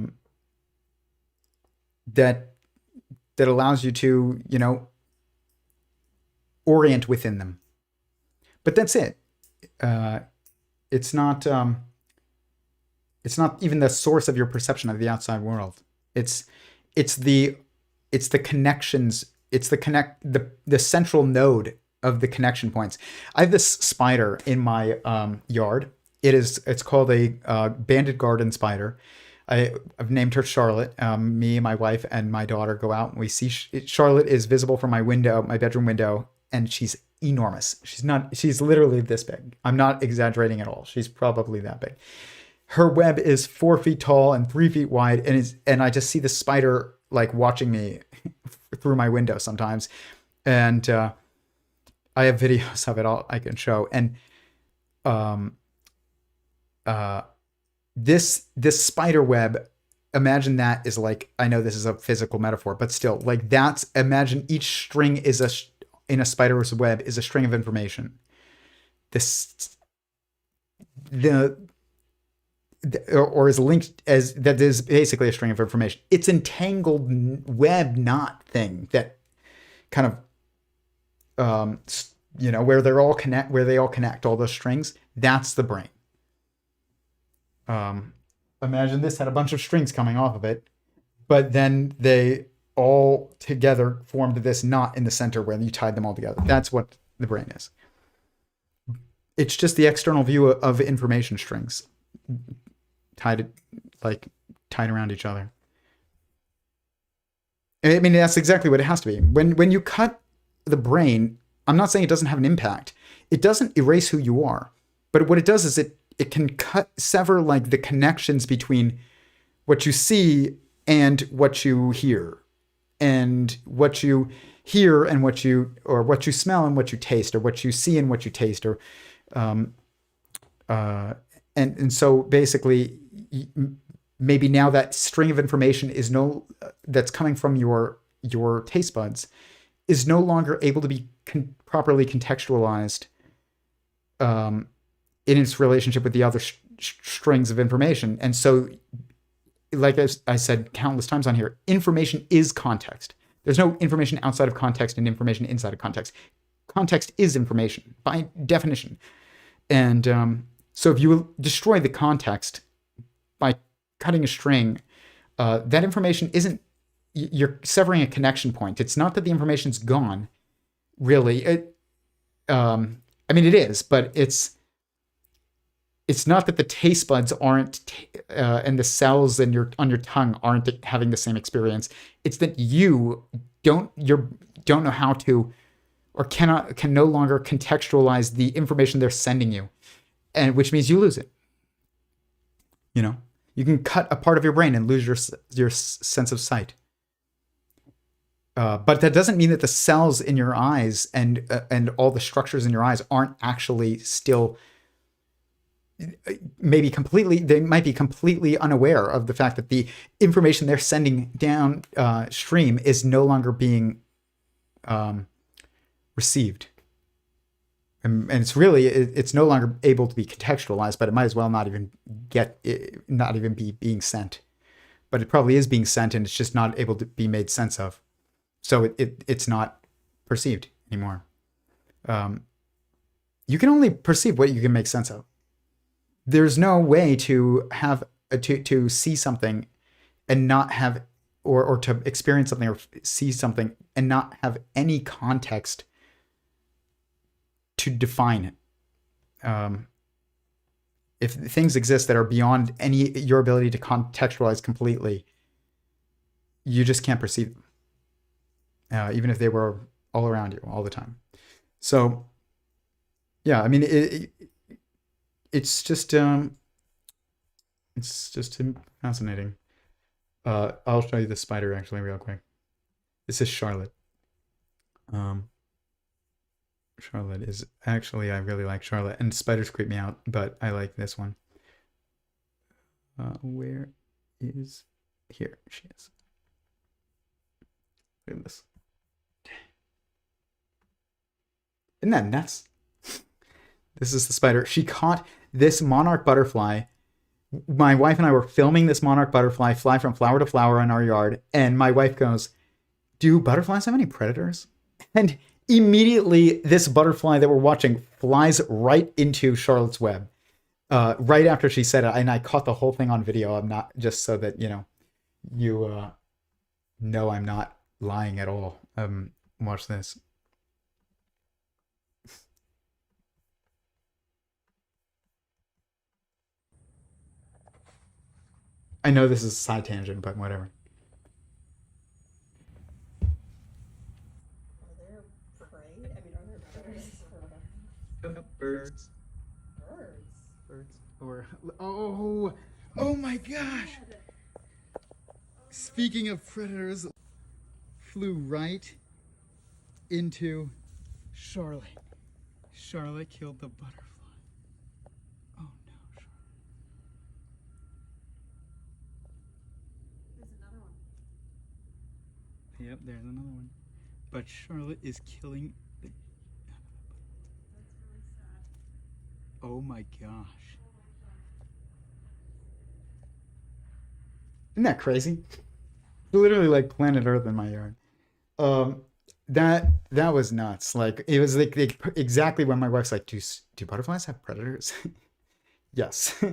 [SPEAKER 1] allows you to, orient within them. But that's it. It's not even the source of your perception of the outside world. It's the connections. It's the central node of the connection points. I have this spider in my yard. It's called a banded garden spider. I've named her Charlotte. Me, my wife, and my daughter go out and we see Charlotte is visible from my bedroom window, and she's enormous. She's literally this big. I'm not exaggerating at all. She's probably that big. Her web is 4 feet tall and 3 feet wide, and I just see the spider like watching me through my window sometimes. And I have videos of it all I can show. And this spider web, imagine that is like, I know this is a physical metaphor, but still, like, that's, imagine each string is in a spider's web is a string of information. Or is linked as, that is basically a string of information. It's entangled web knot thing that kind of, where they all connect, all those strings. That's the brain. Imagine this had a bunch of strings coming off of it, but then they all together formed this knot in the center where you tied them all together. That's what the brain is. It's just the external view of information strings tied around each other. I mean, that's exactly what it has to be. When you cut the brain, I'm not saying it doesn't have an impact. It doesn't erase who you are, but what it does is it can sever like the connections between what you see and what you hear, and what you hear and what you smell and what you taste, or what you see and what you taste, or and so basically maybe now that string of information that's coming from your taste buds is no longer able to be properly contextualized in its relationship with the other strings of information. And so, like I said countless times on here, information is context. There's no information outside of context and information inside of context. Context is information by definition. And so if you destroy the context by cutting a string, that information you're severing a connection point. It's not that the information's gone, really. I mean, it is, but it's not that the taste buds aren't, and the cells on your tongue aren't having the same experience. It's that you don't know how to, or can no longer contextualize the information they're sending you, and which means you lose it. You can cut a part of your brain and lose your sense of sight. But that doesn't mean that the cells in your eyes and all the structures in your eyes aren't actually still they might be completely unaware of the fact that the information they're sending down stream is no longer being received. And it's no longer able to be contextualized, but it might as well not even be being sent. But it probably is being sent, and it's just not able to be made sense of. So it's not perceived anymore. You can only perceive what you can make sense of. There's no way to have to see something and not have, or to experience something or see something and not have any context to define it. If things exist that are beyond your ability to contextualize completely, you just can't perceive them, even if they were all around you all the time. So, yeah, I mean, it's just fascinating. I'll show you the spider actually real quick. This is Charlotte. Charlotte is actually, I really like Charlotte, and spiders creep me out, but I like this one. Where is, here she is. Look at this. Isn't that nuts? This is the spider. She caught this monarch butterfly. My wife and I were filming this monarch butterfly fly from flower to flower in our yard, and my wife goes, "Do butterflies have any predators?" And immediately this butterfly that we're watching flies right into Charlotte's web, right after she said it. And I caught the whole thing on video. I'm not, just so that you know I'm not lying at all. Watch this. I know this is a side tangent, but whatever. Birds. Or oh my gosh! Speaking of predators, flew right into Charlotte. Charlotte killed the butterfly. Oh no, Charlotte. Yep, there's another one. But Charlotte is killing.
[SPEAKER 6] That's really sad.
[SPEAKER 1] Oh my gosh. Isn't that crazy? Literally like planet Earth in my yard. That was nuts. Like it was like exactly when my wife's like, do butterflies have predators? Yes.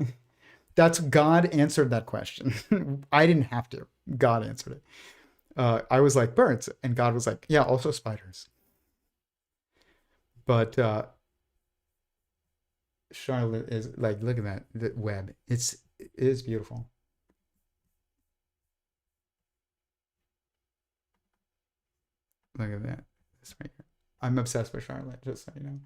[SPEAKER 1] That's God answered that question. I didn't have to. God answered it. I was like birds, and God was like, yeah, also spiders. But Charlotte is like, look at that, the web. It is beautiful. Look at that. This right here. I'm obsessed with Charlotte, just so you know.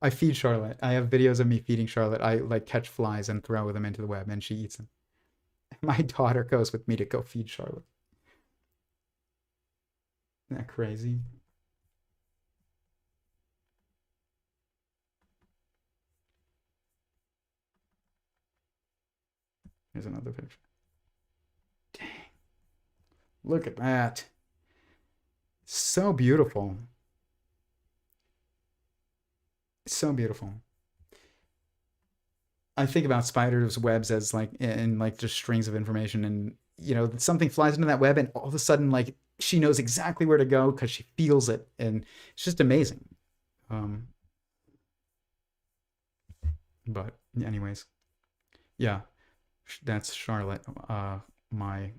[SPEAKER 1] I feed Charlotte. I have videos of me feeding Charlotte. I like catch flies and throw them into the web, and she eats them. My daughter goes with me to go feed Charlotte. Isn't that crazy? Here's another picture. Dang. Look at that. So beautiful. So beautiful. I think about spiders' webs as like in like just strings of information, and you know something flies into that web, and all of a sudden like she knows exactly where to go because she feels it, and it's just amazing. But anyways, yeah, that's Charlotte, my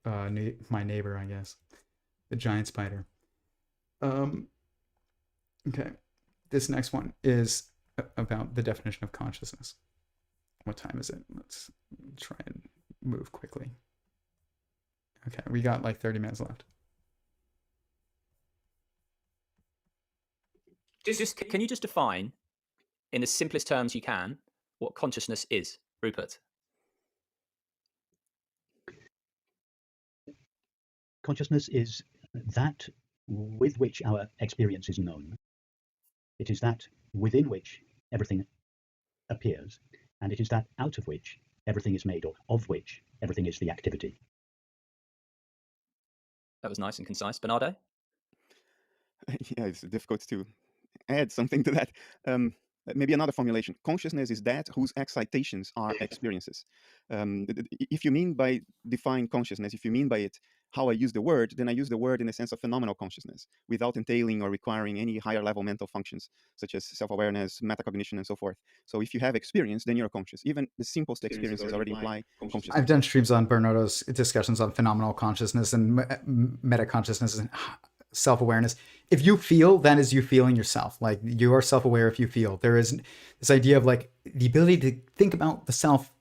[SPEAKER 1] my neighbor, I guess, the giant spider. Okay, this next one is about the definition of consciousness. What time is it? Let's try and move quickly. Okay, we got like 30 minutes left.
[SPEAKER 5] Can you just define, in the simplest terms you can, what consciousness is, Rupert?
[SPEAKER 4] Consciousness is that with which our experience is known. It is that within which everything appears, and it is that out of which everything is made, or of which everything is the activity.
[SPEAKER 5] That was nice and concise. Bernardo?
[SPEAKER 3] Yeah, it's difficult to add something to that. Maybe another formulation. Consciousness is that whose excitations are experiences. If you mean by define consciousness, if you mean by it how I use the word, then I use the word in the sense of phenomenal consciousness, without entailing or requiring any higher level mental functions, such as self-awareness, metacognition, and so forth. So if you have experience, then you're conscious. Even the simplest experiences already imply consciousness.
[SPEAKER 1] I've done streams on Bernardo's discussions on phenomenal consciousness and meta consciousness and self-awareness. If you feel, that is you feeling yourself. Like you are self-aware if you feel. There is this idea of like the ability to think about the self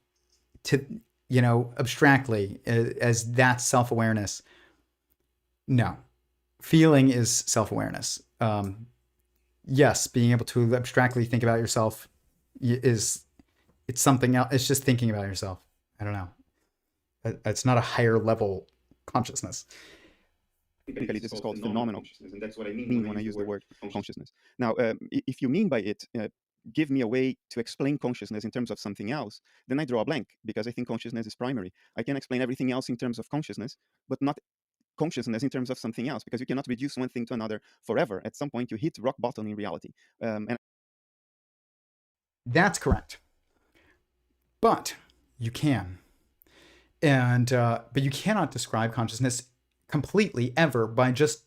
[SPEAKER 1] to, you know, abstractly as that self-awareness. No. Feeling is self-awareness. Yes, being able to abstractly think about yourself it's something else. It's just thinking about yourself. I don't know. It's not a higher level consciousness.
[SPEAKER 3] Typically, this is called phenomenal consciousness, and that's what I mean when I use the word consciousness. Now, if you mean by it, give me a way to explain consciousness in terms of something else, then I draw a blank, because I think consciousness is primary. I can explain everything else in terms of consciousness, but not consciousness in terms of something else, because you cannot reduce one thing to another forever. At some point, you hit rock bottom in reality. And
[SPEAKER 1] that's correct. But you can. And but you cannot describe consciousness completely ever by just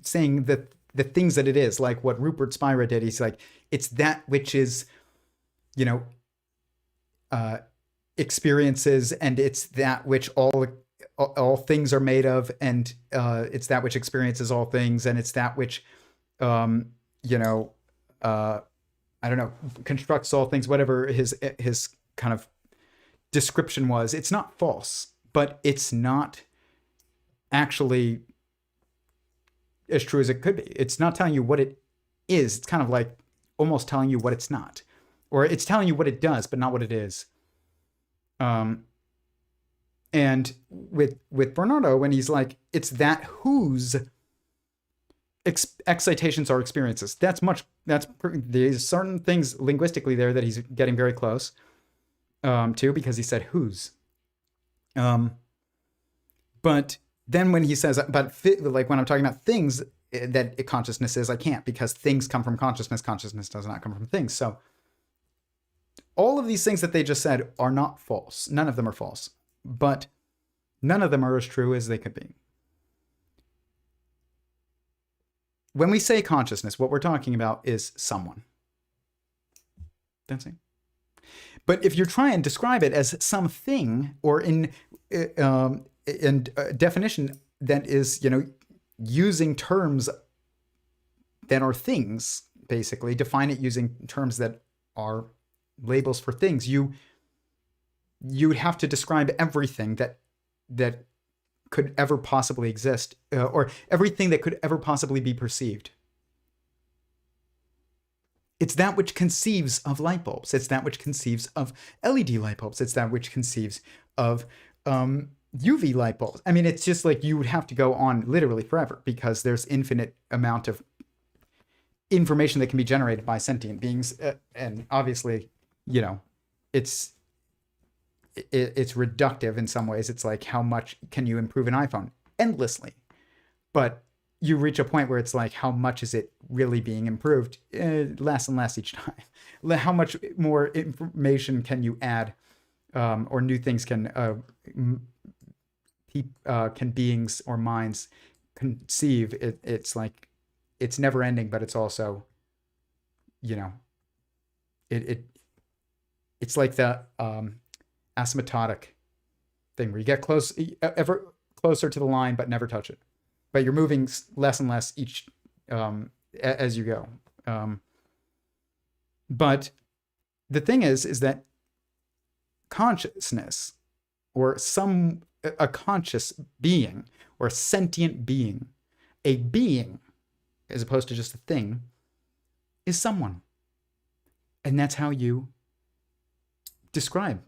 [SPEAKER 1] saying that the things that it is, like what Rupert Spira did. He's like, it's that which is, you know, experiences, and it's that which all things are made of, and it's that which experiences all things, and it's that which, you know, I don't know, constructs all things. Whatever his kind of description was, it's not false, but it's not actually as true as it could be. It's not telling you what it is. It's kind of like almost telling you what it's not, or it's telling you what it does, but not what it is. And with Bernardo, when he's like, it's that whose excitations are experiences. There's certain things linguistically there that he's getting very close to, because he said whose. But then when he says, like when I'm talking about things that consciousness is, I can't, because things come from consciousness. Consciousness does not come from things. So all of these things that they just said are not false. None of them are false, but none of them are as true as they could be. When we say consciousness, what we're talking about is someone. That's it. But if you're trying to describe it as something, or in definition that is, using terms that are things, basically define it using terms that are labels for things, you would have to describe everything that could ever possibly exist, or everything that could ever possibly be perceived. It's that which conceives of light bulbs. It's that which conceives of LED light bulbs. It's that which conceives of UV light bulbs. I mean, it's just like you would have to go on literally forever, because there's infinite amount of information that can be generated by sentient beings. And obviously, it's reductive in some ways. It's like, how much can you improve an iPhone? Endlessly. But you reach a point where it's like, how much is it really being improved? Less and less each time. How much more information can you add, or new things can beings or minds conceive? It's like, it's never ending, but it's also, it's like the asymptotic thing where you get ever closer to the line, but never touch it. But you're moving less and less each as you go. But the thing is that consciousness, or a conscious being, or a sentient being, a being, as opposed to just a thing, is someone. And that's how you describe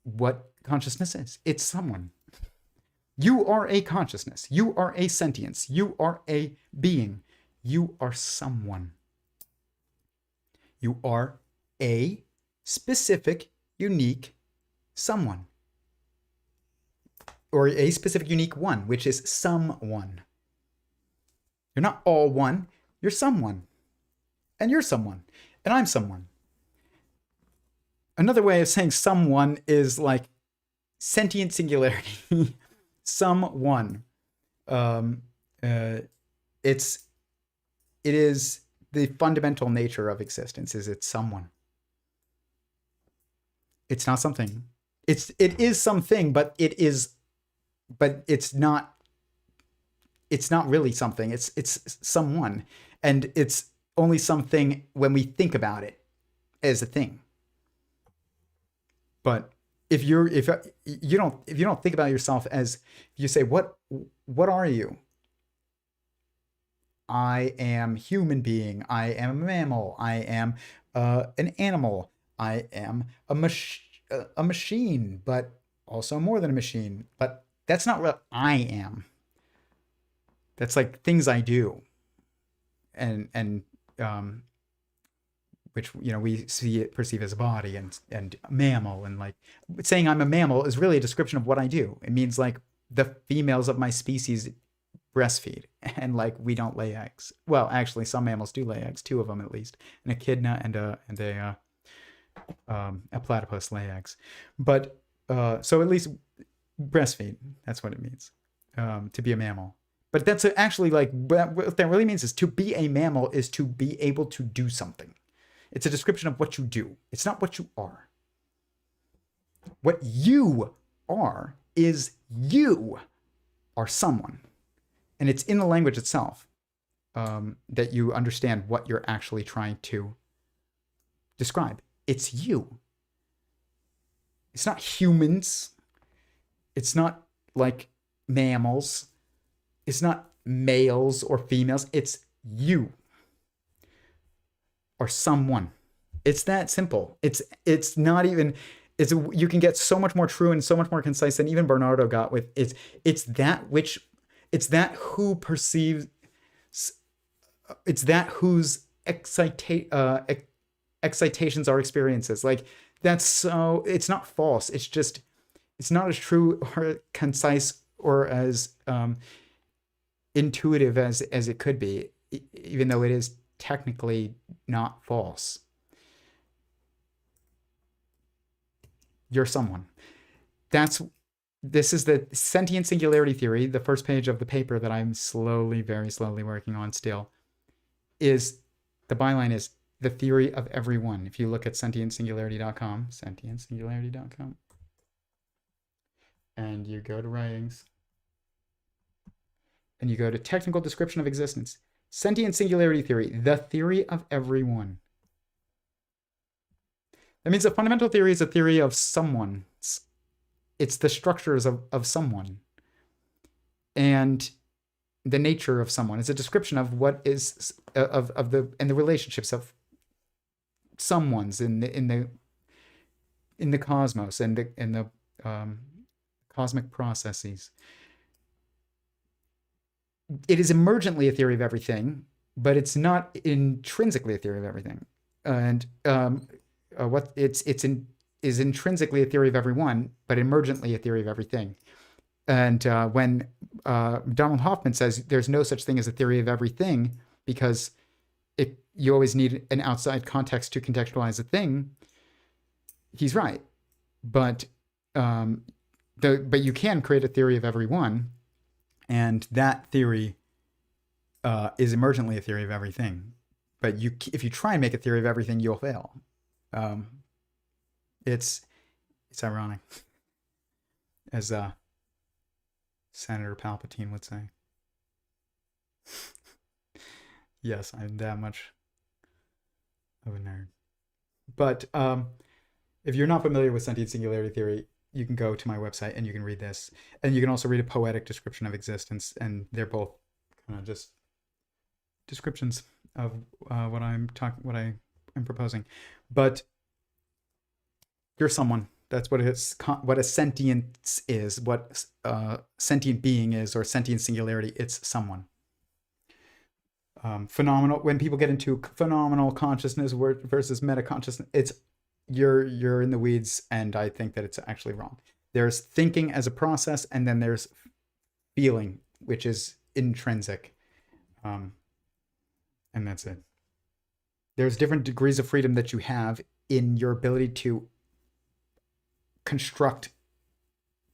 [SPEAKER 1] what consciousness is. It's someone. You are a consciousness. You are a sentience. You are a being. You are someone. You are a specific, unique someone. Or a specific, unique one, which is someone. You're not all one. You're someone. And you're someone. And I'm someone. Another way of saying someone is like sentient singularity. Someone. It is the fundamental nature of existence, is it's someone. It's not something. It is something, but it's not really something. It's someone. And it's only something when we think about it as a thing. But if you don't think about yourself as, you say, what are you? I am human being. I am a mammal. I am an animal. I am a machine, but also more than a machine. But that's not what I am. That's like things I do, and which we perceive as a body and mammal, and like saying I'm a mammal is really a description of what I do. It means like the females of my species breastfeed, and like we don't lay eggs. Well, actually, some mammals do lay eggs, 2 of them at least, an echidna and a platypus lay eggs. But so at least breastfeed. That's what it means to be a mammal. But that's actually like what that really means is to be a mammal is to be able to do something. It's a description of what you do. It's not what you are. What you are is you are someone. And it's in the language itself that you understand what you're actually trying to describe. It's you. It's not humans. It's not like mammals. It's not males or females. It's you. Or someone. It's that simple. It's not even, you can get so much more true and so much more concise than even Bernardo got with it's that who perceives, it's that whose excitations are experiences. Like that's so, it's not false. It's just, it's not as true or concise or as intuitive as it could be, even though it is technically not false. You're someone. This is the Sentient Singularity Theory, the first page of the paper that I'm very slowly working on still, is the byline is the theory of everyone. If you look at sentientsingularity.com, sentientsingularity.com, and you go to writings, and you go to technical description of existence, Sentient Singularity Theory, the theory of everyone. That means a fundamental theory is a theory of someone. It's the structures of someone and the nature of someone. It's a description of what is of the and the relationships of someones in the cosmos and the cosmic processes. It is emergently a theory of everything, but it's not intrinsically a theory of everything. And what is intrinsically a theory of everyone, but emergently a theory of everything. And when Donald Hoffman says there's no such thing as a theory of everything because you always need an outside context to contextualize a thing, he's right. But you can create a theory of everyone, and that theory is emergently a theory of everything. But if you try and make a theory of everything, you'll fail. It's ironic, as Senator Palpatine would say. Yes, I'm that much of a nerd. But if you're not familiar with Sentient Singularity Theory, you can go to my website and you can read this. And you can also read a poetic description of existence. And they're both kind of just descriptions of what I am proposing. But you're someone. That's what what a sentience is, what sentient being is, or sentient singularity. It's someone. Phenomenal. When people get into phenomenal consciousness versus meta consciousness, you're in the weeds, and I think that it's actually wrong. There's thinking as a process, and then there's feeling, which is intrinsic, and that's it. There's different degrees of freedom that you have in your ability to construct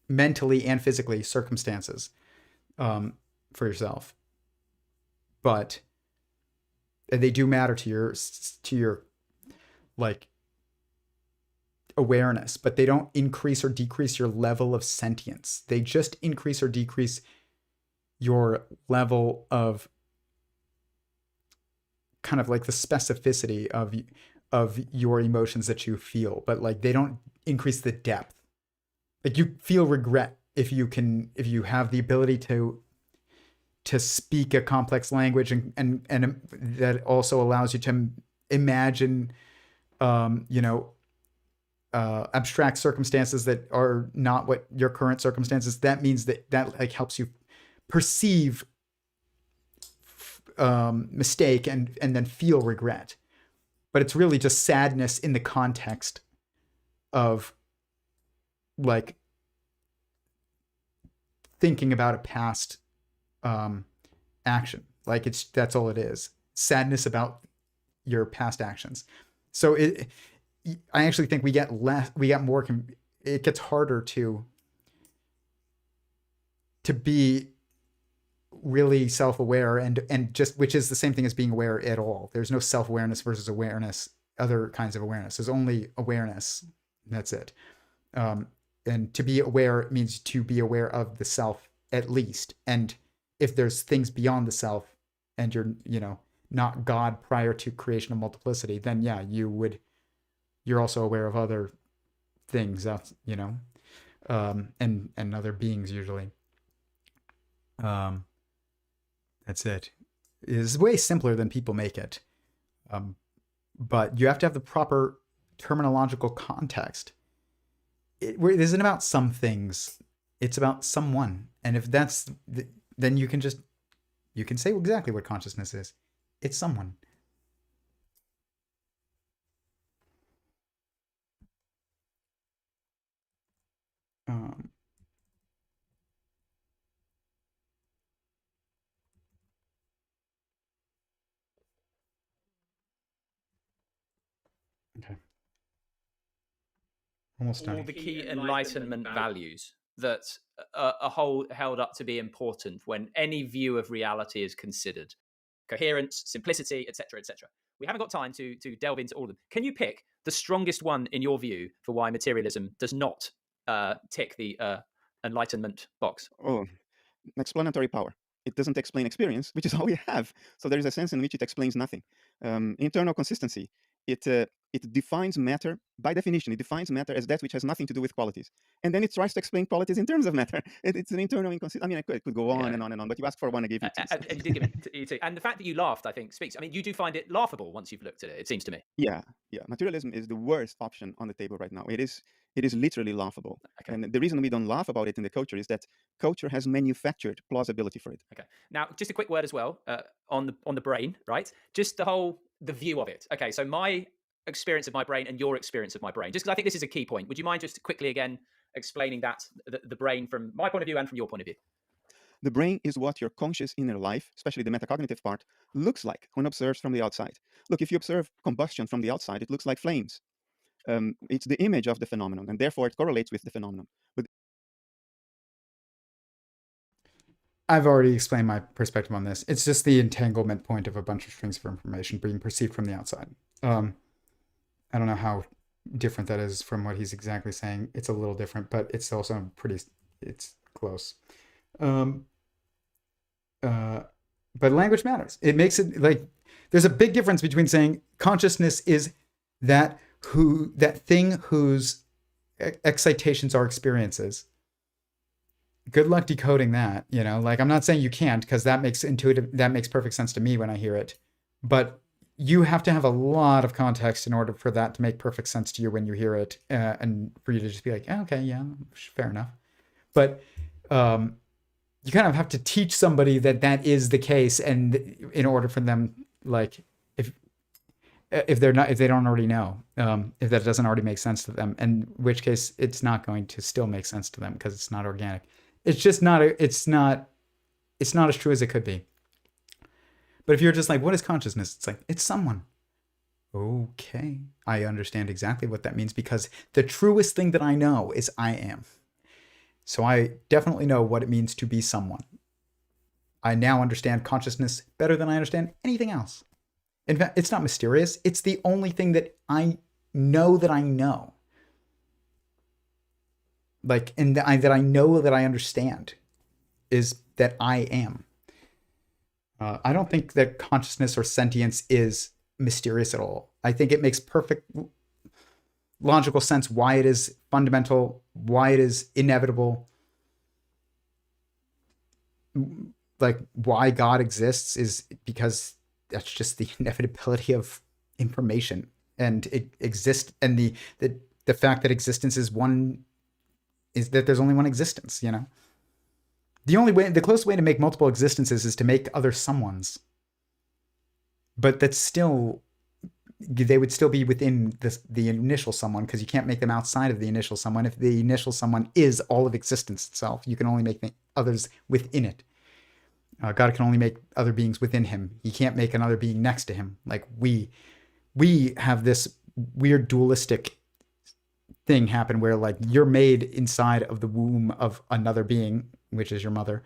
[SPEAKER 1] mentally and physically circumstances for yourself, but they do matter to your like awareness, but they don't increase or decrease your level of sentience. They just increase or decrease your level of kind of like the specificity of your emotions that you feel, but like they don't increase the depth. Like you feel regret if you have the ability to speak a complex language and that also allows you to imagine abstract circumstances that are not what your current circumstances. That means that like helps you perceive mistake and then feel regret. But it's really just sadness in the context of like thinking about a past action. Like that's all it is. Sadness about your past actions. So I actually think it gets harder to be really self-aware and just, which is the same thing as being aware at all. There's no self-awareness versus awareness, other kinds of awareness. There's only awareness. That's it. And to be aware means to be aware of the self at least. And if there's things beyond the self and you're, not God prior to creation of multiplicity, then yeah, you're also aware of other things, and other beings usually. That's it. It's way simpler than people make it. But you have to have the proper terminological context. It isn't about some things. It's about someone. And if that's, then you can say exactly what consciousness is. It's someone. Okay. Almost
[SPEAKER 5] All
[SPEAKER 1] done.
[SPEAKER 5] the key enlightenment values that are held up to be important when any view of reality is considered. Coherence, simplicity, etc., etc. We haven't got time to delve into all of them. Can you pick the strongest one in your view for why materialism does not tick the enlightenment box?
[SPEAKER 3] Oh, explanatory power. It doesn't explain experience, which is all we have. So there is a sense in which it explains nothing. Internal consistency. It defines matter by definition. It defines matter as that which has nothing to do with qualities, and then it tries to explain qualities in terms of matter. It's an internal inconsistency. I mean, I could go on and on and on, but you asked for one, I gave you two.
[SPEAKER 5] And you did give it to you too. And the fact that you laughed, I think, speaks. I mean, you do find it laughable once you've looked at it. It seems to me.
[SPEAKER 3] Yeah. Materialism is the worst option on the table right now. It is literally laughable.
[SPEAKER 5] Okay.
[SPEAKER 3] And the reason we don't laugh about it in the culture is that culture has manufactured plausibility for it.
[SPEAKER 5] Okay. Now, just a quick word as well on the brain, right? Just the view of it. Okay. So my experience of my brain and your experience of my brain, just because I think this is a key point. Would you mind just quickly again explaining that the brain from my point of view and from your point of view?
[SPEAKER 3] The brain is what your conscious inner life, especially the metacognitive part, looks like when observed from the outside. Look, if you observe combustion from the outside, it looks like flames. It's the image of the phenomenon, and therefore it correlates with the phenomenon. But
[SPEAKER 1] I've already explained my perspective on this. It's just the entanglement point of a bunch of strings of information being perceived from the outside. I don't know how different that is from what he's exactly saying. It's a little different, but it's also it's close. But language matters. It makes it like there's a big difference between saying consciousness is that thing whose excitations are experiences. Good luck decoding that, like I'm not saying you can't, because that makes perfect sense to me when I hear it. But you have to have a lot of context in order for that to make perfect sense to you when you hear it, and for you to just be like, okay, yeah, fair enough. But you kind of have to teach somebody that is the case, and in order for them, like if they don't already know, if that doesn't already make sense to them, in which case it's not going to still make sense to them because it's not organic. It's just not. It's not as true as it could be. But if you're just like, what is consciousness? It's like, it's someone. Okay, I understand exactly what that means, because the truest thing that I know is I am. So I definitely know what it means to be someone. I now understand consciousness better than I understand anything else. In fact, it's not mysterious. It's the only thing that I know that I know. Like, and that I know that I understand is that I am. I don't think that consciousness or sentience is mysterious at all. I think it makes perfect logical sense why it is fundamental, why it is inevitable. Like, why God exists is because that's just the inevitability of information, and it exists. And the fact that existence is that there's only one existence, The closest way to make multiple existences is to make other someones. But that's still, they would still be within the initial someone, because you can't make them outside of the initial someone. If the initial someone is all of existence itself, you can only make others within it. God can only make other beings within him. He can't make another being next to him. Like we have this weird dualistic thing happen where, like, you're made inside of the womb of another being, which is your mother,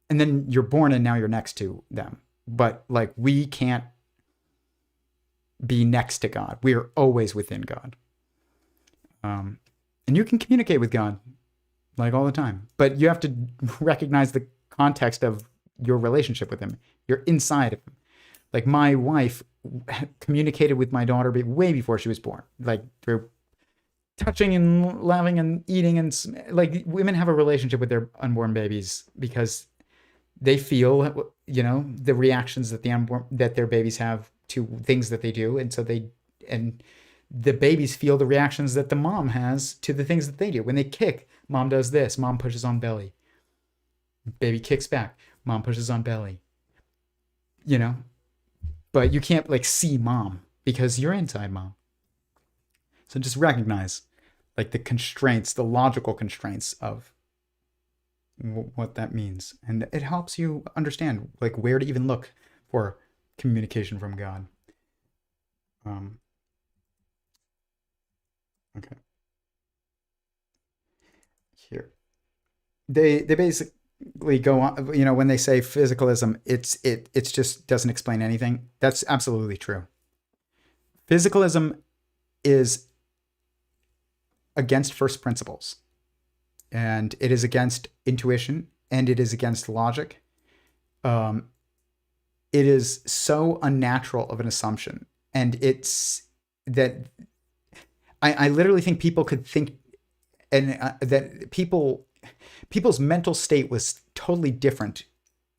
[SPEAKER 1] and then you're born and now you're next to them. But like, we can't be next to God. We are always within God. And you can communicate with God like all the time, but you have to recognize the context of your relationship with him. You're inside of him. Like, my wife communicated with my daughter way before she was born, like through touching and laughing and eating, and like, women have a relationship with their unborn babies because they feel, the reactions that their babies have to things that they do, and so the babies feel the reactions that the mom has to the things that they do. When they kick, mom does this, mom pushes on belly, baby kicks back, mom pushes on belly, but you can't like see mom because you're inside mom. So just recognize like the constraints, the logical constraints of what that means. And it helps you understand like where to even look for communication from God. Okay. Here. They basically go on, you know, when they say physicalism, it's just doesn't explain anything. That's absolutely true. Physicalism is against first principles, and it is against intuition, and it is against logic. It is so unnatural of an assumption, and it's that I literally think people could think, and that people's mental state was totally different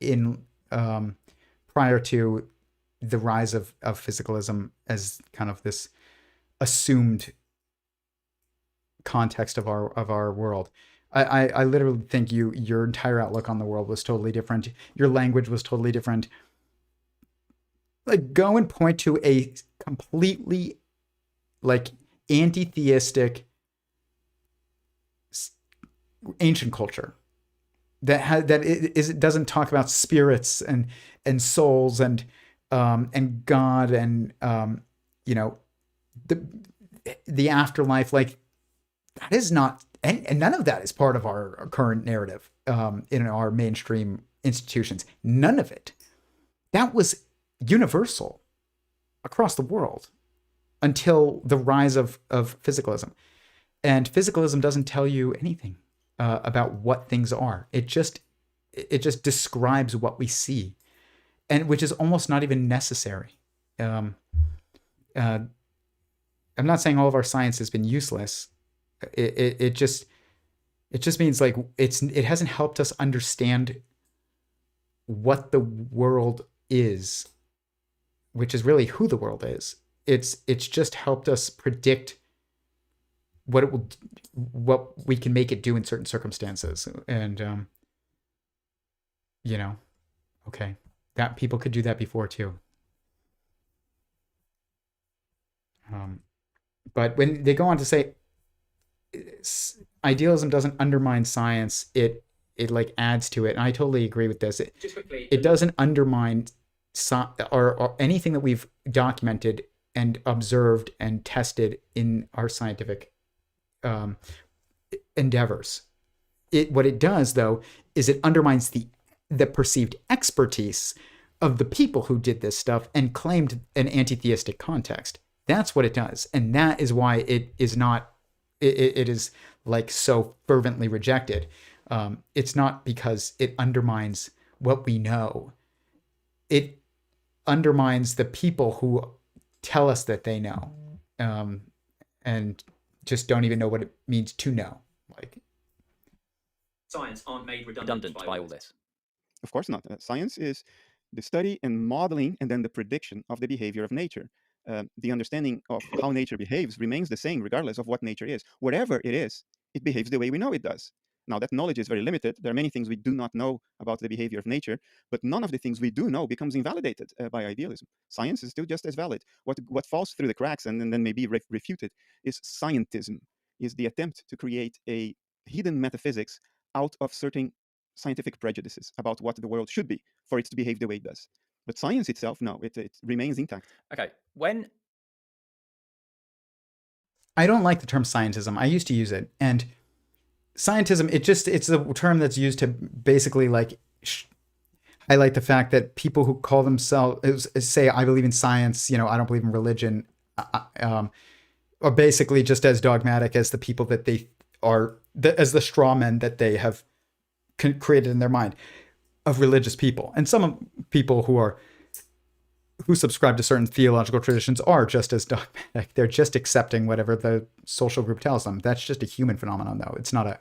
[SPEAKER 1] in prior to the rise of physicalism as kind of this assumed context of our world. I literally think your entire outlook on the world was totally different. Your language was totally different. Like, go and point to a completely like anti-theistic ancient culture that it doesn't talk about spirits and souls and God and you know, the afterlife. Like, that is not, and none of that is part of our current narrative in our mainstream institutions. None of it. That was universal across the world until the rise of physicalism. And physicalism doesn't tell you anything about what things are. It just describes what we see, and which is almost not even necessary. I'm not saying all of our science has been useless. It just means like it hasn't helped us understand what the world is, which is really who the world is. It's just helped us predict what we can make it do in certain circumstances. And you know, okay, that people could do that before too. But when they go on to say idealism doesn't undermine science, it like adds to it. And I totally agree with this.
[SPEAKER 2] Just quickly,
[SPEAKER 1] It doesn't undermine or anything that we've documented and observed and tested in our scientific endeavors. What it does, though, is it undermines the perceived expertise of the people who did this stuff and claimed an anti-theistic context. That's what it does, and that is why it is not. It is like so fervently rejected. It's not because it undermines what we know. It undermines the people who tell us that they know, and just don't even know what it means to know. Like,
[SPEAKER 2] science aren't made redundant by all this.
[SPEAKER 3] Of course not. Science is the study and modeling and then the prediction of the behavior of nature. The understanding of how nature behaves remains the same regardless of what nature is. Whatever it is, it behaves the way we know it does. Now, that knowledge is very limited. There are many things we do not know about the behavior of nature, but none of the things we do know becomes invalidated by idealism. Science is still just as valid. What falls through the cracks and then may be refuted is scientism, is the attempt to create a hidden metaphysics out of certain scientific prejudices about what the world should be for it to behave the way it does. But science itself, no, it remains intact.
[SPEAKER 5] Okay, when
[SPEAKER 1] I don't like the term scientism. I used to use it, and scientism, it's a term that's used to basically like highlight the fact that people who call themselves, say, I believe in science, you know, I don't believe in religion, are basically just as dogmatic as the people that they are, as the straw men that they have created in their mind of religious people. And some people who subscribe to certain theological traditions are just as dogmatic. They're just accepting whatever the social group tells them. That's just a human phenomenon, though. It's not a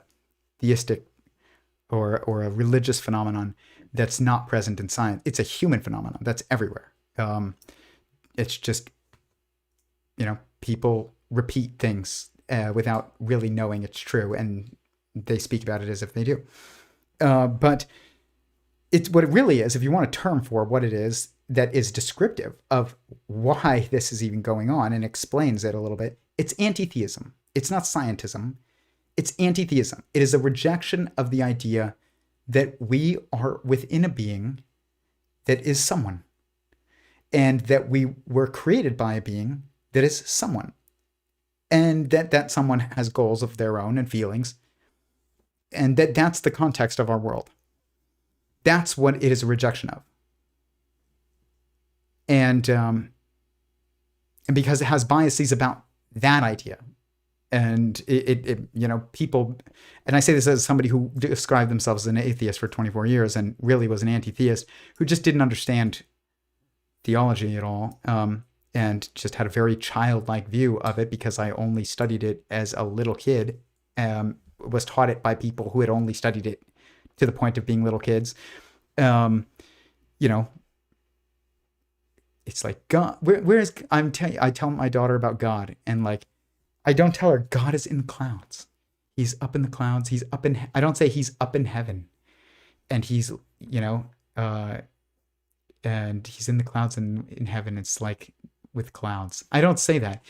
[SPEAKER 1] theistic or a religious phenomenon that's not present in science. It's a human phenomenon that's everywhere. It's just, you know, people repeat things without really knowing it's true, and they speak about it as if they do. But it's what it really is. If you want a term for what it is that is descriptive of why this is even going on and explains it a little bit, it's anti-theism. It's not scientism. It's anti-theism. It is a rejection of the idea that we are within a being that is someone, and that we were created by a being that is someone. and that someone has goals of their own and feelings, and that's the context of our world. That's what it is a rejection of. And because it has biases about that idea. And it people, and I say this as somebody who described themselves as an atheist for 24 years and really was an anti-theist, who just didn't understand theology at all, and just had a very childlike view of it because I only studied it as a little kid, was taught it by people who had only studied it to the point of being little kids. It's like, God, where is, I tell my daughter about God, and like, I don't tell her God is in the clouds. He's up in the clouds. He's up in, I don't say he's up in heaven and he's, and he's in the clouds and in heaven. It's like with clouds. I don't say that.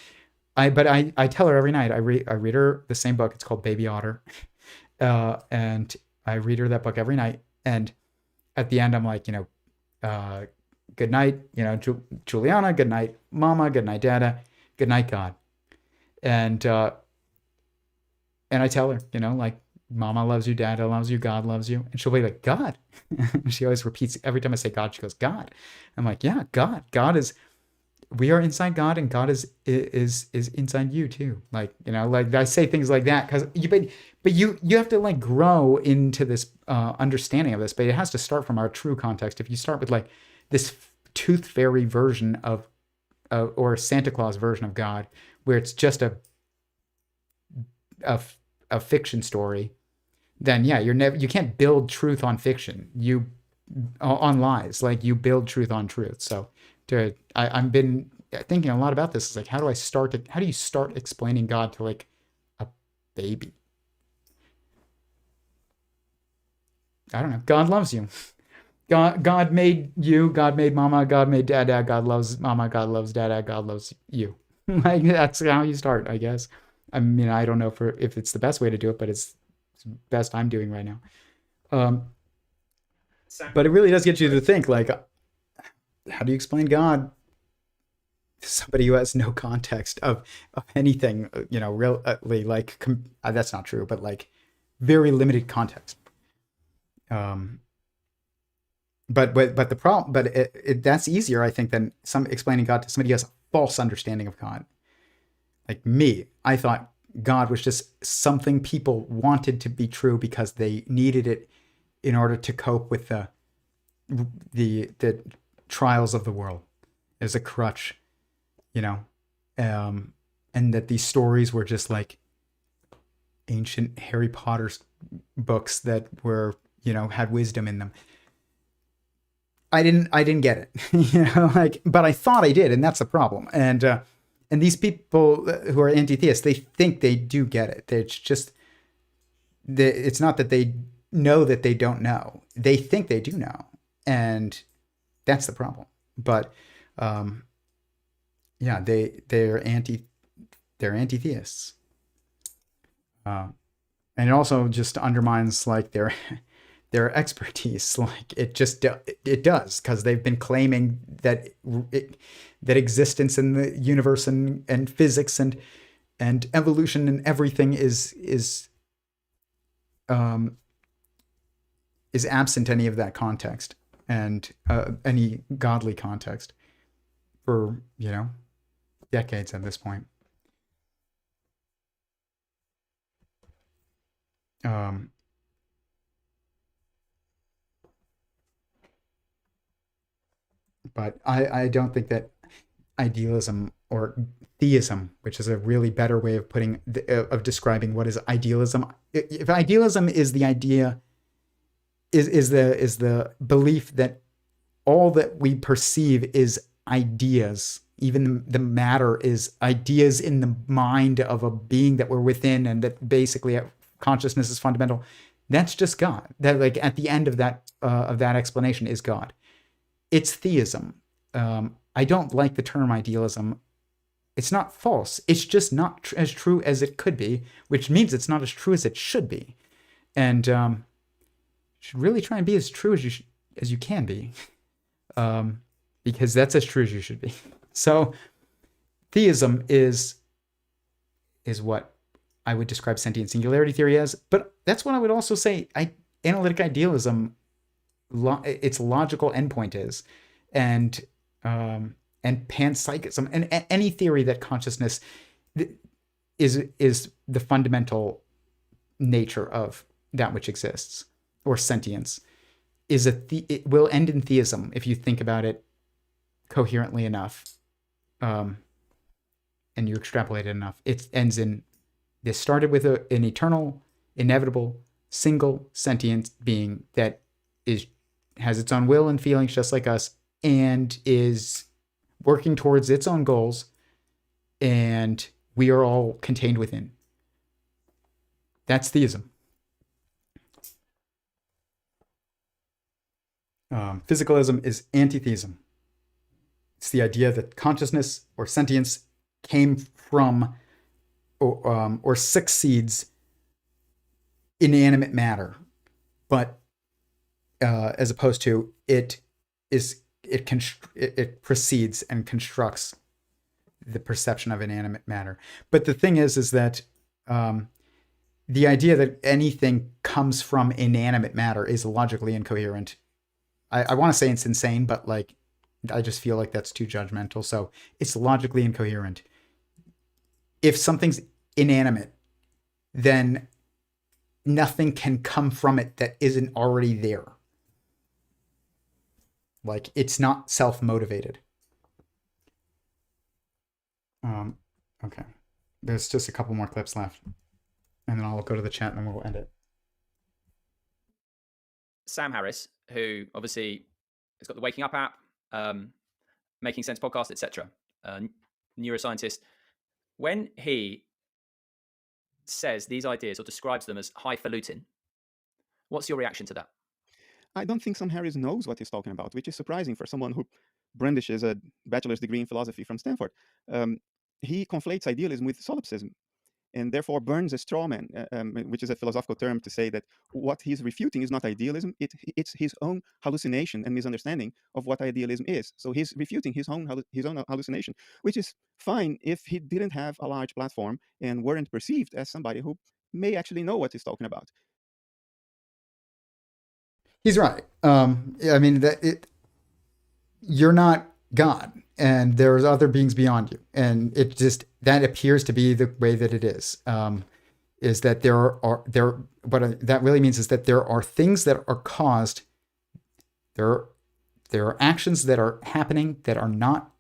[SPEAKER 1] But I tell her every night. I read her the same book. It's called Baby Otter. And I read her that book every night. And at the end, I'm like, good night, Juliana, good night, Mama, good night, Dada, good night, God. And I tell her, like, Mama loves you, Dada loves you, God loves you. And she'll be like, God. She always repeats, every time I say God, she goes, God. I'm like, yeah, God. God is, we are inside God, and God is inside you too. Like, like I say things like that because but you have to like grow into this understanding of this, but it has to start from our true context. If you start with like this tooth fairy version of or Santa Claus version of God, where it's just a fiction story, then yeah, you can't build truth on fiction. You on lies, like you build truth on truth. So I've been thinking a lot about this. It's like, how do you start explaining God to like a baby? I don't know. God loves you. God made you. God made Mama. God made Dada. God loves Mama. God loves Dada. God loves you. Like, that's how you start, I guess. I mean, I don't know if it's the best way to do it, but it's the best I'm doing right now. But it really does get you to think, like, how do you explain God to somebody who has no context of anything, really, like, that's not true, but like very limited context. But the problem, that's easier, I think, than explaining God to somebody who has a false understanding of God. Like me, I thought God was just something people wanted to be true because they needed it in order to cope with the trials of the world. As a crutch, and that these stories were just like ancient Harry Potter books that were, had wisdom in them. I didn't get it, but I thought I did, and that's the problem. And these people who are anti-theists, they think they do get it. It's just, it's not that they know that they don't know. They think they do know, and that's the problem. But yeah, they're anti-theists, and it also just undermines like their expertise. Like it does, because they've been claiming that existence in the universe and physics and evolution and everything is absent any of that context and any godly context for decades at this point. But I don't think that idealism or theism, which is a really better way of of describing what is idealism. If idealism is the idea, is the belief that all that we perceive is ideas, even the matter is ideas in the mind of a being that we're within, and that basically consciousness is fundamental. That's just God. That, like, at the end of that explanation is God. It's theism. I don't like the term idealism. It's not false. It's just not as true as it could be, which means it's not as true as it should be. And you should really try and be as true as you can be, because that's as true as you should be. So theism is is what I would describe sentient singularity theory as. But that's what I would also say analytic idealism, its logical endpoint is, and panpsychism, and any theory that consciousness is the fundamental nature of that which exists, or sentience, it will end in theism if you think about it coherently enough, and you extrapolate it enough. It ends in, this started with an eternal, inevitable, single sentient being that has its own will and feelings just like us, and is working towards its own goals, and we are all contained within. That's theism. Physicalism is anti-theism. It's the idea that consciousness or sentience came from or succeeds inanimate matter, but as opposed to it precedes and constructs the perception of inanimate matter. But the thing is that the idea that anything comes from inanimate matter is logically incoherent. I want to say it's insane, but like, I just feel like that's too judgmental. So it's logically incoherent. If something's inanimate, then nothing can come from it that isn't already there. Like, it's not self-motivated. Okay. There's just a couple more clips left, and then I'll go to the chat and then we'll end it.
[SPEAKER 5] Sam Harris, who obviously has got the Waking Up app, Making Sense podcast, etc., neuroscientist, when he says these ideas or describes them as highfalutin, what's your reaction to that?
[SPEAKER 3] I don't think Sam Harris knows what he's talking about, which is surprising for someone who brandishes a bachelor's degree in philosophy from Stanford. He conflates idealism with solipsism, and therefore burns a straw man, which is a philosophical term to say that what he's refuting is not idealism, it's his own hallucination and misunderstanding of what idealism is. So he's refuting his own hallucination, which is fine if he didn't have a large platform and weren't perceived as somebody who may actually know what he's talking about.
[SPEAKER 1] He's right. I mean, you're not God, and there's other beings beyond you, and it just, that appears to be the way that it is. Is that what that really means is that there are things that are caused. There are actions that are happening that are not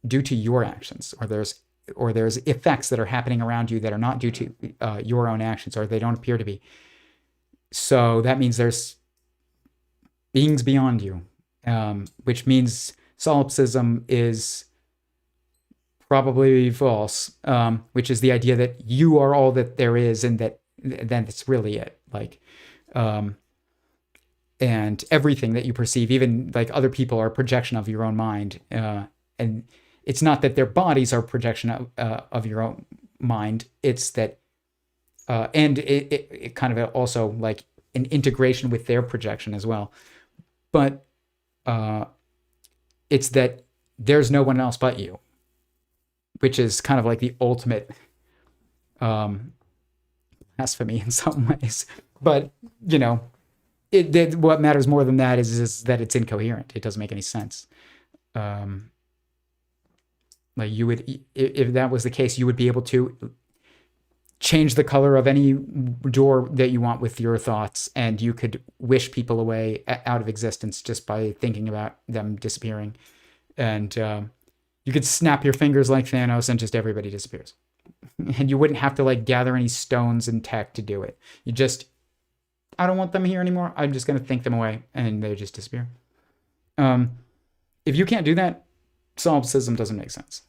[SPEAKER 1] due to your actions, or there's effects that are happening around you that are not due to your own actions, or they don't appear to be. So that means there's beings beyond you, which means solipsism is probably false, which is the idea that you are all that there is, and that's really it. Like, and everything that you perceive, even like other people, are a projection of your own mind. And it's not that their bodies are a projection of your own mind. It's that, and it kind of also like an integration with their projection as well. But it's that there's no one else but you, which is kind of like the ultimate blasphemy in some ways. But, you know, what matters more than that is that it's incoherent. It doesn't make any sense. Like, you would, if that was the case, you would be able to change the color of any door that you want with your thoughts, and you could wish people away out of existence just by thinking about them disappearing. And you could snap your fingers like Thanos and just everybody disappears. And you wouldn't have to like gather any stones and tech to do it. You just, I don't want them here anymore. I'm just going to think them away, and they just disappear. If you can't do that, solipsism doesn't make sense.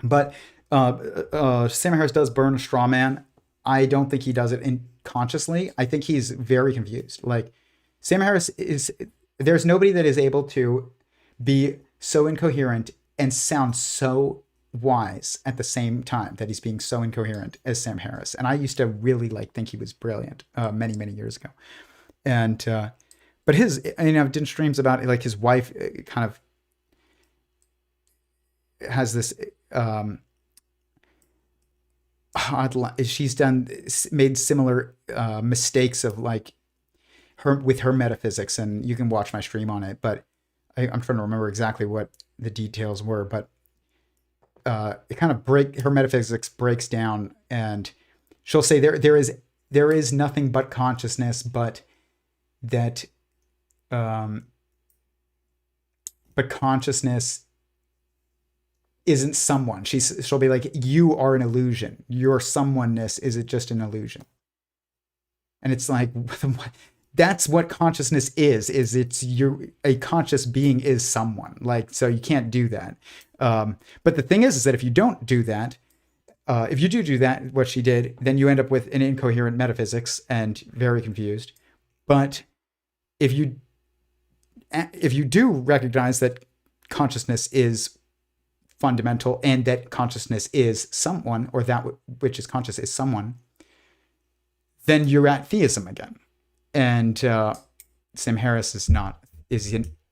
[SPEAKER 1] But Sam Harris does burn a straw man. I don't think he does it consciously. I think he's very confused. Like, Sam Harris there's nobody that is able to be so incoherent and sound so wise at the same time that he's being so incoherent as Sam Harris. And I used to really think he was brilliant many, many years ago. And but I've done streams about like his wife kind of has this she's made similar mistakes of like her metaphysics, and you can watch my stream on it. But I'm trying to remember exactly what the details were. But it kind of her metaphysics breaks down, and she'll say there is nothing but consciousness, but that but consciousness isn't someone. She'll be like, you are an illusion. Your someoneness is just an illusion. And it's like, that's what consciousness is it's a conscious being is someone. Like, so you can't do that. But the thing is that if you don't do that, if you do that, what she did, then you end up with an incoherent metaphysics and very confused. But if you do recognize that consciousness is fundamental and that consciousness is someone, or that which is conscious is someone, then you're at theism again. And Sam Harris is an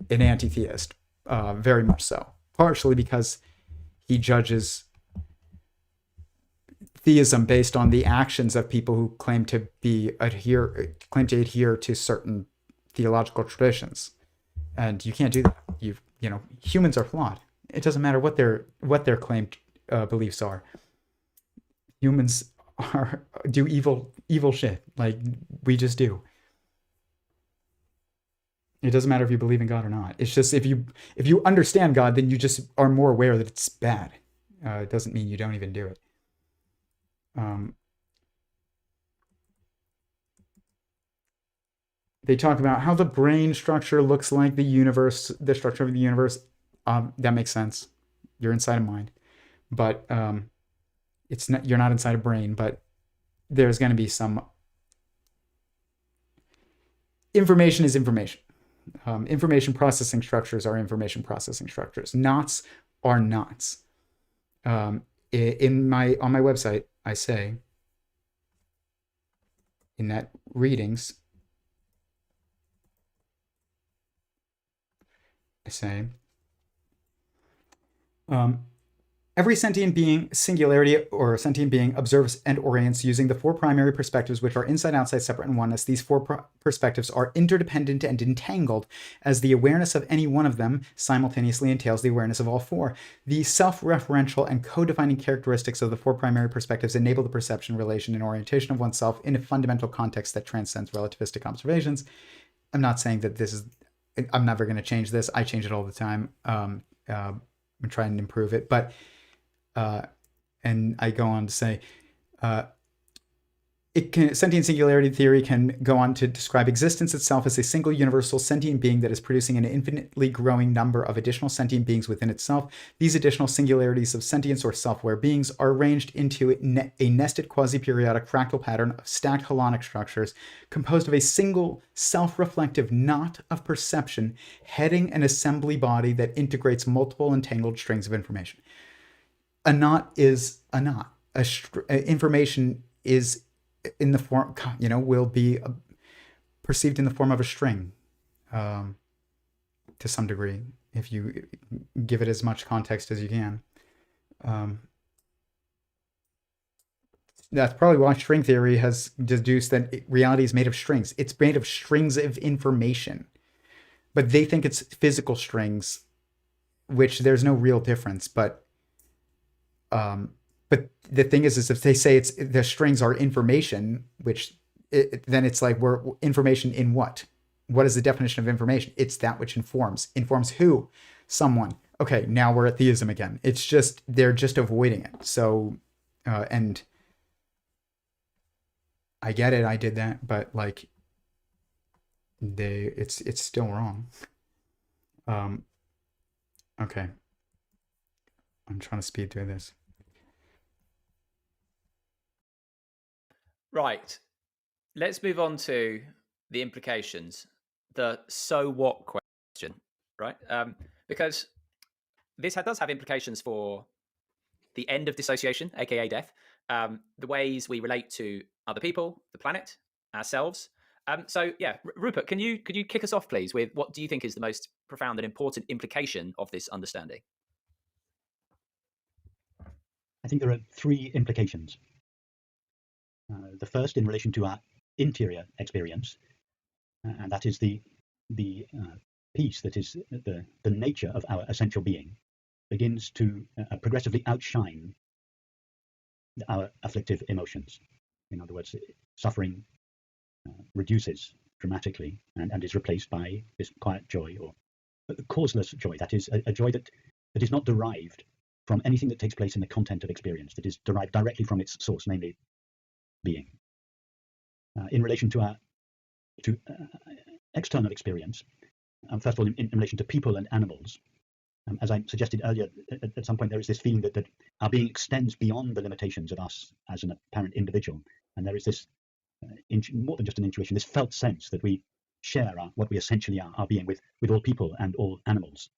[SPEAKER 1] anti-theist, very much so, partially because he judges theism based on the actions of people who claim to adhere to certain theological traditions, and you can't do that. Humans are flawed. It doesn't matter what their claimed beliefs are. Humans do evil shit. Like, we just do. It doesn't matter if you believe in God or not. It's just if you understand God, then you just are more aware that it's bad. It doesn't mean you don't even do it. They talk about how the brain structure looks like the universe, the structure of the universe. That makes sense. You're inside a mind, but it's not. You're not inside a brain. But there's going to be some information is information. Information processing structures are information processing structures. Knots are knots. On my website, I say in that readings, I say every sentient being, singularity, or sentient being observes and orients using the four primary perspectives, which are inside, outside, separate, and oneness. These four perspectives are interdependent and entangled, as the awareness of any one of them simultaneously entails the awareness of all four. The self-referential and co-defining characteristics of the four primary perspectives enable the perception, relation, and orientation of oneself in a fundamental context that transcends relativistic observations. I'm not saying that I'm never going to change this. I change it all the time. I'm trying to improve it, but and I go on to say, Sentient Singularity Theory can go on to describe existence itself as a single universal sentient being that is producing an infinitely growing number of additional sentient beings within itself. These additional singularities of sentience or self-aware beings are arranged into a nested quasi-periodic fractal pattern of stacked holonic structures composed of a single self-reflective knot of perception heading an assembly body that integrates multiple entangled strings of information. A knot is a knot. Information is in the form, will be perceived in the form of a string, to some degree, if you give it as much context as you can. That's probably why string theory has deduced that reality is made of strings. It's made of strings of information, but they think it's physical strings, which there's no real difference. But the thing is if they say the strings are information, then it's like, we're information in what? What is the definition of information? It's that which informs. Informs who? Someone. Okay, now we're at theism again. It's just, they're just avoiding it. So, and I get it, I did that, but like, it's still wrong. Okay. I'm trying to speed through this.
[SPEAKER 5] Right. Let's move on to the implications, the so what question, right? Because this does have implications for the end of dissociation, aka death, the ways we relate to other people, the planet, ourselves. So yeah, Rupert, can you kick us off, please, with what do you think is the most profound and important implication of this understanding?
[SPEAKER 4] I think there are three implications. The first in relation to our interior experience, and that is the piece that is the nature of our essential being, begins to progressively outshine our afflictive emotions. In other words, suffering reduces dramatically and is replaced by this quiet joy, or causeless joy. That is a joy that is not derived from anything that takes place in the content of experience, that is derived directly from its source, namely being. In relation to external experience, first of all, in relation to people and animals, as I suggested earlier, at some point there is this feeling that our being extends beyond the limitations of us as an apparent individual, and there is this more than just an intuition, this felt sense that we share what we essentially are, our being, with all people and all animals.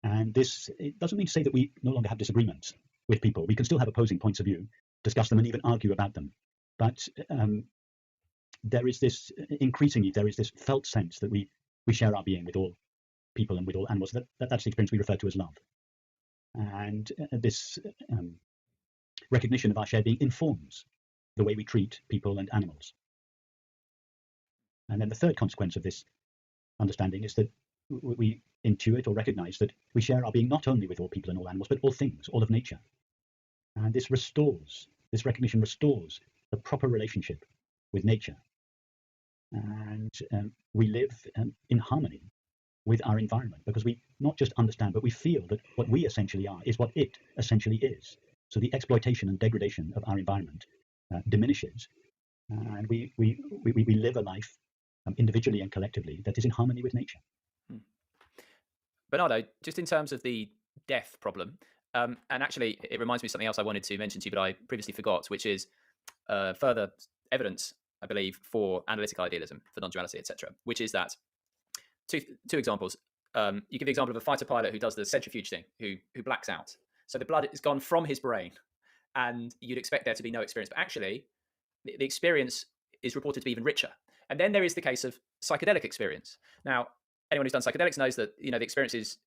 [SPEAKER 4] And this, it doesn't mean to say that we no longer have disagreements with people. We can still have opposing points of view, discuss them, and even argue about them. But there is this felt sense that we share our being with all people and with all animals. That's the experience we refer to as love. And this recognition of our shared being informs the way we treat people and animals. And then the third consequence of this understanding is that we intuit or recognize that we share our being not only with all people and all animals, but all things, all of nature. And this recognition restores the proper relationship with nature. And we live in harmony with our environment, because we not just understand, but we feel that what we essentially are is what it essentially is. So the exploitation and degradation of our environment diminishes, and we live a life individually and collectively that is in harmony with nature.
[SPEAKER 5] Bernardo, just in terms of the death problem, and actually it reminds me of something else I wanted to mention to you, but I previously forgot, which is further evidence, I believe, for analytic idealism, for non-duality, etc., which is that two examples. You give the example of a fighter pilot who does the centrifuge thing, who blacks out. So the blood is gone from his brain, and you'd expect there to be no experience. But actually, the experience is reported to be even richer. And then there is the case of psychedelic experience. Now, anyone who's done psychedelics knows that the experience is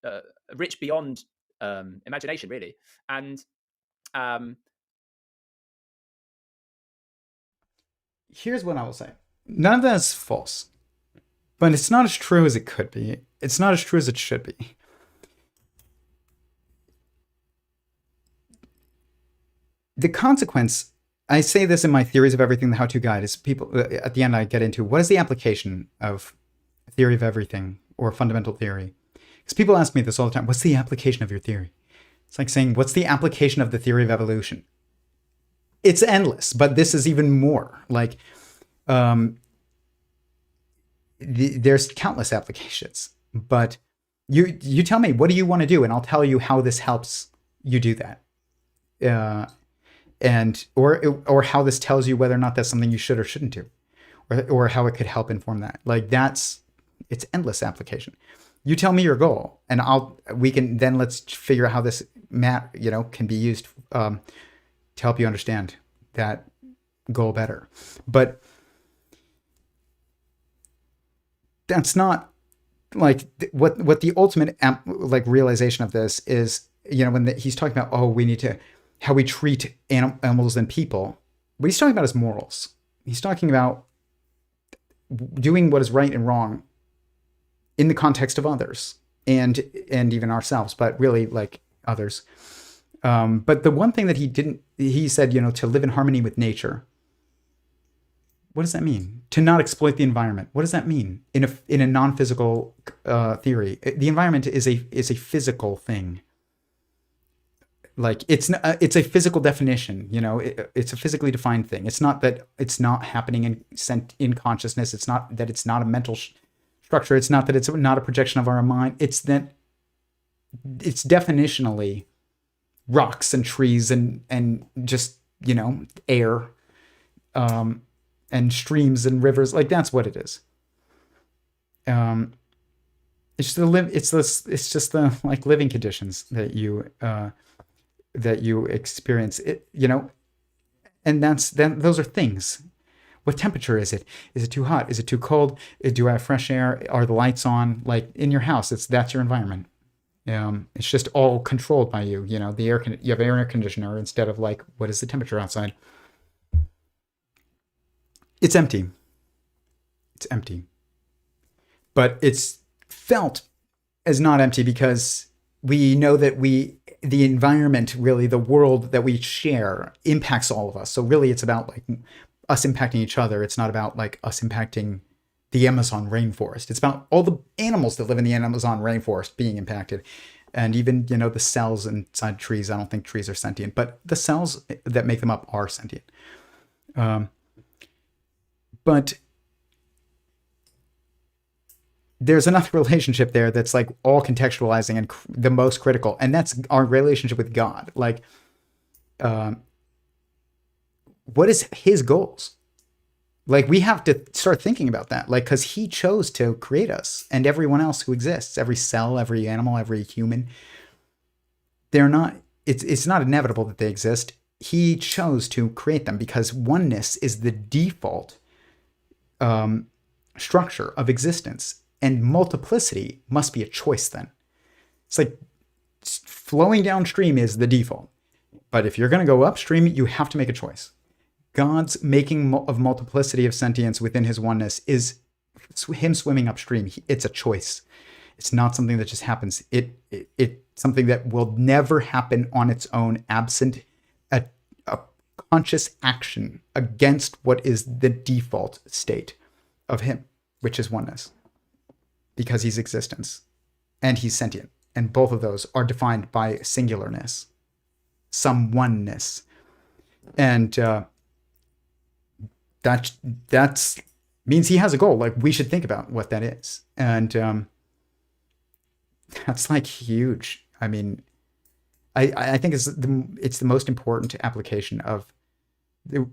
[SPEAKER 5] rich beyond imagination, really. And
[SPEAKER 1] here's what I will say: none of that is false, but it's not as true as it could be. It's not as true as it should be. The consequence, I say this in my Theories of Everything, the how-to guide, is people, at the end I get into, what is the application of theory of everything or fundamental theory? Because people ask me this all the time, what's the application of your theory? It's like saying, what's the application of the theory of evolution? It's endless, but this is even more. Like, there's countless applications, but you tell me, what do you want to do? And I'll tell you how this helps you do that. And or how this tells you whether or not that's something you should or shouldn't do, or how it could help inform that. Like it's endless application. You tell me your goal, and let's figure out how this can be used to help you understand that goal better. But that's not like what the ultimate realization of this is. When he's talking about, we need to, how we treat animals and people, what he's talking about is morals. He's talking about doing what is right and wrong in the context of others and even ourselves, but really like others. But the one thing that he said, to live in harmony with nature. What does that mean? To not exploit the environment. What does that mean in a non-physical theory? The environment is a physical thing. Like it's a physical definition, it's a physically defined thing. It's not that it's not happening in consciousness. It's not that it's not a mental structure. It's not that it's not a projection of our mind. It's that it's definitionally rocks and trees and just, air, and streams and rivers. Like that's what it is. It's just the like living conditions that you experience it, and those are things. What temperature is it? Is it too hot? Is it too cold? Do I have fresh air? Are the lights on? Like in your house, that's your environment. It's just all controlled by you. You have air conditioner instead of like, what is the temperature outside? It's empty. It's empty. But it's felt as not empty because we know that the environment, really, the world that we share impacts all of us. So really it's about like us impacting each other. It's not about like us impacting the Amazon rainforest. It's about all the animals that live in the Amazon rainforest being impacted. And even, the cells inside trees. I don't think trees are sentient, but the cells that make them up are sentient. But there's enough relationship there that's like all contextualizing and the most critical. And that's our relationship with God. Like, what is his goals? Like, we have to start thinking about that. Like, because he chose to create us and everyone else who exists, every cell, every animal, every human. It's not inevitable that they exist. He chose to create them because oneness is the default structure of existence. And multiplicity must be a choice then. It's like flowing downstream is the default. But if you're going to go upstream, you have to make a choice. God's making of multiplicity of sentience within his oneness is him swimming upstream. It's a choice. It's not something that just happens. It's something that will never happen on its own absent a conscious action against what is the default state of him, which is oneness. Because he's existence and he's sentient. And both of those are defined by singularness, some oneness. And that means he has a goal. Like, we should think about what that is. And that's like huge. I mean, I think it's the most important application of the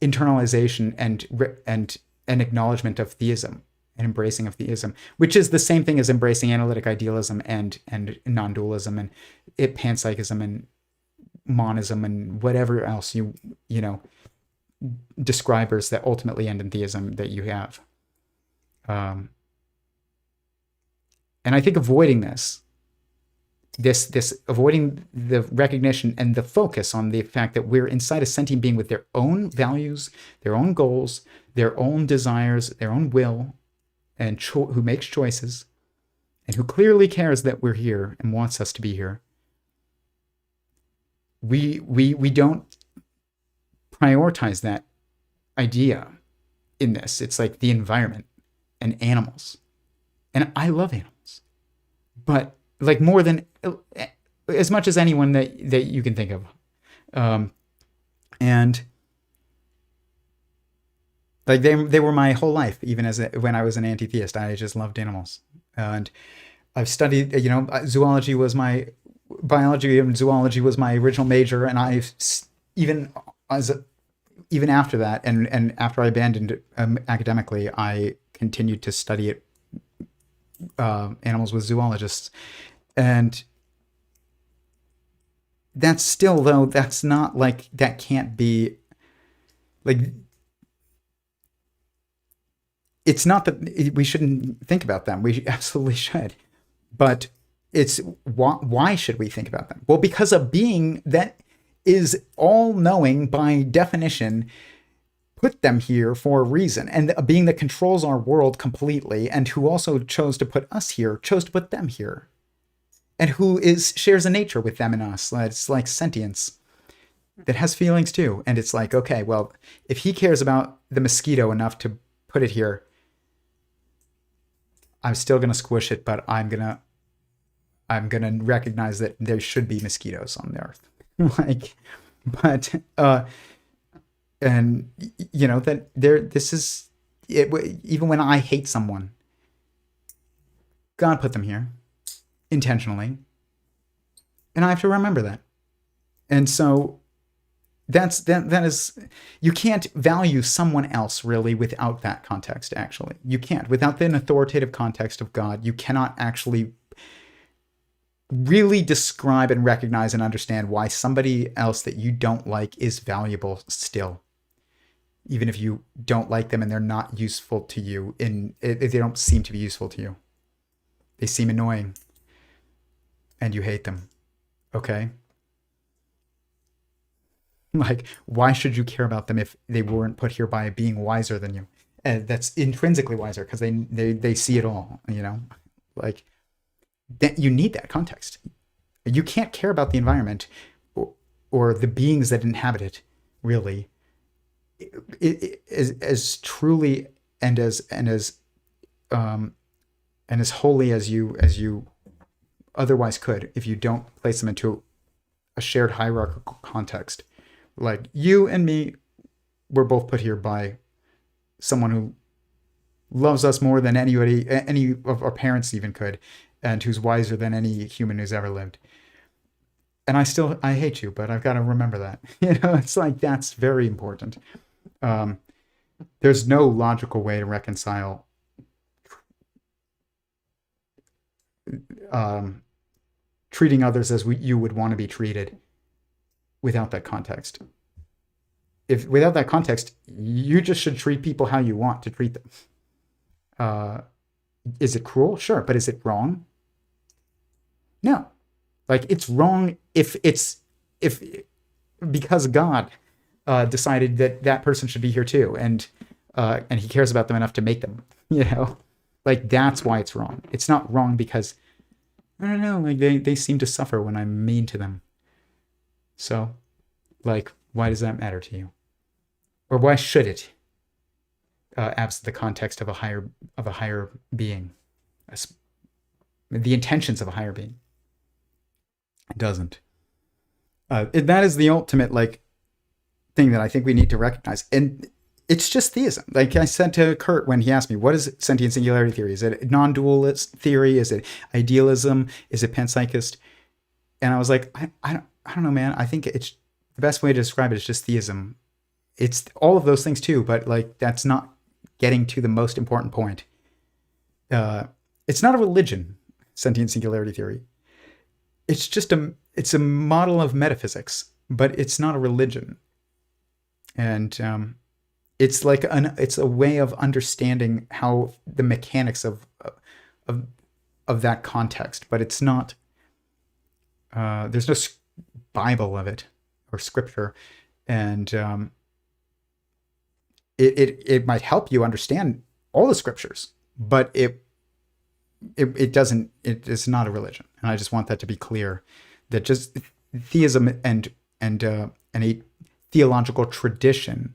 [SPEAKER 1] internalization and acknowledgement of theism and embracing of theism, which is the same thing as embracing analytic idealism and non-dualism and panpsychism and monism and whatever else describers that ultimately end in theism that you have. And I think avoiding this avoiding the recognition and the focus on the fact that we're inside a sentient being with their own values, their own goals, their own desires, their own will, and who makes choices, and who clearly cares that we're here and wants us to be here. We don't prioritize that idea in this. It's like the environment and animals. And I love animals. But like more than as much as anyone that you can think of. And like they were my whole life, even when I was an anti-theist. I just loved animals. And I've studied, biology and zoology was my original major. And I've even after that, and after I abandoned it academically, I continued to study it, animals with zoologists. And that's still, though, that's not like, that can't be like, it's not that we shouldn't think about them. We absolutely should. But it's why should we think about them? Well, because a being that is all-knowing by definition put them here for a reason. And a being that controls our world completely and who also chose to put us here, chose to put them here. And who shares a nature with them and us. It's like sentience that has feelings too. And it's like, okay, well, if he cares about the mosquito enough to put it here, I'm still going to squish it, but I'm going to recognize that there should be mosquitoes on the earth. And that this is it. Even when I hate someone, God put them here intentionally, and I have to remember that. And so that is, you can't value someone else really without that context. Actually, you can't. Without the authoritative context of God, you cannot actually really describe and recognize and understand why somebody else that you don't like is valuable still, even if you don't like them and they're not useful to you. They don't seem to be useful to you. They seem annoying and you hate them. Okay. Like, why should you care about them if they weren't put here by a being wiser than you? And that's intrinsically wiser because they see it all, you know? Like, that you need that context. You can't care about the environment or the beings that inhabit it, really, as truly and as wholly as you otherwise could if you don't place them into a shared hierarchical context. Like, you and me were both put here by someone who loves us more than any of our parents even could, and who's wiser than any human who's ever lived. And I hate you, but I've got to remember that. It's like, that's very important. There's no logical way to reconcile treating others as you would want to be treated without that context. If without that context, you just should treat people how you want to treat them. Is it cruel? Sure, but is it wrong? No. Like, it's wrong if because God decided that person should be here too, and he cares about them enough to make them. Like, that's why it's wrong. It's not wrong because, I don't know, like, they seem to suffer when I'm mean to them. So, like, why does that matter to you? Or why should it? Absent the context of a higher being, the intentions of a higher being. It doesn't. That is the ultimate, like, thing that I think we need to recognize. And it's just theism. Like I said to Kurt when he asked me, what is sentient singularity theory? Is it non-dualist theory? Is it idealism? Is it panpsychist? And I was like, I don't know, man. I think it's the best way to describe it is just theism. It's all of those things too, but, like, that's not getting to the most important point. It's not a religion, sentient singularity theory. It's just it's a model of metaphysics, but it's not a religion. And it's like it's a way of understanding how the mechanics of that context, but it's not. There's no Bible of it or scripture, and it might help you understand all the scriptures, but it doesn't. It is not a religion, and I just want that to be clear. That just theism and a theological tradition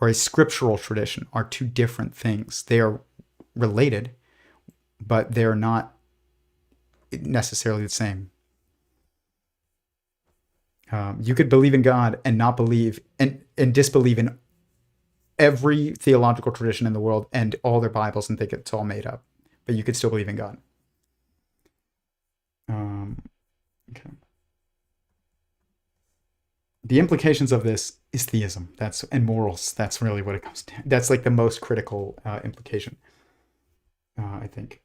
[SPEAKER 1] or a scriptural tradition are two different things. They are related, but they're not necessarily the same. You could believe in God and not believe and disbelieve in every theological tradition in the world and all their Bibles and think it's all made up, but you could still believe in God. Okay. The implications of this is theism. And morals. That's really what it comes to. That's like the most critical implication, I think.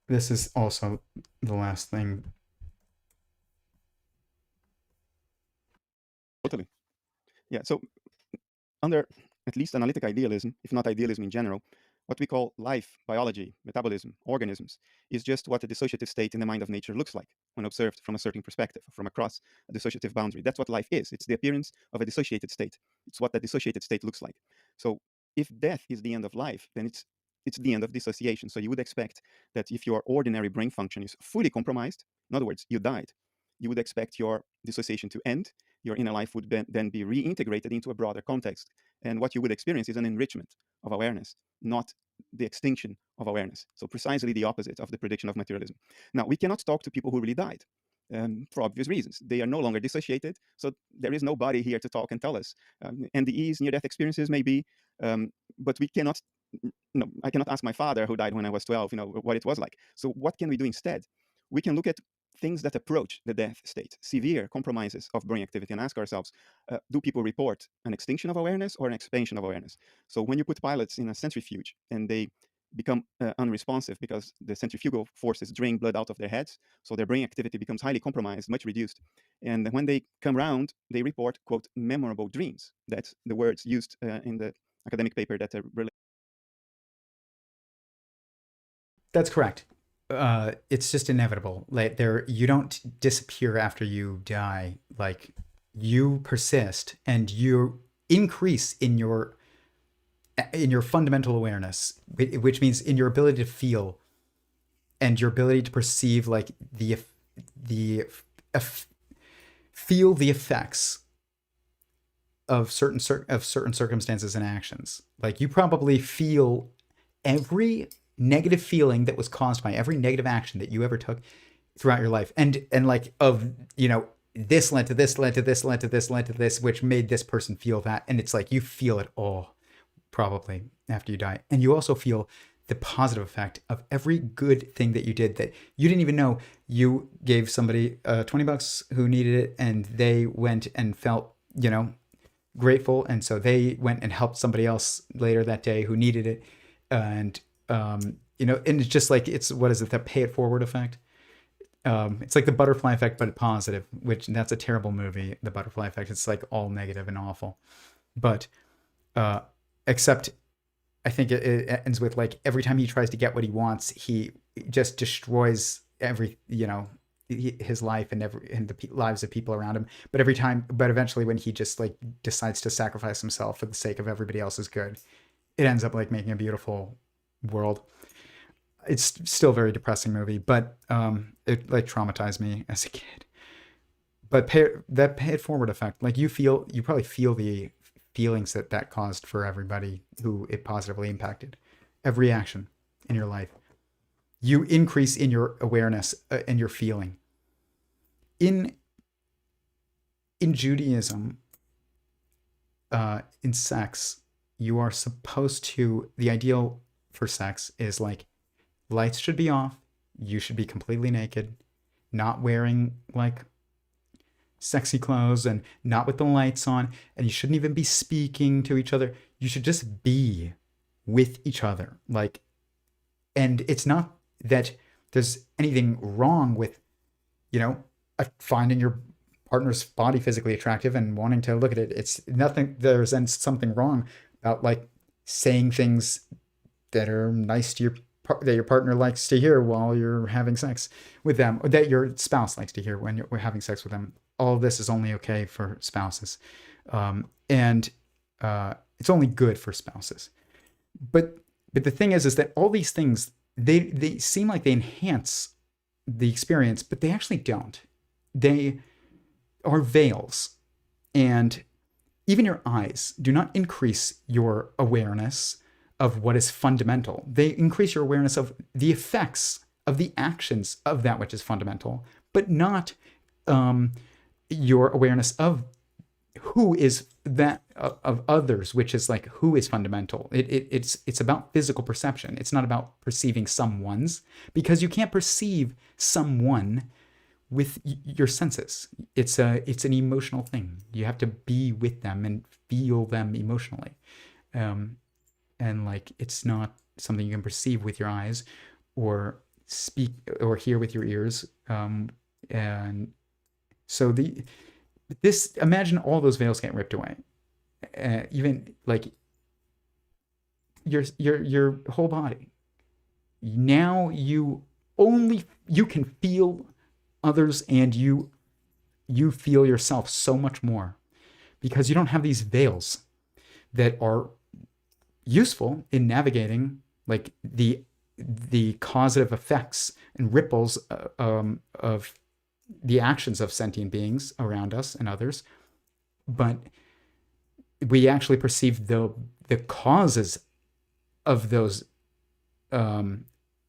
[SPEAKER 1] This is also the last thing.
[SPEAKER 3] Totally. Yeah. So under at least analytic idealism, if not idealism in general, what we call life, biology, metabolism, organisms, is just what a dissociative state in the mind of nature looks like when observed from a certain perspective, from across a dissociative boundary. That's what life is. It's the appearance of a dissociated state. It's what that dissociated state looks like. So if death is the end of life, then it's the end of dissociation. So you would expect that if your ordinary brain function is fully compromised, in other words, you died, you would expect your dissociation to end. Your inner life would then be reintegrated into a broader context. And what you would experience is an enrichment of awareness, not the extinction of awareness. So precisely the opposite of the prediction of materialism. Now, we cannot talk to people who really died for obvious reasons. They are no longer dissociated, so there is nobody here to talk and tell us. NDEs, near-death experiences, maybe, but we cannot. I cannot ask my father, who died when I was 12, what it was like. So what can we do instead? We can look at things that approach the death state, severe compromises of brain activity, and ask ourselves, do people report an extinction of awareness or an expansion of awareness? So when you put pilots in a centrifuge and they become unresponsive because the centrifugal forces drain blood out of their heads, so their brain activity becomes highly compromised, much reduced. And when they come around, they report, quote, memorable dreams. That's the words used in the academic paper that
[SPEAKER 1] That's correct. It's just inevitable. Like you don't disappear after you die. Like you persist and you increase in your fundamental awareness, which means in your ability to feel and your ability to perceive, like the feel the effects of certain circumstances and actions. Like you probably feel every negative feeling that was caused by every negative action that you ever took throughout your life, and like of this led to this, led to this, led to this, led to this, which made this person feel that, and it's like you feel it all probably after you die, and you also feel the positive effect of every good thing that you did that you didn't even know. You gave somebody $20 who needed it, and they went and felt grateful, and so they went and helped somebody else later that day who needed it, and and it's just like, it's, what is it, the pay it forward effect? It's like the butterfly effect, but positive, which that's a terrible movie, The Butterfly Effect. It's like all negative and awful, but except I think it ends with, like, every time he tries to get what he wants, he just destroys his life and the lives of people around him. But eventually when he just like decides to sacrifice himself for the sake of everybody else's good, it ends up like making a beautiful world. It's still a very depressing movie, but it like traumatized me as a kid. But pay it forward effect, like you probably feel the feelings that caused for everybody who it positively impacted. Every action in your life, you increase in your awareness and your feeling. In Judaism, in sex, you are supposed to, the ideal for sex is like, lights should be off, you should be completely naked, not wearing like sexy clothes and not with the lights on, and you shouldn't even be speaking to each other. You should just be with each other. Like, and it's not that there's anything wrong with, finding your partner's body physically attractive and wanting to look at it. It's nothing, there's then something wrong about like saying things that are nice to that your partner likes to hear while you're having sex with them, or that your spouse likes to hear when you're having sex with them. All of this is only okay for spouses. And it's only good for spouses. But the thing is that all these things, they seem like they enhance the experience, but they actually don't. They are veils. And even your eyes do not increase your awareness of what is fundamental. They increase your awareness of the effects of the actions of that which is fundamental, but not your awareness of who is that of others, which is like who is fundamental. It's about physical perception. It's not about perceiving someone's, because you can't perceive someone with your senses. It's an emotional thing. You have to be with them and feel them emotionally. And like, it's not something you can perceive with your eyes or speak or hear with your ears. And so imagine all those veils getting ripped away. Even like your whole body. Now you can feel others, and you feel yourself so much more, because you don't have these veils that are useful in navigating like the causative effects and ripples of the actions of sentient beings around us and others, but we actually perceive the causes of those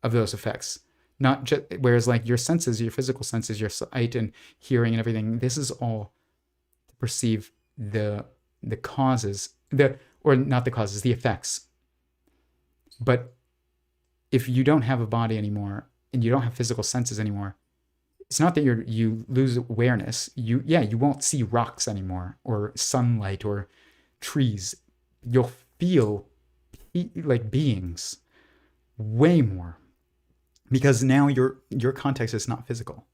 [SPEAKER 1] effects. Not just, whereas like your senses, your physical senses, your sight and hearing and everything, this is all to perceive the causes, or not the causes, the effects. But if you don't have a body anymore and you don't have physical senses anymore, it's not that you lose awareness. You won't see rocks anymore, or sunlight, or trees. You'll feel like beings way more, because now your context is not physical,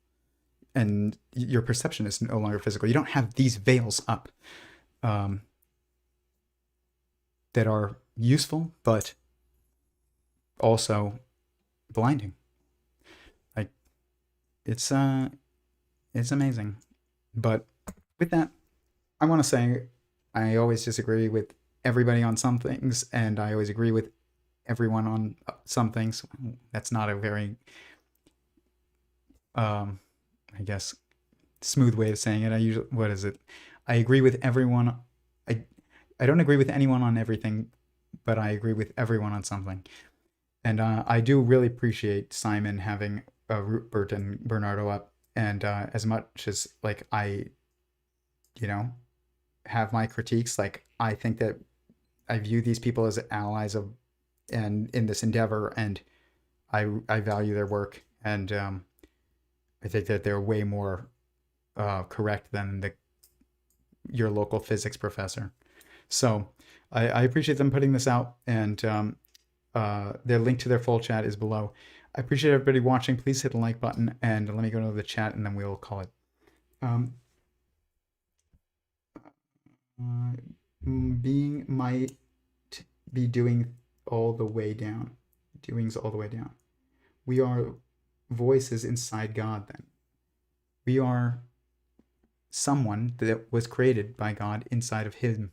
[SPEAKER 1] and your perception is no longer physical. You don't have these veils up that are useful, but also blinding. Like it's amazing. But with that, I want to say I always disagree with everybody on some things, and I always agree with everyone on some things. That's not a very, I guess, smooth way of saying it. I agree with everyone. I don't agree with anyone on everything, but I agree with everyone on something. And I do really appreciate Simon having Rupert and Bernardo up. And as much as like I, have my critiques, like I think that I view these people as allies of, and in this endeavor, and I value their work, and I think that they're way more correct than your local physics professor. So I appreciate them putting this out, and their link to their full chat is below. I appreciate everybody watching. Please hit the like button, and let me go to the chat, and then we'll call it. Being might be doing all the way down. Doings all the way down. We are voices inside God, then. We are someone that was created by God inside of him.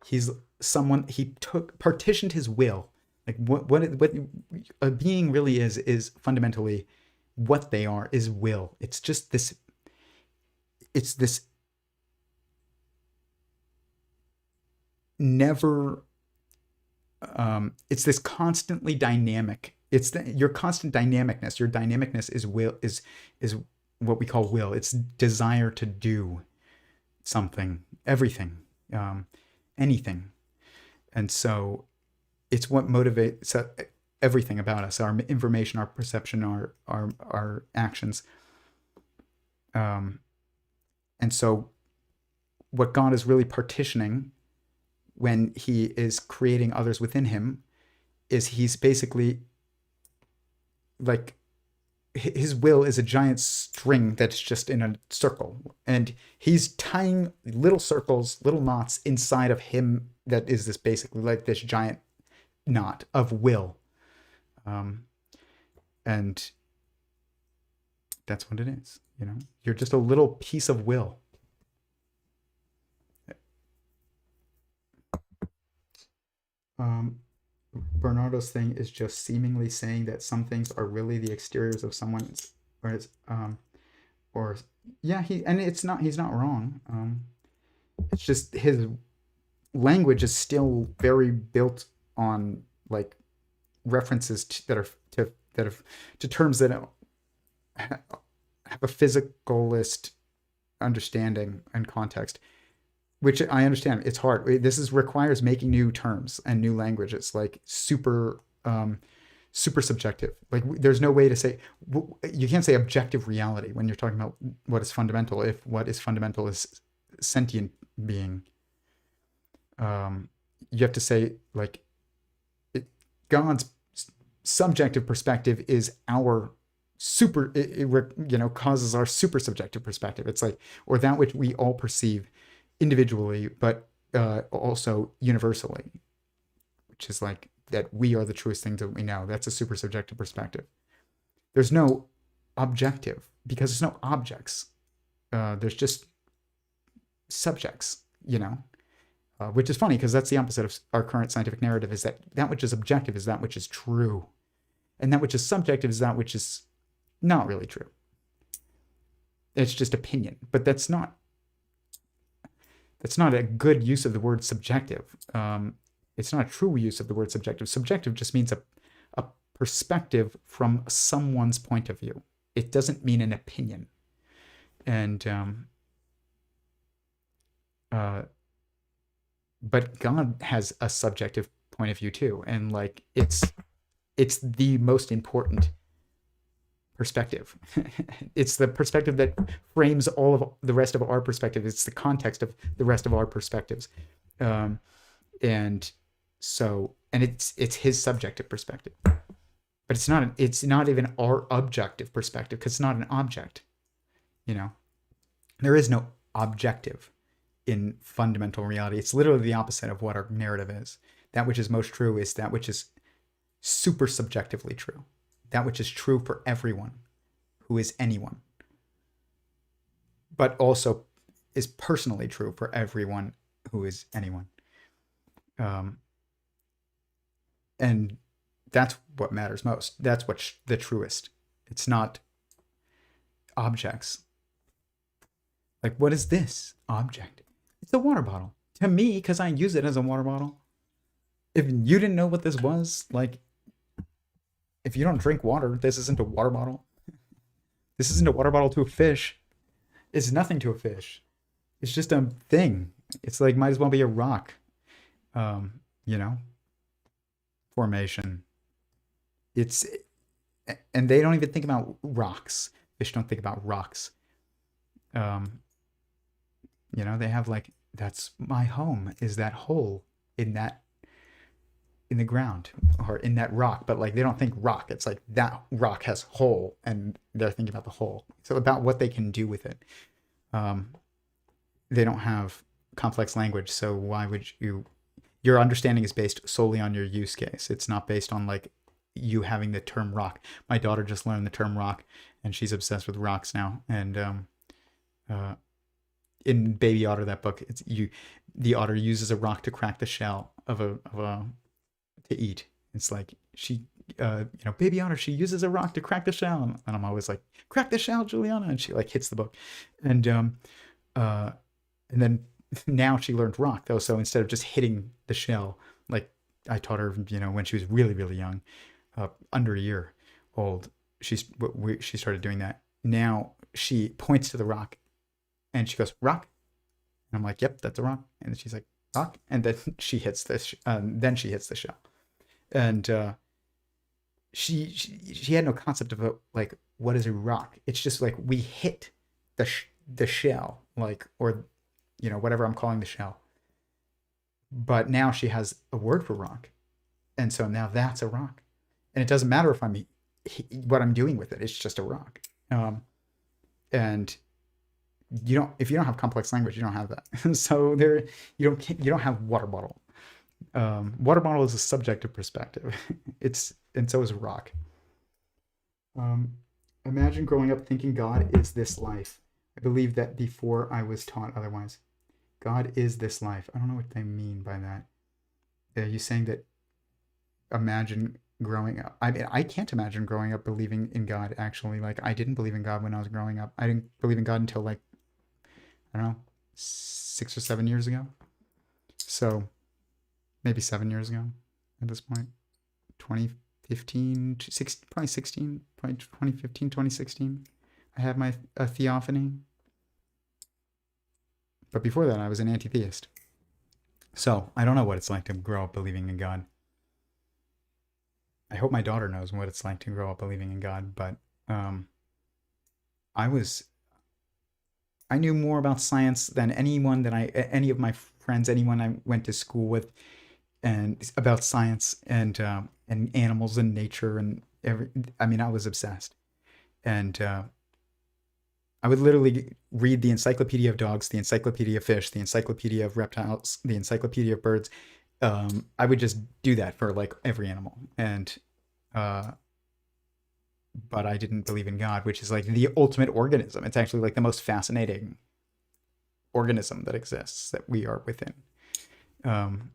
[SPEAKER 1] He's someone, he partitioned his will. Like what a being really is fundamentally what they are is will. It's just this, it's this never, it's this constantly dynamic, your constant dynamicness. Your dynamicness is will, is what we call will. It's desire to do something, everything, anything. And so it's what motivates everything about us, our information, our perception, our actions. And so what God is really partitioning when he is creating others within him is he's basically like, his will is a giant string that's just in a circle, and he's tying little circles, little knots inside of him that is this basically like this giant knot of will. And that's what it is. You're just a little piece of will. Bernardo's thing is just seemingly saying that some things are really the exteriors of someone's, he's not wrong. It's just his language is still very built on like references to terms that have a physicalist understanding and context, which I understand. It's hard. This requires making new terms and new languages, like super subjective. Like there's no way to say, you can't say objective reality when you're talking about what is fundamental, if what is fundamental is sentient being. You have to say like God's subjective perspective is our causes our super subjective perspective. It's like, or that which we all perceive individually, but also universally, which is like that we are the truest things that we know. That's a super subjective perspective. There's no objective because there's no objects. There's just subjects, which is funny because that's the opposite of our current scientific narrative, is that which is objective is that which is true, and that which is subjective is that which is not really true. It's just opinion, but that's not a good use of the word subjective. It's not a true use of the word subjective. Subjective just means a perspective from someone's point of view. It doesn't mean an opinion. And but God has a subjective point of view too, and like it's the most important perspective. It's the perspective that frames all of the rest of our perspective. It's the context of the rest of our perspectives. And it's his subjective perspective, but it's not even our objective perspective, because it's not an object. There is no objective in fundamental reality. It's literally the opposite of what our narrative is. That which is most true is that which is super subjectively true. That which is true for everyone who is anyone, but also is personally true for everyone who is anyone. And that's what matters most. That's what's the truest. It's not objects. Like, what is this object? It's a water bottle. To me, because I use it as a water bottle. If you didn't know what this was, like, if you don't drink water, this isn't a water bottle. This isn't a water bottle to a fish. It's nothing to a fish. It's just a thing. It's like, might as well be a rock. You know? Formation. And they don't even think about rocks. Fish don't think about rocks. You know, they have like, that's my home, is that hole in the ground or in that rock, but like they don't think rock. It's like that rock has hole, and they're thinking about the hole. So about what they can do with it. They don't have complex language, so why would you? Your understanding is based solely on your use case. It's not based on like you having the term rock. My daughter just learned the term rock, and she's obsessed with rocks now. And in Baby Otter, that book, the otter uses a rock to crack the shell of a to eat. It's like she, Baby Otter, she uses a rock to crack the shell, and I'm always like, crack the shell, Juliana, and she like hits the book, and then now she learned rock though. So instead of just hitting the shell, like I taught her, when she was really, really young, under a year old, she started doing that. Now she points to the rock and she goes, rock. And I'm like, yep, that's a rock. And she's like, rock. And then she hits this, then she hits the shell. And she had no concept of like, what is a rock? It's just like, we hit the shell, like, or, whatever I'm calling the shell. But now she has a word for rock. And so now that's a rock. And it doesn't matter what I'm doing with it. It's just a rock. And if you don't have complex language, you don't have that. So you don't have water bottle. Water bottle is a subjective perspective. And so is rock. Imagine growing up thinking God is this life. I believe that before I was taught otherwise. God is this life. I don't know what they mean by that. Are you saying that imagine growing up? I mean, I can't imagine growing up believing in God, actually. Like, I didn't believe in God when I was growing up. I didn't believe in God until, like, I don't know, 6 or 7 years ago. So maybe 7 years ago at this point. 2015, probably 2015, 2016. I had my theophany. But before that, I was an anti-theist. So I don't know what it's like to grow up believing in God. I hope my daughter knows what it's like to grow up believing in God. But I knew more about science than any of my friends, anyone I went to school with, and about science and animals and nature and I was obsessed. And I would literally read the Encyclopedia of Dogs, the Encyclopedia of Fish, the Encyclopedia of Reptiles, the Encyclopedia of Birds. I would just do that for like every animal. And but I didn't believe in God, which is like the ultimate organism. It's actually like the most fascinating organism that exists, that we are within. And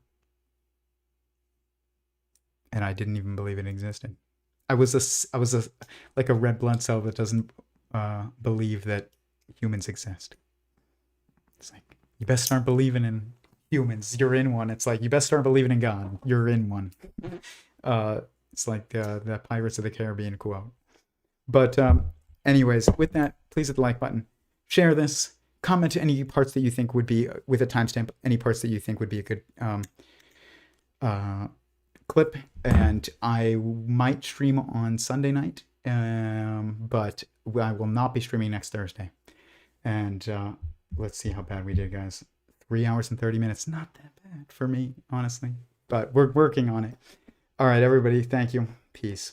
[SPEAKER 1] I didn't even believe it existed. I was like a red blood cell that doesn't believe that humans exist. It's like, you best start believing in humans. You're in one. It's like, you best start believing in God. You're in one. It's like the Pirates of the Caribbean quote. But anyways, with that, please hit the like button. Share this. Comment any parts that you think would be, with a timestamp, any parts that you think would be a good clip. And I might stream on Sunday night, but I will not be streaming next Thursday. And let's see how bad we did, guys. 3 hours and 30 minutes. Not that bad for me, honestly. But we're working on it. All right, everybody. Thank you. Peace.